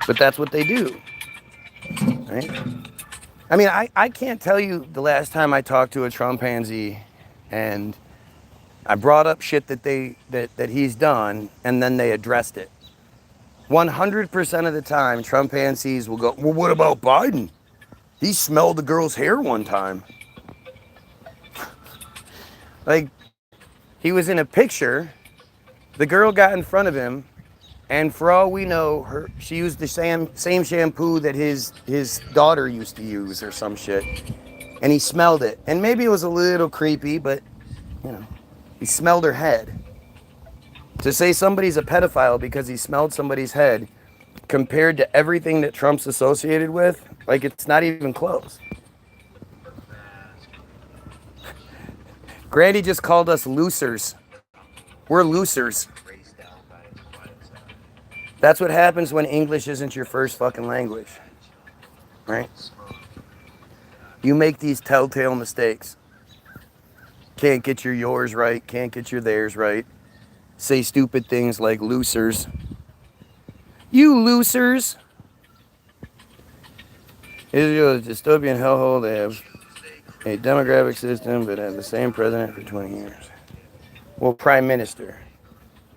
Speaker 2: But that's what they do. Right? I mean, I can't tell you the last time I talked to a Trumpanzee and I brought up shit that he's done, and then they addressed it. 100% of the time, Trumpanzees will go, well, what about Biden? He smelled the girl's hair one time. Like, he was in a picture, the girl got in front of him, and for all we know, she used the same shampoo that his daughter used to use or some shit. And he smelled it. And maybe it was a little creepy, but, he smelled her head. To say somebody's a pedophile because he smelled somebody's head, compared to everything that Trump's associated with, like, it's not even close. Granny just called us losers. We're losers. That's what happens when English isn't your first fucking language, right? You make these telltale mistakes. Can't get your yours right, can't get your theirs right. Say stupid things like losers. You losers! Israel is a dystopian hellhole. They have a demographic system, but have the same president for 20 years. Well, prime minister.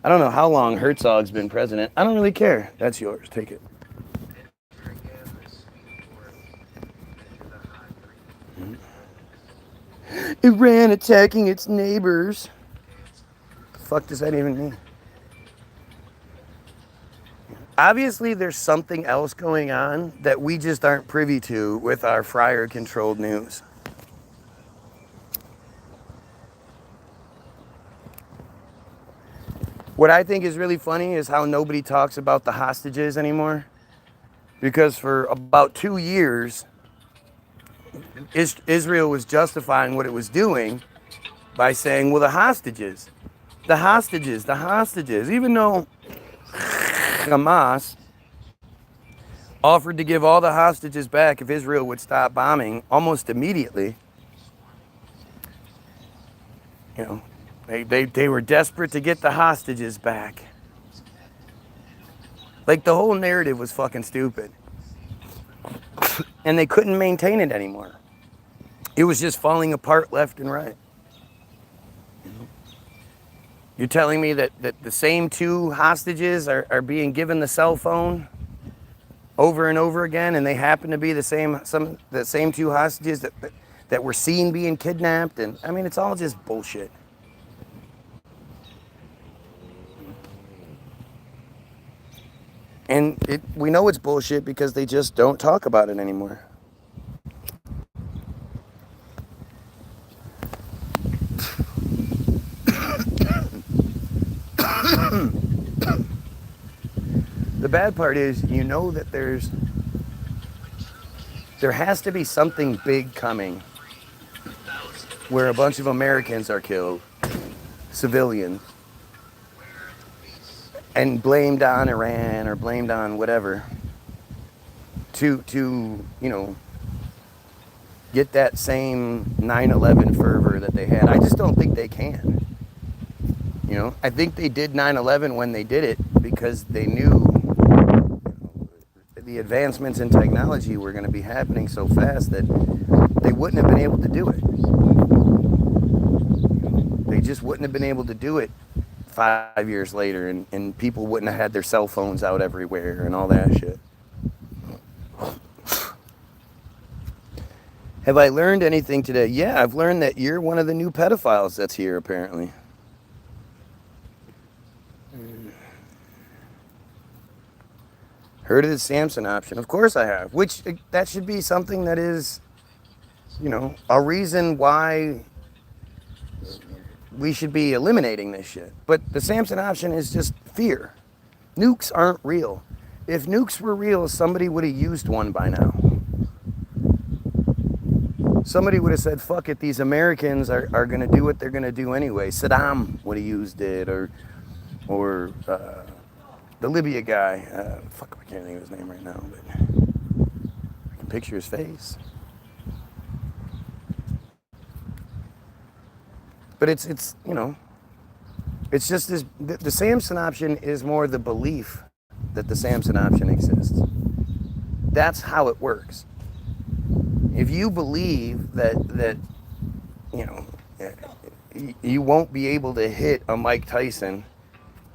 Speaker 2: I don't know how long Herzog's been president. I don't really care. That's yours. Take it. Iran attacking its neighbors. The fuck does that even mean? Obviously, there's something else going on that we just aren't privy to with our fryer-controlled news. What I think is really funny is how nobody talks about the hostages anymore. Because for about 2 years, Israel was justifying what it was doing by saying, well, the hostages, even though Hamas offered to give all the hostages back if Israel would stop bombing almost immediately. You know, they were desperate to get the hostages back. Like, the whole narrative was fucking stupid. And they couldn't maintain it anymore. It was just falling apart left and right. You're telling me that the same two hostages are being given the cell phone over and over again, and they happen to be the same two hostages that were seen being kidnapped? And I mean, it's all just bullshit. And we know it's bullshit because they just don't talk about it anymore. The bad part is, you know that there has to be something big coming where a bunch of Americans are killed, civilians, and blamed on Iran or blamed on whatever to you know, get that same 9/11 fervor that they had. I just don't think they can. You know, I think they did 9/11 when they did it because they knew the advancements in technology were going to be happening so fast that they wouldn't have been able to do it. They just wouldn't have been able to do it 5 years later, and people wouldn't have had their cell phones out everywhere and all that shit. Have I learned anything today? Yeah, I've learned that you're one of the new pedophiles that's here, apparently. Heard of the Samson option? Of course I have. Which, that should be something that is, you know, a reason why we should be eliminating this shit. But the Samson option is just fear. Nukes aren't real. If nukes were real, somebody would have used one by now. Somebody would have said, fuck it, these Americans are going to do what they're going to do anyway. Saddam would have used it, or the Libya guy. Fuck, I can't think of his name right now, but I can picture his face. But it's you know, it's just this, the Samson option is more the belief that the Samson option exists. That's how it works. If you believe that you know, you won't be able to hit a Mike Tyson,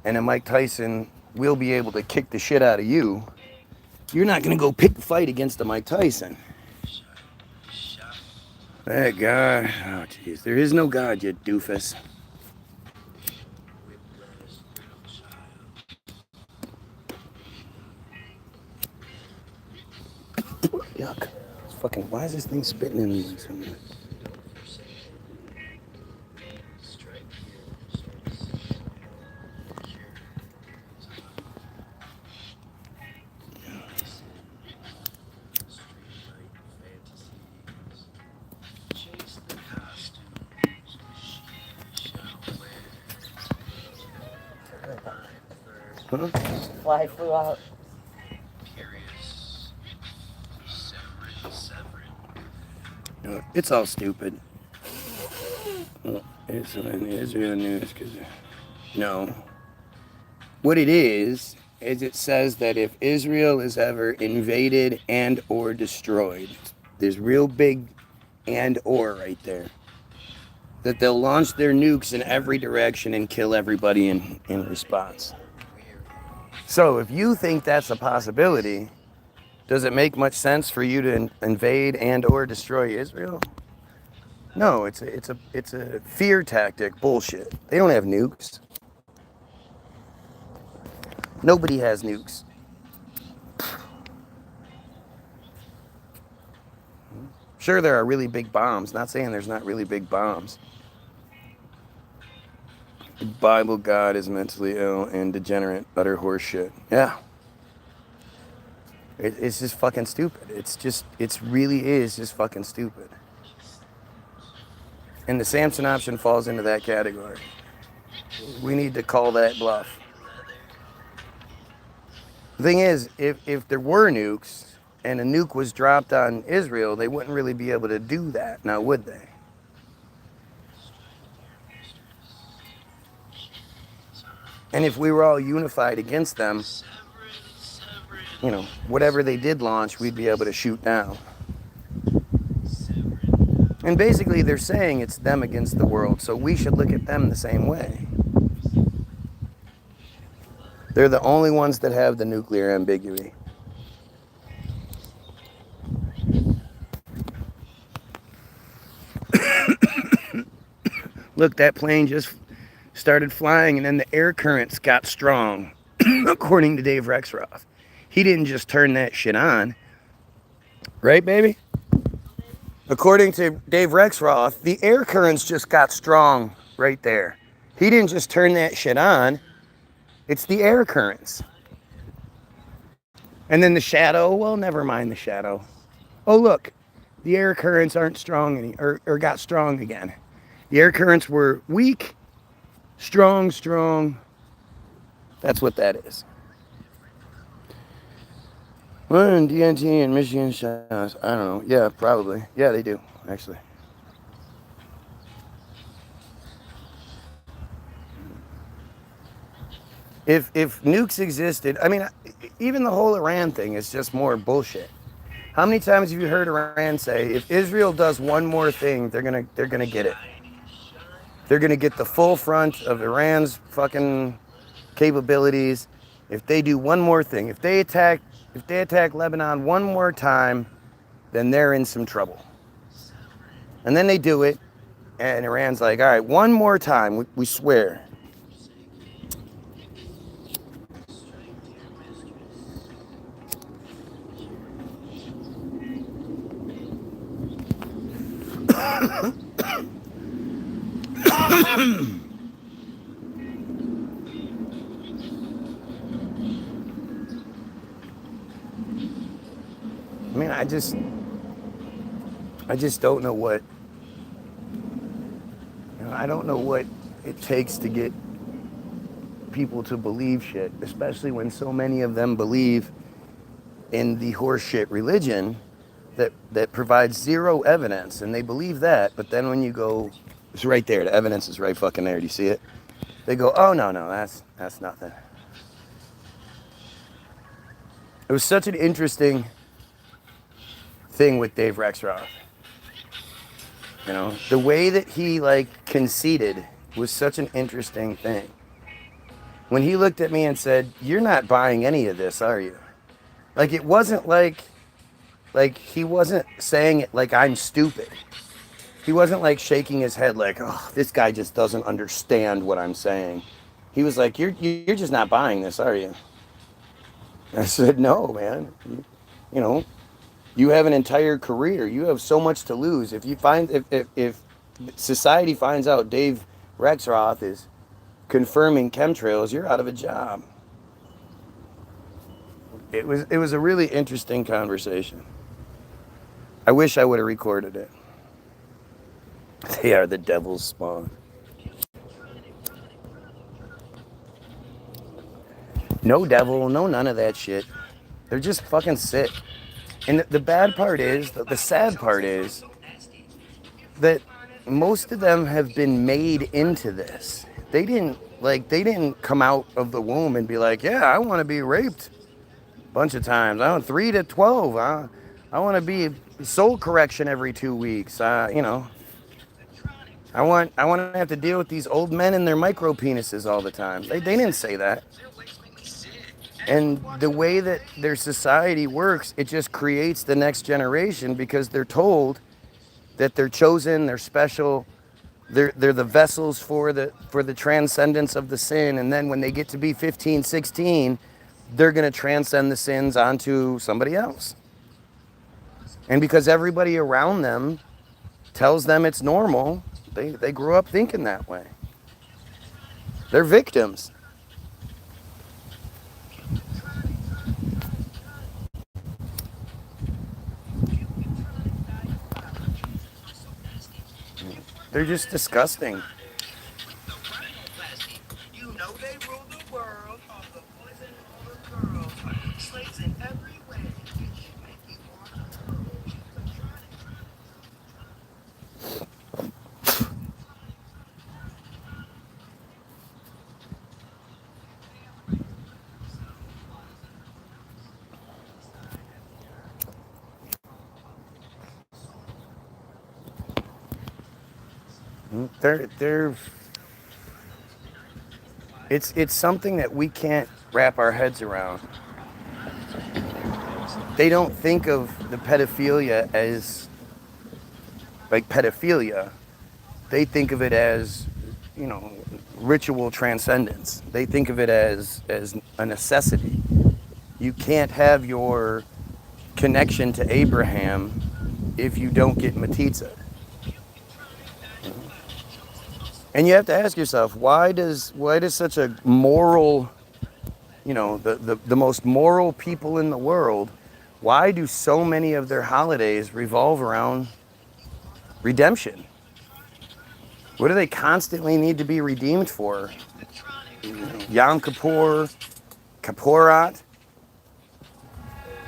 Speaker 2: and a Mike Tyson will be able to kick the shit out of you, you're not going to go pick the fight against a Mike Tyson. That God, oh jeez, there is no God, you doofus. Yuck. It's fucking, why is this thing spitting in me? Huh?
Speaker 4: Fly flew out.
Speaker 2: No, it's all stupid. Well, it's Israel news because no. What it is it says that if Israel is ever invaded and or destroyed, there's real big and or right there, that they'll launch their nukes in every direction and kill everybody in response. So if you think that's a possibility, does it make much sense for you to invade and or destroy Israel? No, it's a fear tactic bullshit. They don't have nukes. Nobody has nukes. Sure, there are really big bombs. Not saying there's not really big bombs. The Bible God is mentally ill and degenerate, utter horseshit. Yeah. It's just fucking stupid. It really is just fucking stupid. And the Samson option falls into that category. We need to call that bluff. The thing is, if there were nukes and a nuke was dropped on Israel, they wouldn't really be able to do that now, would they? And if we were all unified against them, you know, whatever they did launch, we'd be able to shoot down. And basically, they're saying it's them against the world, so we should look at them the same way. They're the only ones that have the nuclear ambiguity. Look, that plane just started flying, and then the air currents got strong, according to Dave Rexroth. He didn't just turn that shit on. Right, baby? According to Dave Rexroth, the air currents just got strong right there. He didn't just turn that shit on. It's the air currents. And then the shadow, well, never mind the shadow. Oh, look, the air currents aren't strong or got strong again. The air currents were weak, strong. That's what that is. Well, in DNT and Michigan shots, I don't know. Yeah, probably. Yeah, they do, actually. If nukes existed, I mean, even the whole Iran thing is just more bullshit. How many times have you heard Iran say, if Israel does one more thing, they're gonna get it. They're gonna get the full front of Iran's fucking capabilities. If they do one more thing, if they attack Lebanon one more time, then they're in some trouble. And then they do it, and Iran's like, all right, one more time, we swear. I mean, I just don't know what, I don't know what it takes to get people to believe shit, especially when so many of them believe in the horseshit religion that provides zero evidence, and they believe that, but then when you go, it's right there, the evidence is right fucking there, do you see it? They go, oh, no, that's nothing. It was such an interesting thing with Dave Rexroth. You know, the way that he conceded was such an interesting thing. When he looked at me and said, "You're not buying any of this, are you?" Like, it wasn't like he wasn't saying it like I'm stupid. He wasn't shaking his head like, "Oh, this guy just doesn't understand what I'm saying." He was like, "You're just not buying this, are you?" I said, "No, man. You know, you have an entire career. You have so much to lose. If society finds out Dave Rexroth is confirming chemtrails, you're out of a job." It was a really interesting conversation. I wish I would have recorded it. They are the devil's spawn. No devil, no none of that shit. They're just fucking sick. And the bad part is, the sad part is, that most of them have been made into this. They didn't come out of the womb and be like, yeah, I want to be raped a bunch of times. I want 3 to 12. I want to be soul correction every 2 weeks. You know, I want to have to deal with these old men and their micro penises all the time. They didn't say that. And the way that their society works, it just creates the next generation because they're told that they're chosen, they're special, they're the vessels for the transcendence of the sin. And then when they get to be 15, 16, they're going to transcend the sins onto somebody else. And because everybody around them tells them it's normal, they grew up thinking that way. They're victims. They're just disgusting.
Speaker 3: You know they rule the world off the poison of the girls.
Speaker 2: They're it's something that we can't wrap our heads around. They don't think of the pedophilia as like pedophilia. They think of it as, you know, ritual transcendence. They think of it as a necessity. You can't have your connection to Abraham if you don't get Matitza. And you have to ask yourself, why does such a moral, you know, the most moral people in the world, why do so many of their holidays revolve around redemption? What do they constantly need to be redeemed for? Yom Kippur, Kippurat.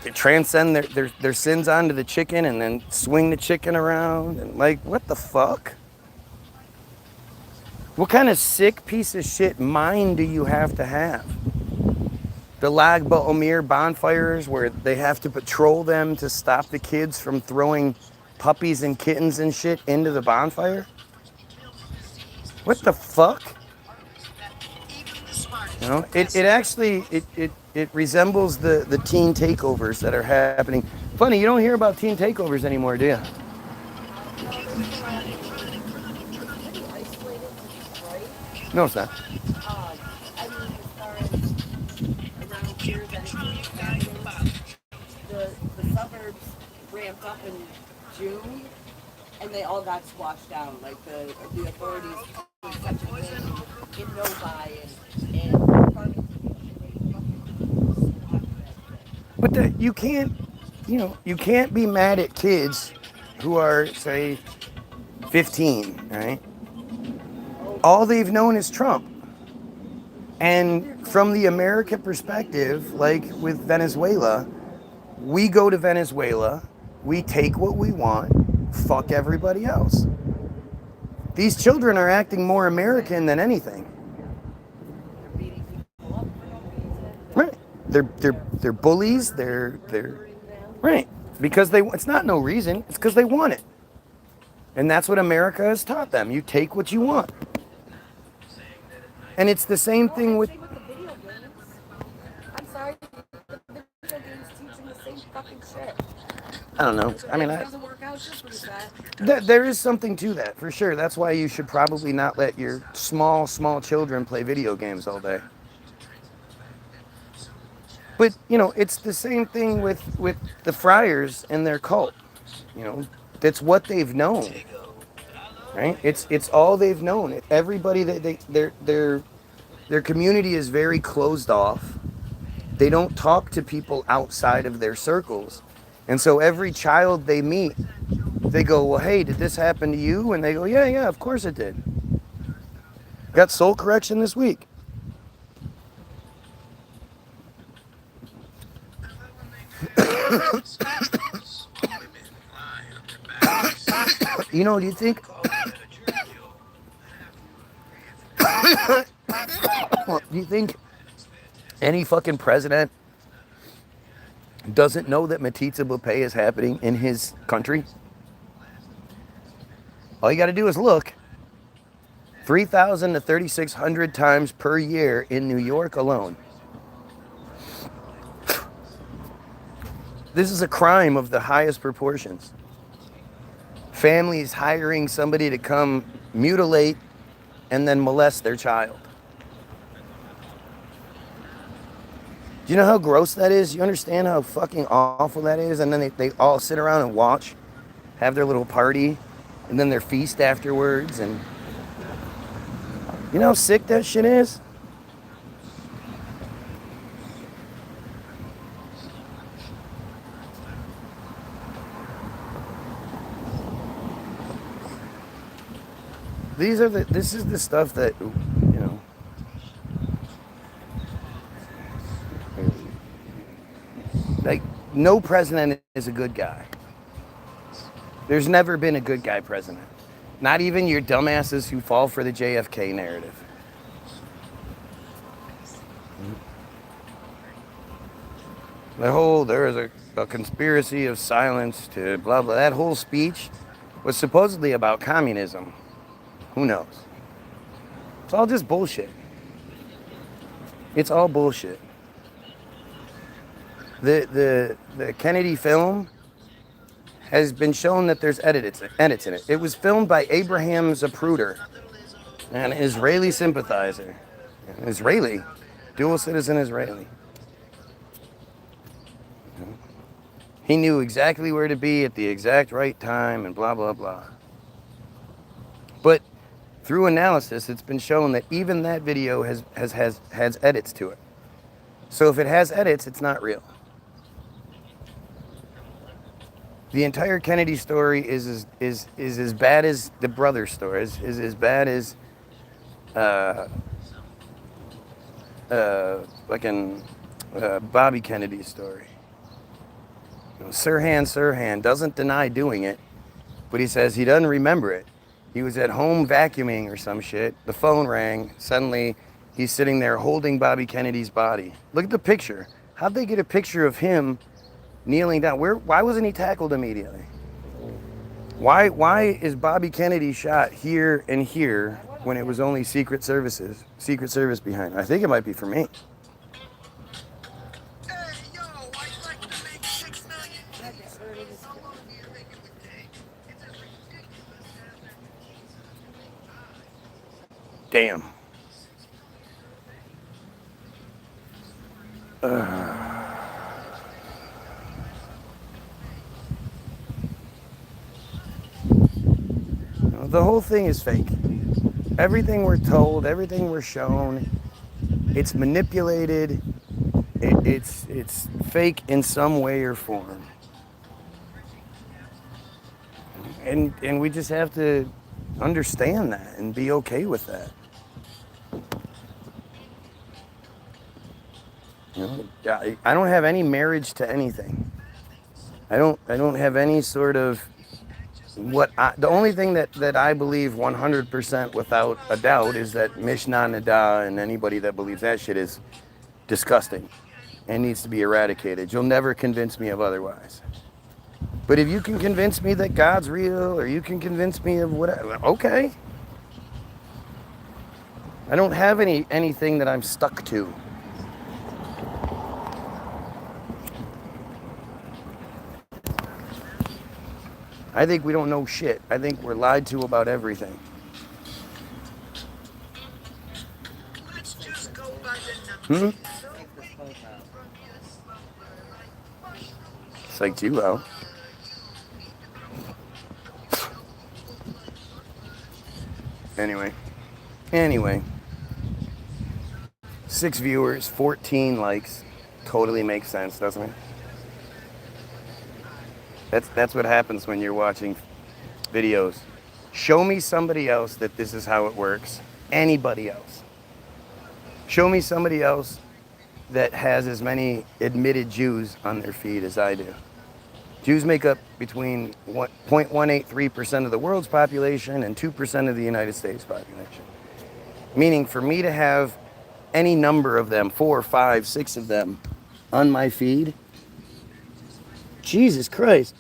Speaker 2: They transcend their sins onto the chicken and then swing the chicken around. And like, what the fuck? What kind of sick piece of shit mind do you have to have? The Lag BaOmer bonfires where they have to patrol them to stop the kids from throwing puppies and kittens and shit into the bonfire? What the fuck? You know, it actually resembles the teen takeovers that are happening. Funny, you don't hear about teen takeovers anymore, do you? No, it's not.
Speaker 4: I mean, as far as around here, that the suburbs ramped up in June, and they all got squashed down. Like the authorities did such a thing in Novi and
Speaker 2: But you can't, you know, you can't be mad at kids who are, say, 15, right? All they've known is Trump. And from the American perspective, like with Venezuela, we go to Venezuela, we take what we want, fuck everybody else. These children are acting more American than anything. Right. They're bullies, they're right. Because it's not no reason, it's because they want it. And that's what America has taught them. You take what you want. And it's the same thing with.
Speaker 4: I'm sorry, the video games teach them the same fucking shit.
Speaker 2: I don't know. I mean,
Speaker 4: It doesn't work out just for that.
Speaker 2: there is something to that, for sure. That's why you should probably not let your small children play video games all day. But, you know, it's the same thing with the Friars and their cult. You know, that's what they've known. Right? It's all they've known. Everybody their community is very closed off. They don't talk to people outside of their circles. And so every child they meet, they go, well, hey, did this happen to you? And they go, yeah, of course it did. Got soul correction this week. You know, do you think any fucking president doesn't know that Matitza Buffet is happening in his country? All you got to do is look. 3,000 to 3,600 times per year in New York alone. This is a crime of the highest proportions. Families hiring somebody to come mutilate and then molest their child. Do you know how gross that is? You understand how fucking awful that is? And then they all sit around and watch, have their little party, and then their feast afterwards. And you know how sick that shit is? This is the stuff that, you know, like, no president is a good guy. There's never been a good guy president. Not even your dumbasses who fall for the JFK narrative. There is a conspiracy of silence to blah, blah. That whole speech was supposedly about communism. Who knows? It's all just bullshit. It's all bullshit. The Kennedy film has been shown that there's edits in it. It was filmed by Abraham Zapruder, an Israeli sympathizer. An Israeli, dual citizen Israeli. He knew exactly where to be at the exact right time and blah, blah, blah. But through analysis, it's been shown that even that video has edits to it. So if it has edits, it's not real. The entire Kennedy story is as bad as the brother story, is as bad as Bobby Kennedy's story. You know, Sirhan doesn't deny doing it, but he says he doesn't remember it. He was at home vacuuming or some shit. The phone rang. Suddenly, he's sitting there holding Bobby Kennedy's body. Look at the picture. How'd they get a picture of him kneeling down? Why wasn't he tackled immediately? Why is Bobby Kennedy shot here and here when it was only Secret Service behind? I think it might be for me.
Speaker 3: Hey, yo, I'd like to make $6 million. How long do you think it would take? It's as ridiculous as
Speaker 2: Damn. The whole thing is fake. Everything we're told, everything we're shown, it's manipulated. It's fake in some way or form. And we just have to understand that and be okay with that. You know, I don't have any marriage to anything. I don't have any sort of the only thing that I believe 100% without a doubt is that Mishnah Nada, and anybody that believes that shit is disgusting and needs to be eradicated. You'll never convince me of otherwise. But if you can convince me that God's real, or you can convince me of whatever, okay. I don't have anything that I'm stuck to. I think we don't know shit. I think we're lied to about everything.
Speaker 3: Let's just go by the numbers.
Speaker 2: Psyched you out. Anyway. 6 viewers, 14 likes. Totally makes sense, doesn't it? That's what happens when you're watching videos. Show me somebody else that this is how it works. Anybody else. Show me somebody else that has as many admitted Jews on their feed as I do. Jews make up between 0.183% of the world's population and 2% of the United States population. Meaning for me to have any number of them, 4, 5, 6 of them on my feed, Jesus Christ.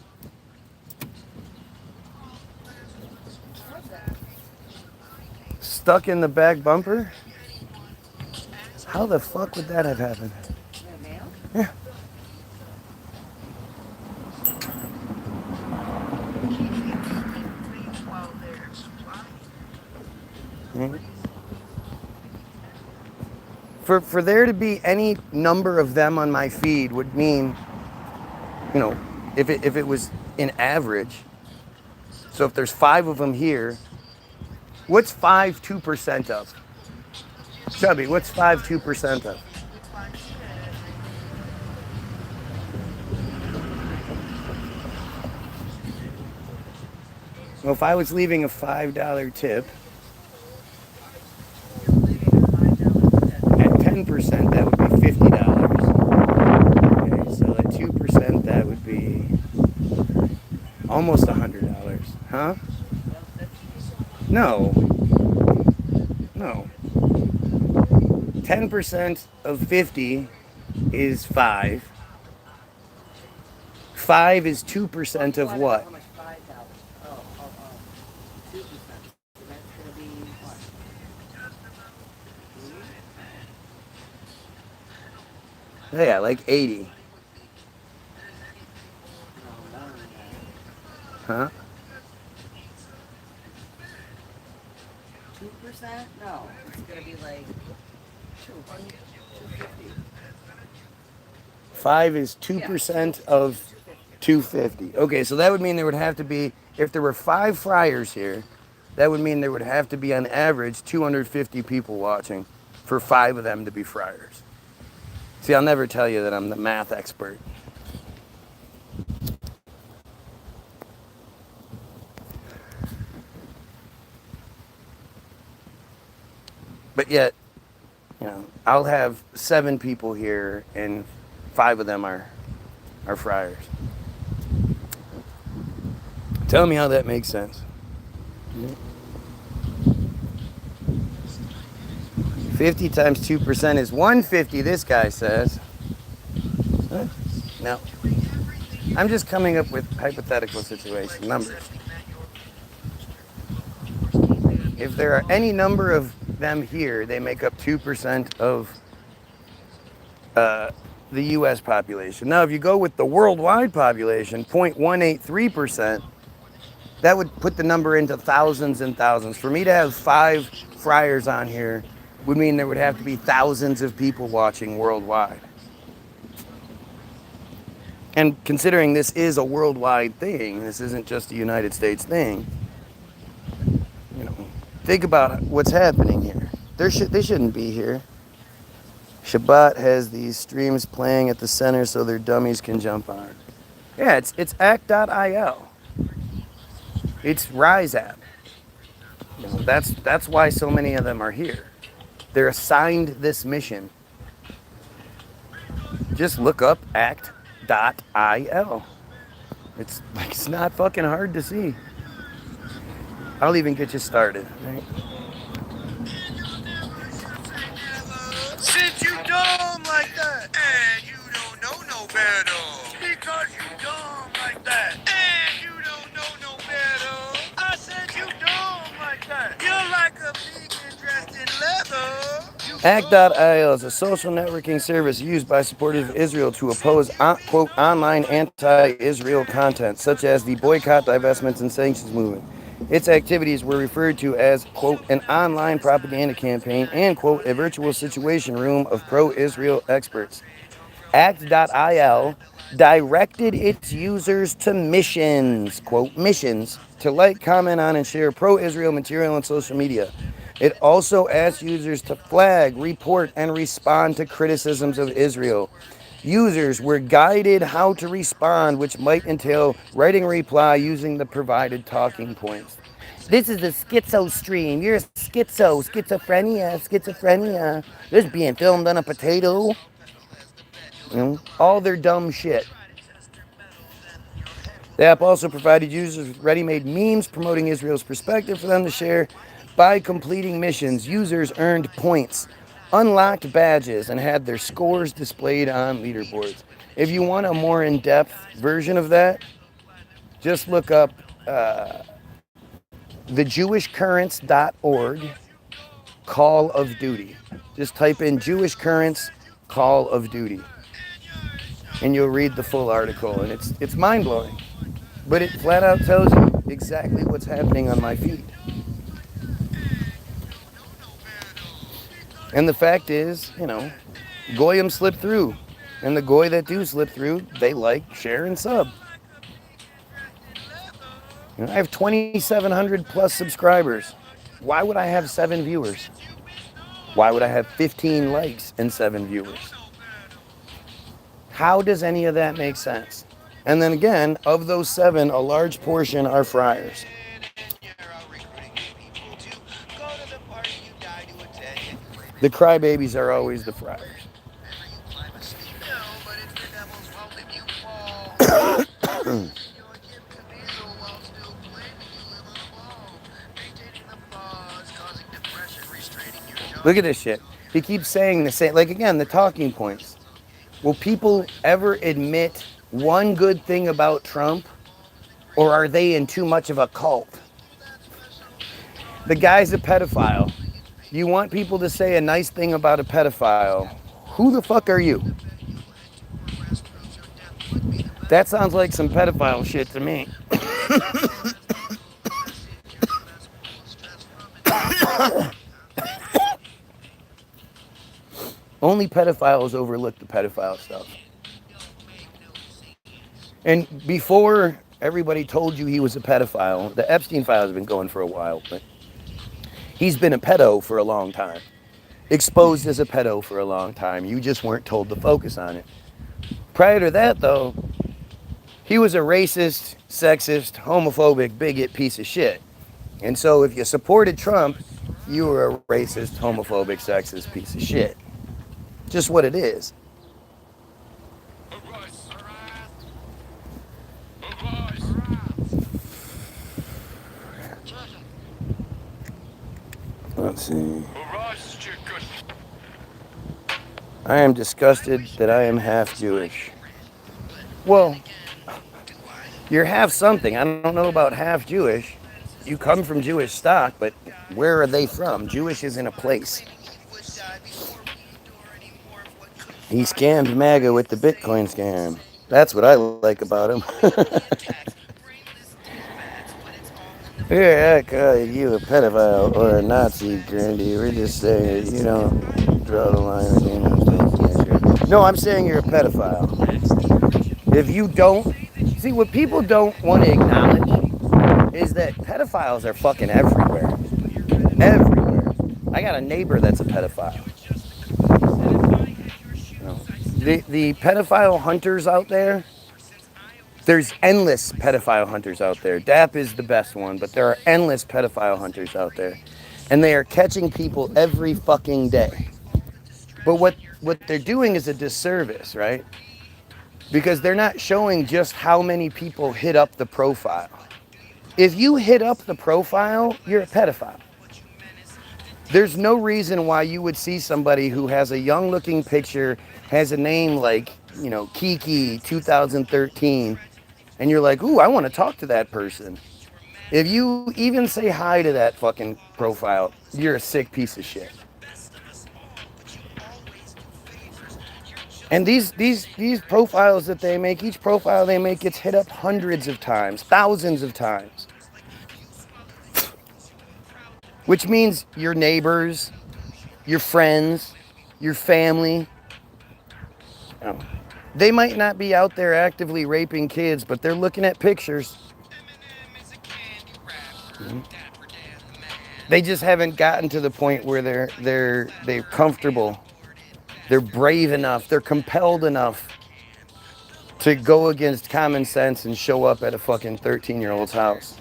Speaker 2: Stuck in the back bumper? How the fuck would that have happened? Yeah. Mm-hmm. For there to be any number of them on my feed would mean, you know, if it was an average, so if there's 5 of them here, what's 5 2% of? Chubby, what's 5 2% of? Well, if I was leaving a $5 tip, at 10%, that would be $50. Okay, so at 2%, that would be almost $100. Huh? No. 10% of 50 is 5. 5 is 2% of what?
Speaker 4: 2%. So that's going to be
Speaker 2: Yeah, like 80.
Speaker 4: No, more than that.
Speaker 2: Huh?
Speaker 4: 2%? No, it's gonna be like 250.
Speaker 2: 5 is
Speaker 4: Yeah,
Speaker 2: 2% of
Speaker 4: 250.
Speaker 2: 250. Okay, so that would mean there would have to be, if there were 5 friars here, that would mean there would have to be on average 250 people watching for 5 of them to be friars. See, I'll never tell you that I'm the math expert. But yet, I'll have 7 people here and 5 of them are friars. Tell me how that makes sense. 50 times 2% is 150, this guy says. Now, I'm just coming up with hypothetical situation numbers. If there are any number of them here, they make up 2% of the U.S. population. Now, if you go with the worldwide population, 0.183%, that would put the number into thousands and thousands. For me to have 5 friars on here would mean there would have to be thousands of people watching worldwide. And considering this is a worldwide thing, this isn't just a United States thing, think about what's happening here. They shouldn't be here. Shabbat has these streams playing at the center so their dummies can jump on. Yeah, it's act.il. It's Rise app. That's why so many of them are here. They're assigned this mission. Just look up act.il. It's not fucking hard to see. I'll even get you started. Right?
Speaker 3: Since you dumb like that, and you don't know no better. Because you dumb like that, and you don't know no better. I said you dumb like that. You're like a vegan dressed in leather.
Speaker 2: Act.io is a social networking service used by supporters of Israel to oppose, quote, online anti-Israel content, such as the boycott, divestments, and sanctions movement. Its activities were referred to as, quote, an online propaganda campaign and, quote, a virtual situation room of pro-Israel experts. Act.il directed its users to missions, quote, missions, to like, comment on, and share pro-Israel material on social media. It also asked users to flag, report, and respond to criticisms of Israel. Users were guided how to respond, which might entail writing a reply using the provided talking points. This is a schizo stream. You're a schizophrenia. This is being filmed on a potato. All their dumb shit. The app also provided users with ready-made memes promoting Israel's perspective for them to share. By completing missions, users earned points, unlocked badges, and had their scores displayed on leaderboards. If you want a more in-depth version of that, just look up thejewishcurrents.org Call of Duty. Just type in Jewish Currents Call of Duty, and you'll read the full article, and it's mind-blowing. But it flat out tells you exactly what's happening on my feed. And the fact is, Goyim slip through. And the Goy that do slip through, they like, share, and sub. I have 2,700 plus subscribers. Why would I have 7 viewers? Why would I have 15 likes and 7 viewers? How does any of that make sense? And then again, of those 7, a large portion are friars. The crybabies are always the friars. Look at this shit. He keeps saying the same, like again, the talking points. Will people ever admit one good thing about Trump, or are they in too much of a cult? The guy's a pedophile. You want people to say a nice thing about a pedophile. Who the fuck are you? That sounds like some pedophile shit to me. Only pedophiles overlook the pedophile stuff. And before everybody told you he was a pedophile, the Epstein file has been going for a while, but he's been a pedo for a long time. Exposed as a pedo for a long time. You just weren't told to focus on it. Prior to that, though, he was a racist, sexist, homophobic, bigot piece of shit. And so if you supported Trump, you were a racist, homophobic, sexist piece of shit. Just what it is. Let's see. I am disgusted that I am half Jewish. Well, you're half something. I don't know about half Jewish. You come from Jewish stock, but where are they from? Jewish isn't a place. He scammed MAGA with the Bitcoin scam. That's what I like about him. Yeah, I call you a pedophile or a Nazi, Grandy. We're just saying you don't draw the line again. No, I'm saying you're a pedophile. If you don't, see what people don't want to acknowledge is that pedophiles are fucking everywhere. Everywhere. I got a neighbor that's a pedophile. The pedophile hunters out there, there's endless pedophile hunters out there. DAP is the best one, but there are endless pedophile hunters out there. And they are catching people every fucking day. But what they're doing is a disservice, right? Because they're not showing just how many people hit up the profile. If you hit up the profile, you're a pedophile. There's no reason why you would see somebody who has a young looking picture, has a name like, you know, Kiki 2013, and you're like, ooh, I want to talk to that person. If you even say hi to that fucking profile, you're a sick piece of shit. And these profiles that they make, each profile they make gets hit up hundreds of times, thousands of times. Which means your neighbors, your friends, your family, they might not be out there actively raping kids, but they're looking at pictures. They just haven't gotten to the point where they're comfortable. They're brave enough, they're compelled enough to go against common sense and show up at a fucking 13-year-old's house.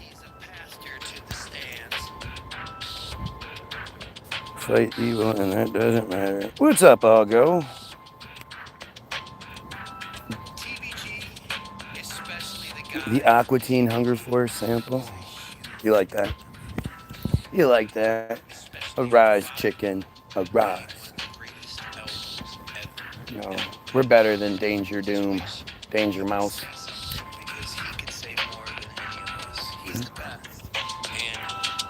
Speaker 2: Fight evil and that doesn't matter. What's up, Algo? The Aqua Teen Hunger Force sample. You like that? You like that? Arise, chicken. Arise. No, we're better than Danger Doom, Danger Mouse.
Speaker 3: Because he could say more than any of us. He's the best. And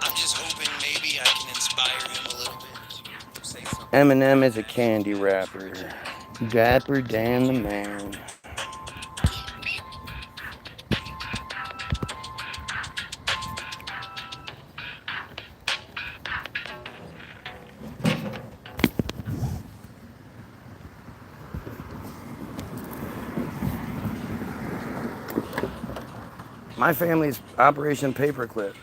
Speaker 3: I'm just hoping maybe I can inspire him a little bit to say something.
Speaker 2: Eminem is a candy rapper. Dapper Dan the Man. My family's Operation Paperclip.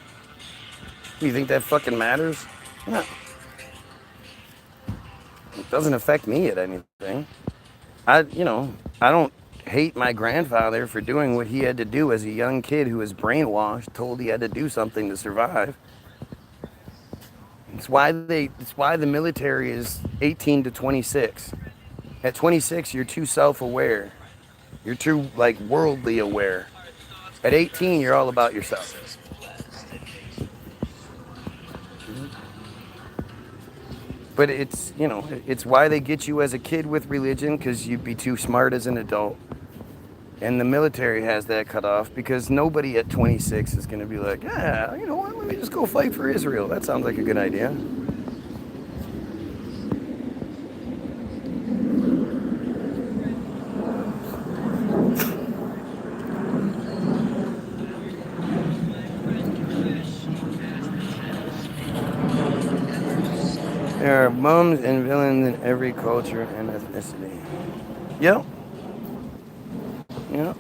Speaker 2: You think that fucking matters? No. It doesn't affect me at anything. I don't hate my grandfather for doing what he had to do as a young kid who was brainwashed, told he had to do something to survive. It's why the military is 18 to 26. At 26, you're too self-aware. You're too, like, worldly aware. At 18, you're all about yourself. But it's why they get you as a kid with religion, because you'd be too smart as an adult. And the military has that cut off because nobody at 26 is going to be like, yeah, you know what, let me just go fight for Israel. That sounds like a good idea. There are bums and villains in every culture and ethnicity. Yep. Yep.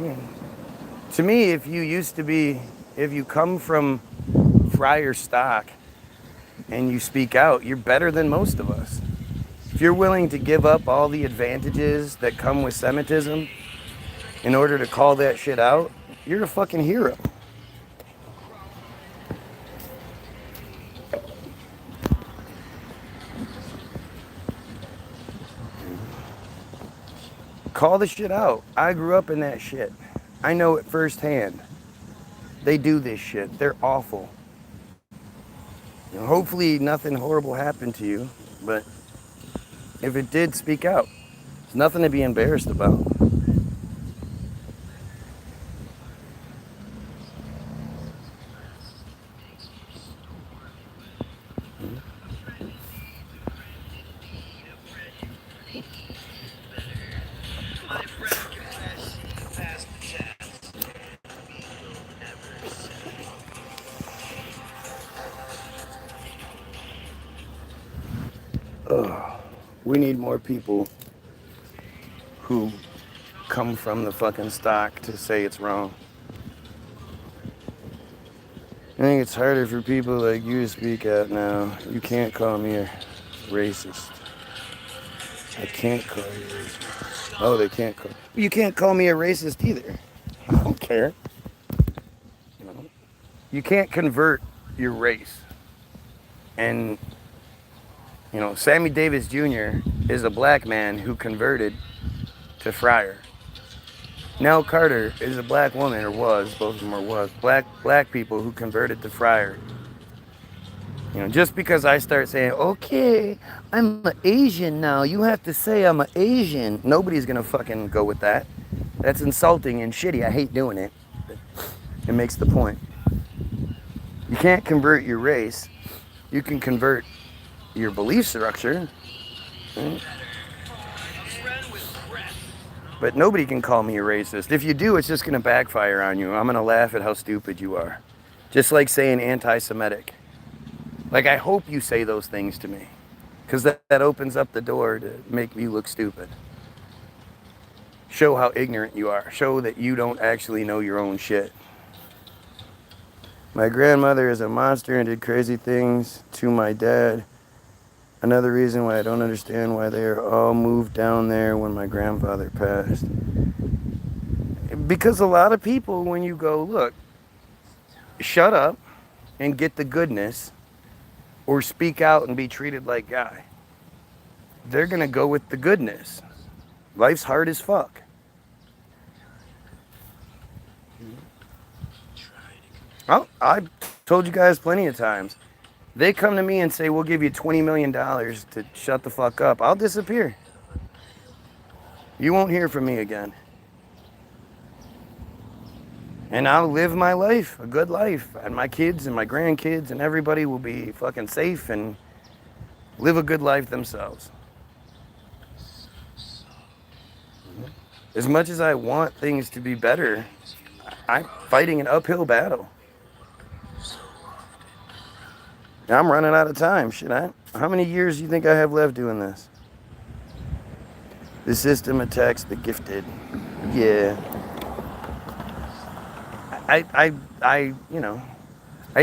Speaker 2: Yeah. To me, if you come from friar stock and you speak out, you're better than most of us. If you're willing to give up all the advantages that come with Semitism in order to call that shit out, you're a fucking hero. Call the shit out. I grew up in that shit. I know it firsthand. They do this shit. They're awful. You know, hopefully nothing horrible happened to you, but if it did, speak out. There's nothing to be embarrassed about. We need more people who come from the fucking stock to say it's wrong. I think it's harder for people like you to speak out now. You can't call me a racist. I can't call you racist. Oh, they can't call. You can't call me a racist either. I don't care. You know, you can't convert your race. And you know, Sammy Davis Jr. is a black man who converted to friar. Nell Carter is a black woman, or was, both of them are was, black people who converted to friar. You know, just because I start saying, okay, I'm an Asian now, you have to say I'm an Asian. Nobody's gonna fucking go with that. That's insulting and shitty. I hate doing it. It makes the point. You can't convert your race. You can convert your belief structure. But nobody can call me a racist. If you do, it's just going to backfire on you. I'm going to laugh at how stupid you are. Just like saying anti-Semitic. Like, I hope you say those things to me. Because that opens up the door to make me look stupid. Show how ignorant you are. Show that you don't actually know your own shit. My grandmother is a monster and did crazy things to my dad. Another reason why I don't understand why they are all moved down there when my grandfather passed. Because a lot of people, when you go, look, shut up and get the goodness, or speak out and be treated like Guy, they're going to go with the goodness. Life's hard as fuck. Well, I've told you guys plenty of times. They come to me and say, we'll give you $20 million to shut the fuck up. I'll disappear. You won't hear from me again. And I'll live my life, a good life. And my kids and my grandkids and everybody will be fucking safe and live a good life themselves. As much as I want things to be better, I'm fighting an uphill battle. I'm running out of time. How many years do you think I have left doing this? The system attacks the gifted. Yeah. I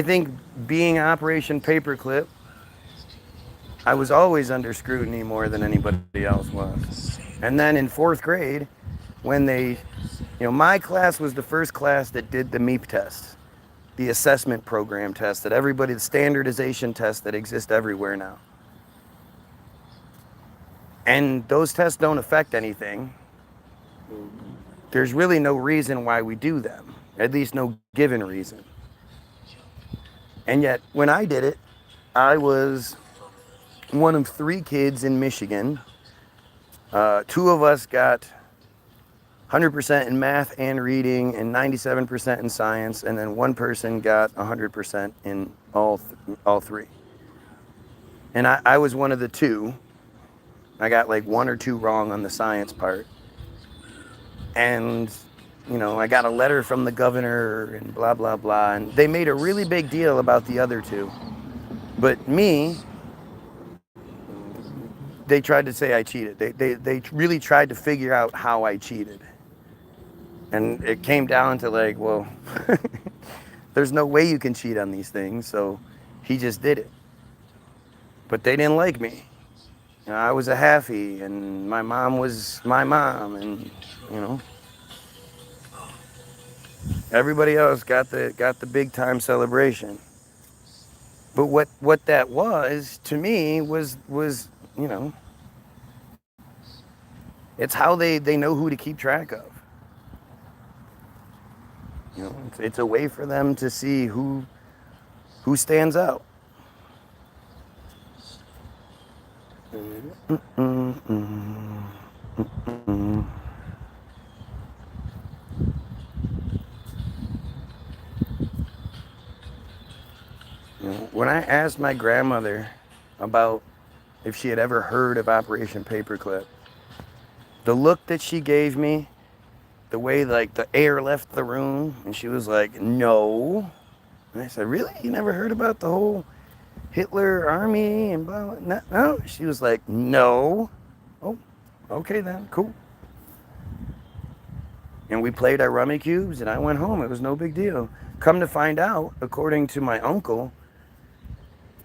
Speaker 2: think being Operation Paperclip, I was always under scrutiny more than anybody else was. And then in 4th grade, when my class was the first class that did the MEP test. The assessment program test that the standardization tests that exist everywhere now. And those tests don't affect anything. There's really no reason why we do them, at least no given reason. And yet, when I did it, I was one of 3 kids in Michigan. 2 of us got 100% in math and reading and 97% in science, and then 1 person got 100% in all 3. And I was one of the 2. I got like 1 or 2 wrong on the science part. And, I got a letter from the governor and blah, blah, blah. And they made a really big deal about the other 2. But me, they tried to say I cheated. They really tried to figure out how I cheated. And it came down to like, well, there's no way you can cheat on these things, so he just did it. But they didn't like me. You know, I was a halfie, and my mom was my mom, and you know, everybody else got the big time celebration. But what that was to me was you know, it's how they know who to keep track of. You know, it's a way for them to see who stands out. You know, when I asked my grandmother about if she had ever heard of Operation Paperclip, the look that she gave me, the way like the air left the room, and she was like, no. And I said, really? You never heard about the whole Hitler army and blah, blah? No? She was like, no. Oh, okay then, cool. And we played our rummy cubes, and I went home. It was no big deal. Come to find out, according to my uncle,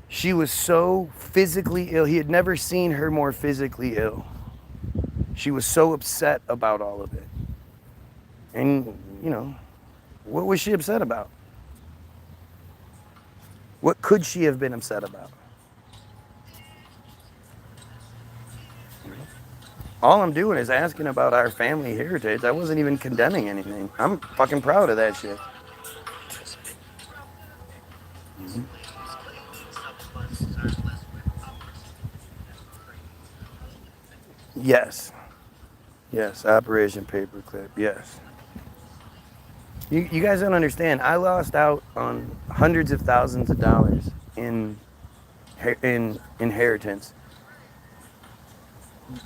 Speaker 2: she was so physically ill. He had never seen her more physically ill. She was so upset about all of it. And, you know, what was she upset about? What could she have been upset about? All I'm doing is asking about our family heritage. I wasn't even condemning anything. I'm fucking proud of that shit. Mm-hmm. Yes. Yes, Operation Paperclip, yes. You guys don't understand. I lost out on hundreds of thousands of dollars in inheritance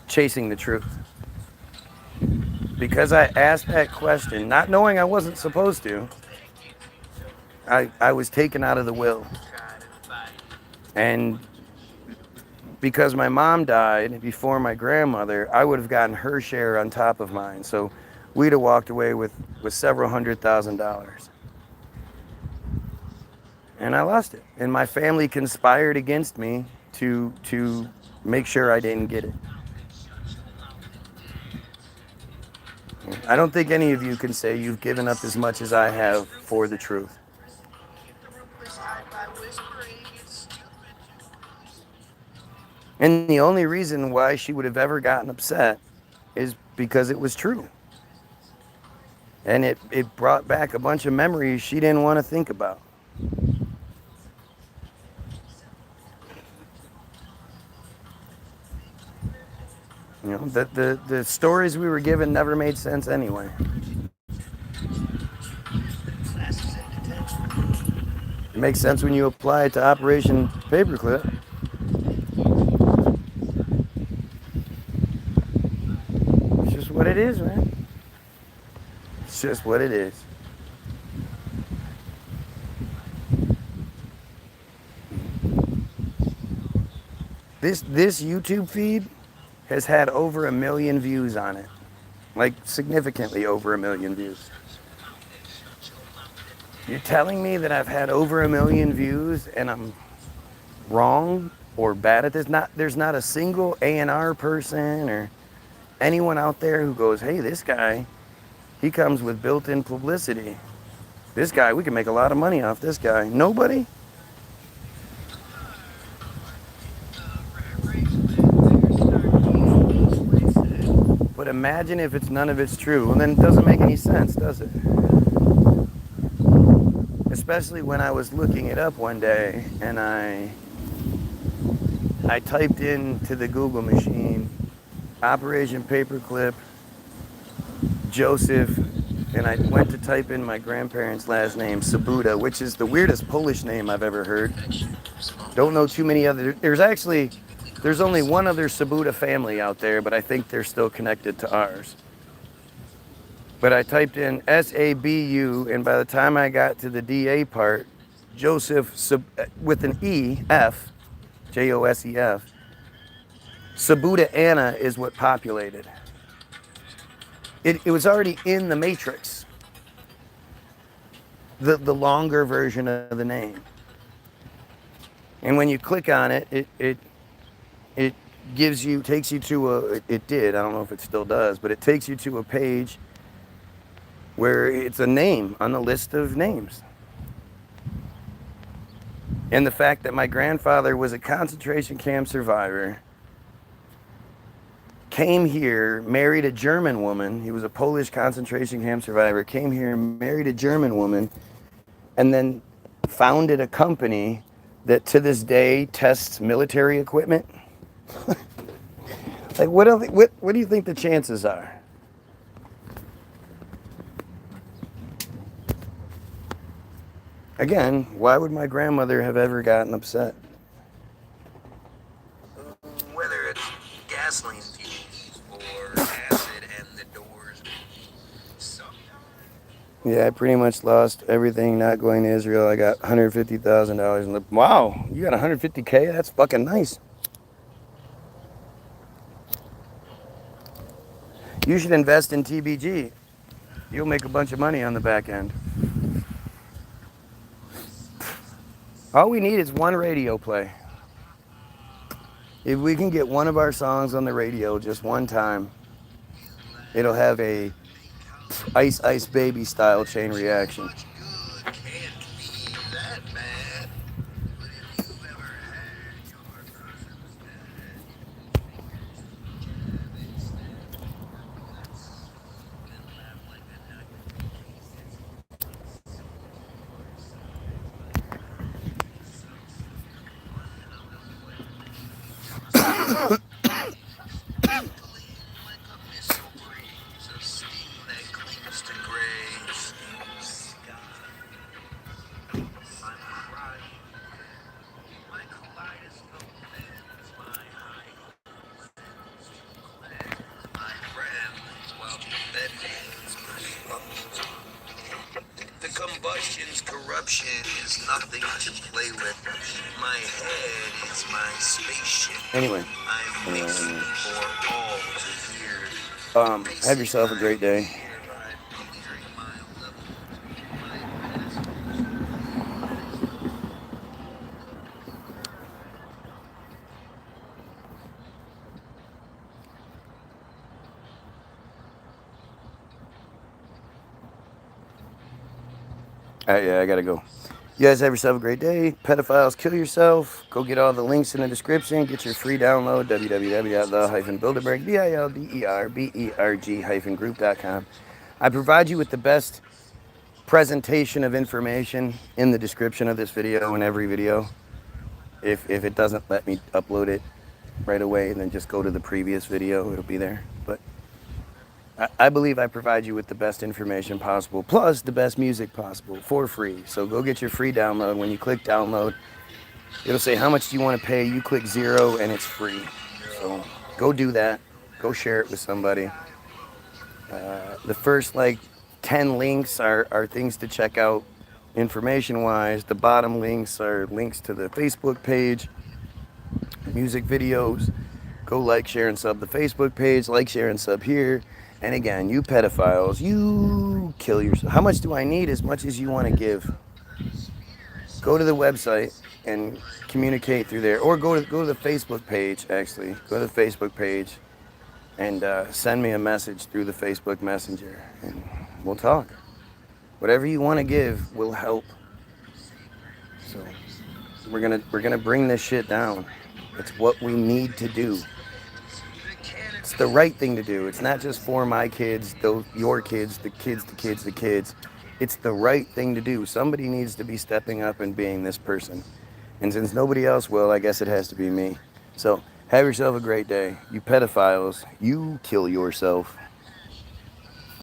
Speaker 2: chasing the truth. Because I asked that question, not knowing I wasn't supposed to, I was taken out of the will. And because my mom died before my grandmother, I would have gotten her share on top of mine. So we'd have walked away with several $100,000. And I lost it. And my family conspired against me to make sure I didn't get it. I don't think any of you can say you've given up as much as I have for the truth. And the only reason why she would have ever gotten upset is because it was true. And it brought back a bunch of memories she didn't want to think about. You know, the stories we were given never made sense anyway. It makes sense when you apply it to Operation Paperclip. It's just what it is, man. It's just what it is. This YouTube feed has had over 1 million views on it. Like, significantly over 1 million views. You're telling me that I've had over 1 million views and I'm wrong or bad at this? There's not a single A&R person or anyone out there who goes, hey, this guy, he comes with built-in publicity. This guy, we can make a lot of money off this guy. Nobody? But imagine if it's none of it's true. Well, then it doesn't make any sense, does it? Especially when I was looking it up one day and I typed into the Google machine Operation Paperclip, Joseph, and I went to type in my grandparents' last name, Sabuda, which is the weirdest Polish name I've ever heard. Don't know too many other. There's only one other Sabuda family out there, but I think they're still connected to ours. But I typed in S-A-B-U, and by the time I got to the D-A part, Joseph with an E, F, Josef. Sabuda Anna is what populated. It was already in the matrix. The longer version of the name. And when you click on it, it gives you, takes you to a, it did, I don't know if it still does, but it takes you to a page where it's a name on the list of names. And the fact that my grandfather was a concentration camp survivor, came here, married a German woman, he was a Polish concentration camp survivor, came here, married a German woman, and then founded a company that to this day tests military equipment. Like, what do you think the chances are? Again, why would my grandmother have ever gotten upset?
Speaker 3: Whether it's gasoline fumes or acid and the doors.
Speaker 2: Yeah, I pretty much lost everything not going to Israel. I got $150,000 in the... Wow, you got $150K? That's fucking nice. You should invest in TBG. You'll make a bunch of money on the back end. All we need is one radio play. If we can get one of our songs on the radio just one time, it'll have a Ice Ice Baby style chain reaction.
Speaker 3: The combustion's corruption is nothing to play with. My head is my spaceship.
Speaker 2: Anyway.
Speaker 3: I'm mixing for all to hear.
Speaker 2: Have yourself a great day. Yeah, I gotta go. You guys have yourself a great day. Pedophiles, kill yourself. Go get all the links in the description. Get your free download, www.the-bilderberg, group.com. I provide you with the best presentation of information in the description of this video and every video. If it doesn't let me upload it right away, then just go to the previous video. It'll be there. But I believe I provide you with the best information possible, plus the best music possible for free. So go get your free download. When you click download, it'll say how much do you want to pay. You click 0 and it's free. So go do that. Go share it with somebody. The first 10 links are things to check out information-wise. The bottom links are links to the Facebook page, music videos. Go like, share, and sub the Facebook page. Like, share, and sub here. And again, you pedophiles, you kill yourself. How much do I need? As much as you want to give. Go to the website and communicate through there. Or go to the Facebook page, actually. Go to the Facebook page and send me a message through the Facebook Messenger. And we'll talk. Whatever you want to give will help. So we're gonna bring this shit down. It's what we need to do. It's the right thing to do. It's not just for my kids, your kids, the kids. It's the right thing to do. Somebody needs to be stepping up and being this person. And since nobody else will, I guess it has to be me. So have yourself a great day. You pedophiles, you kill yourself.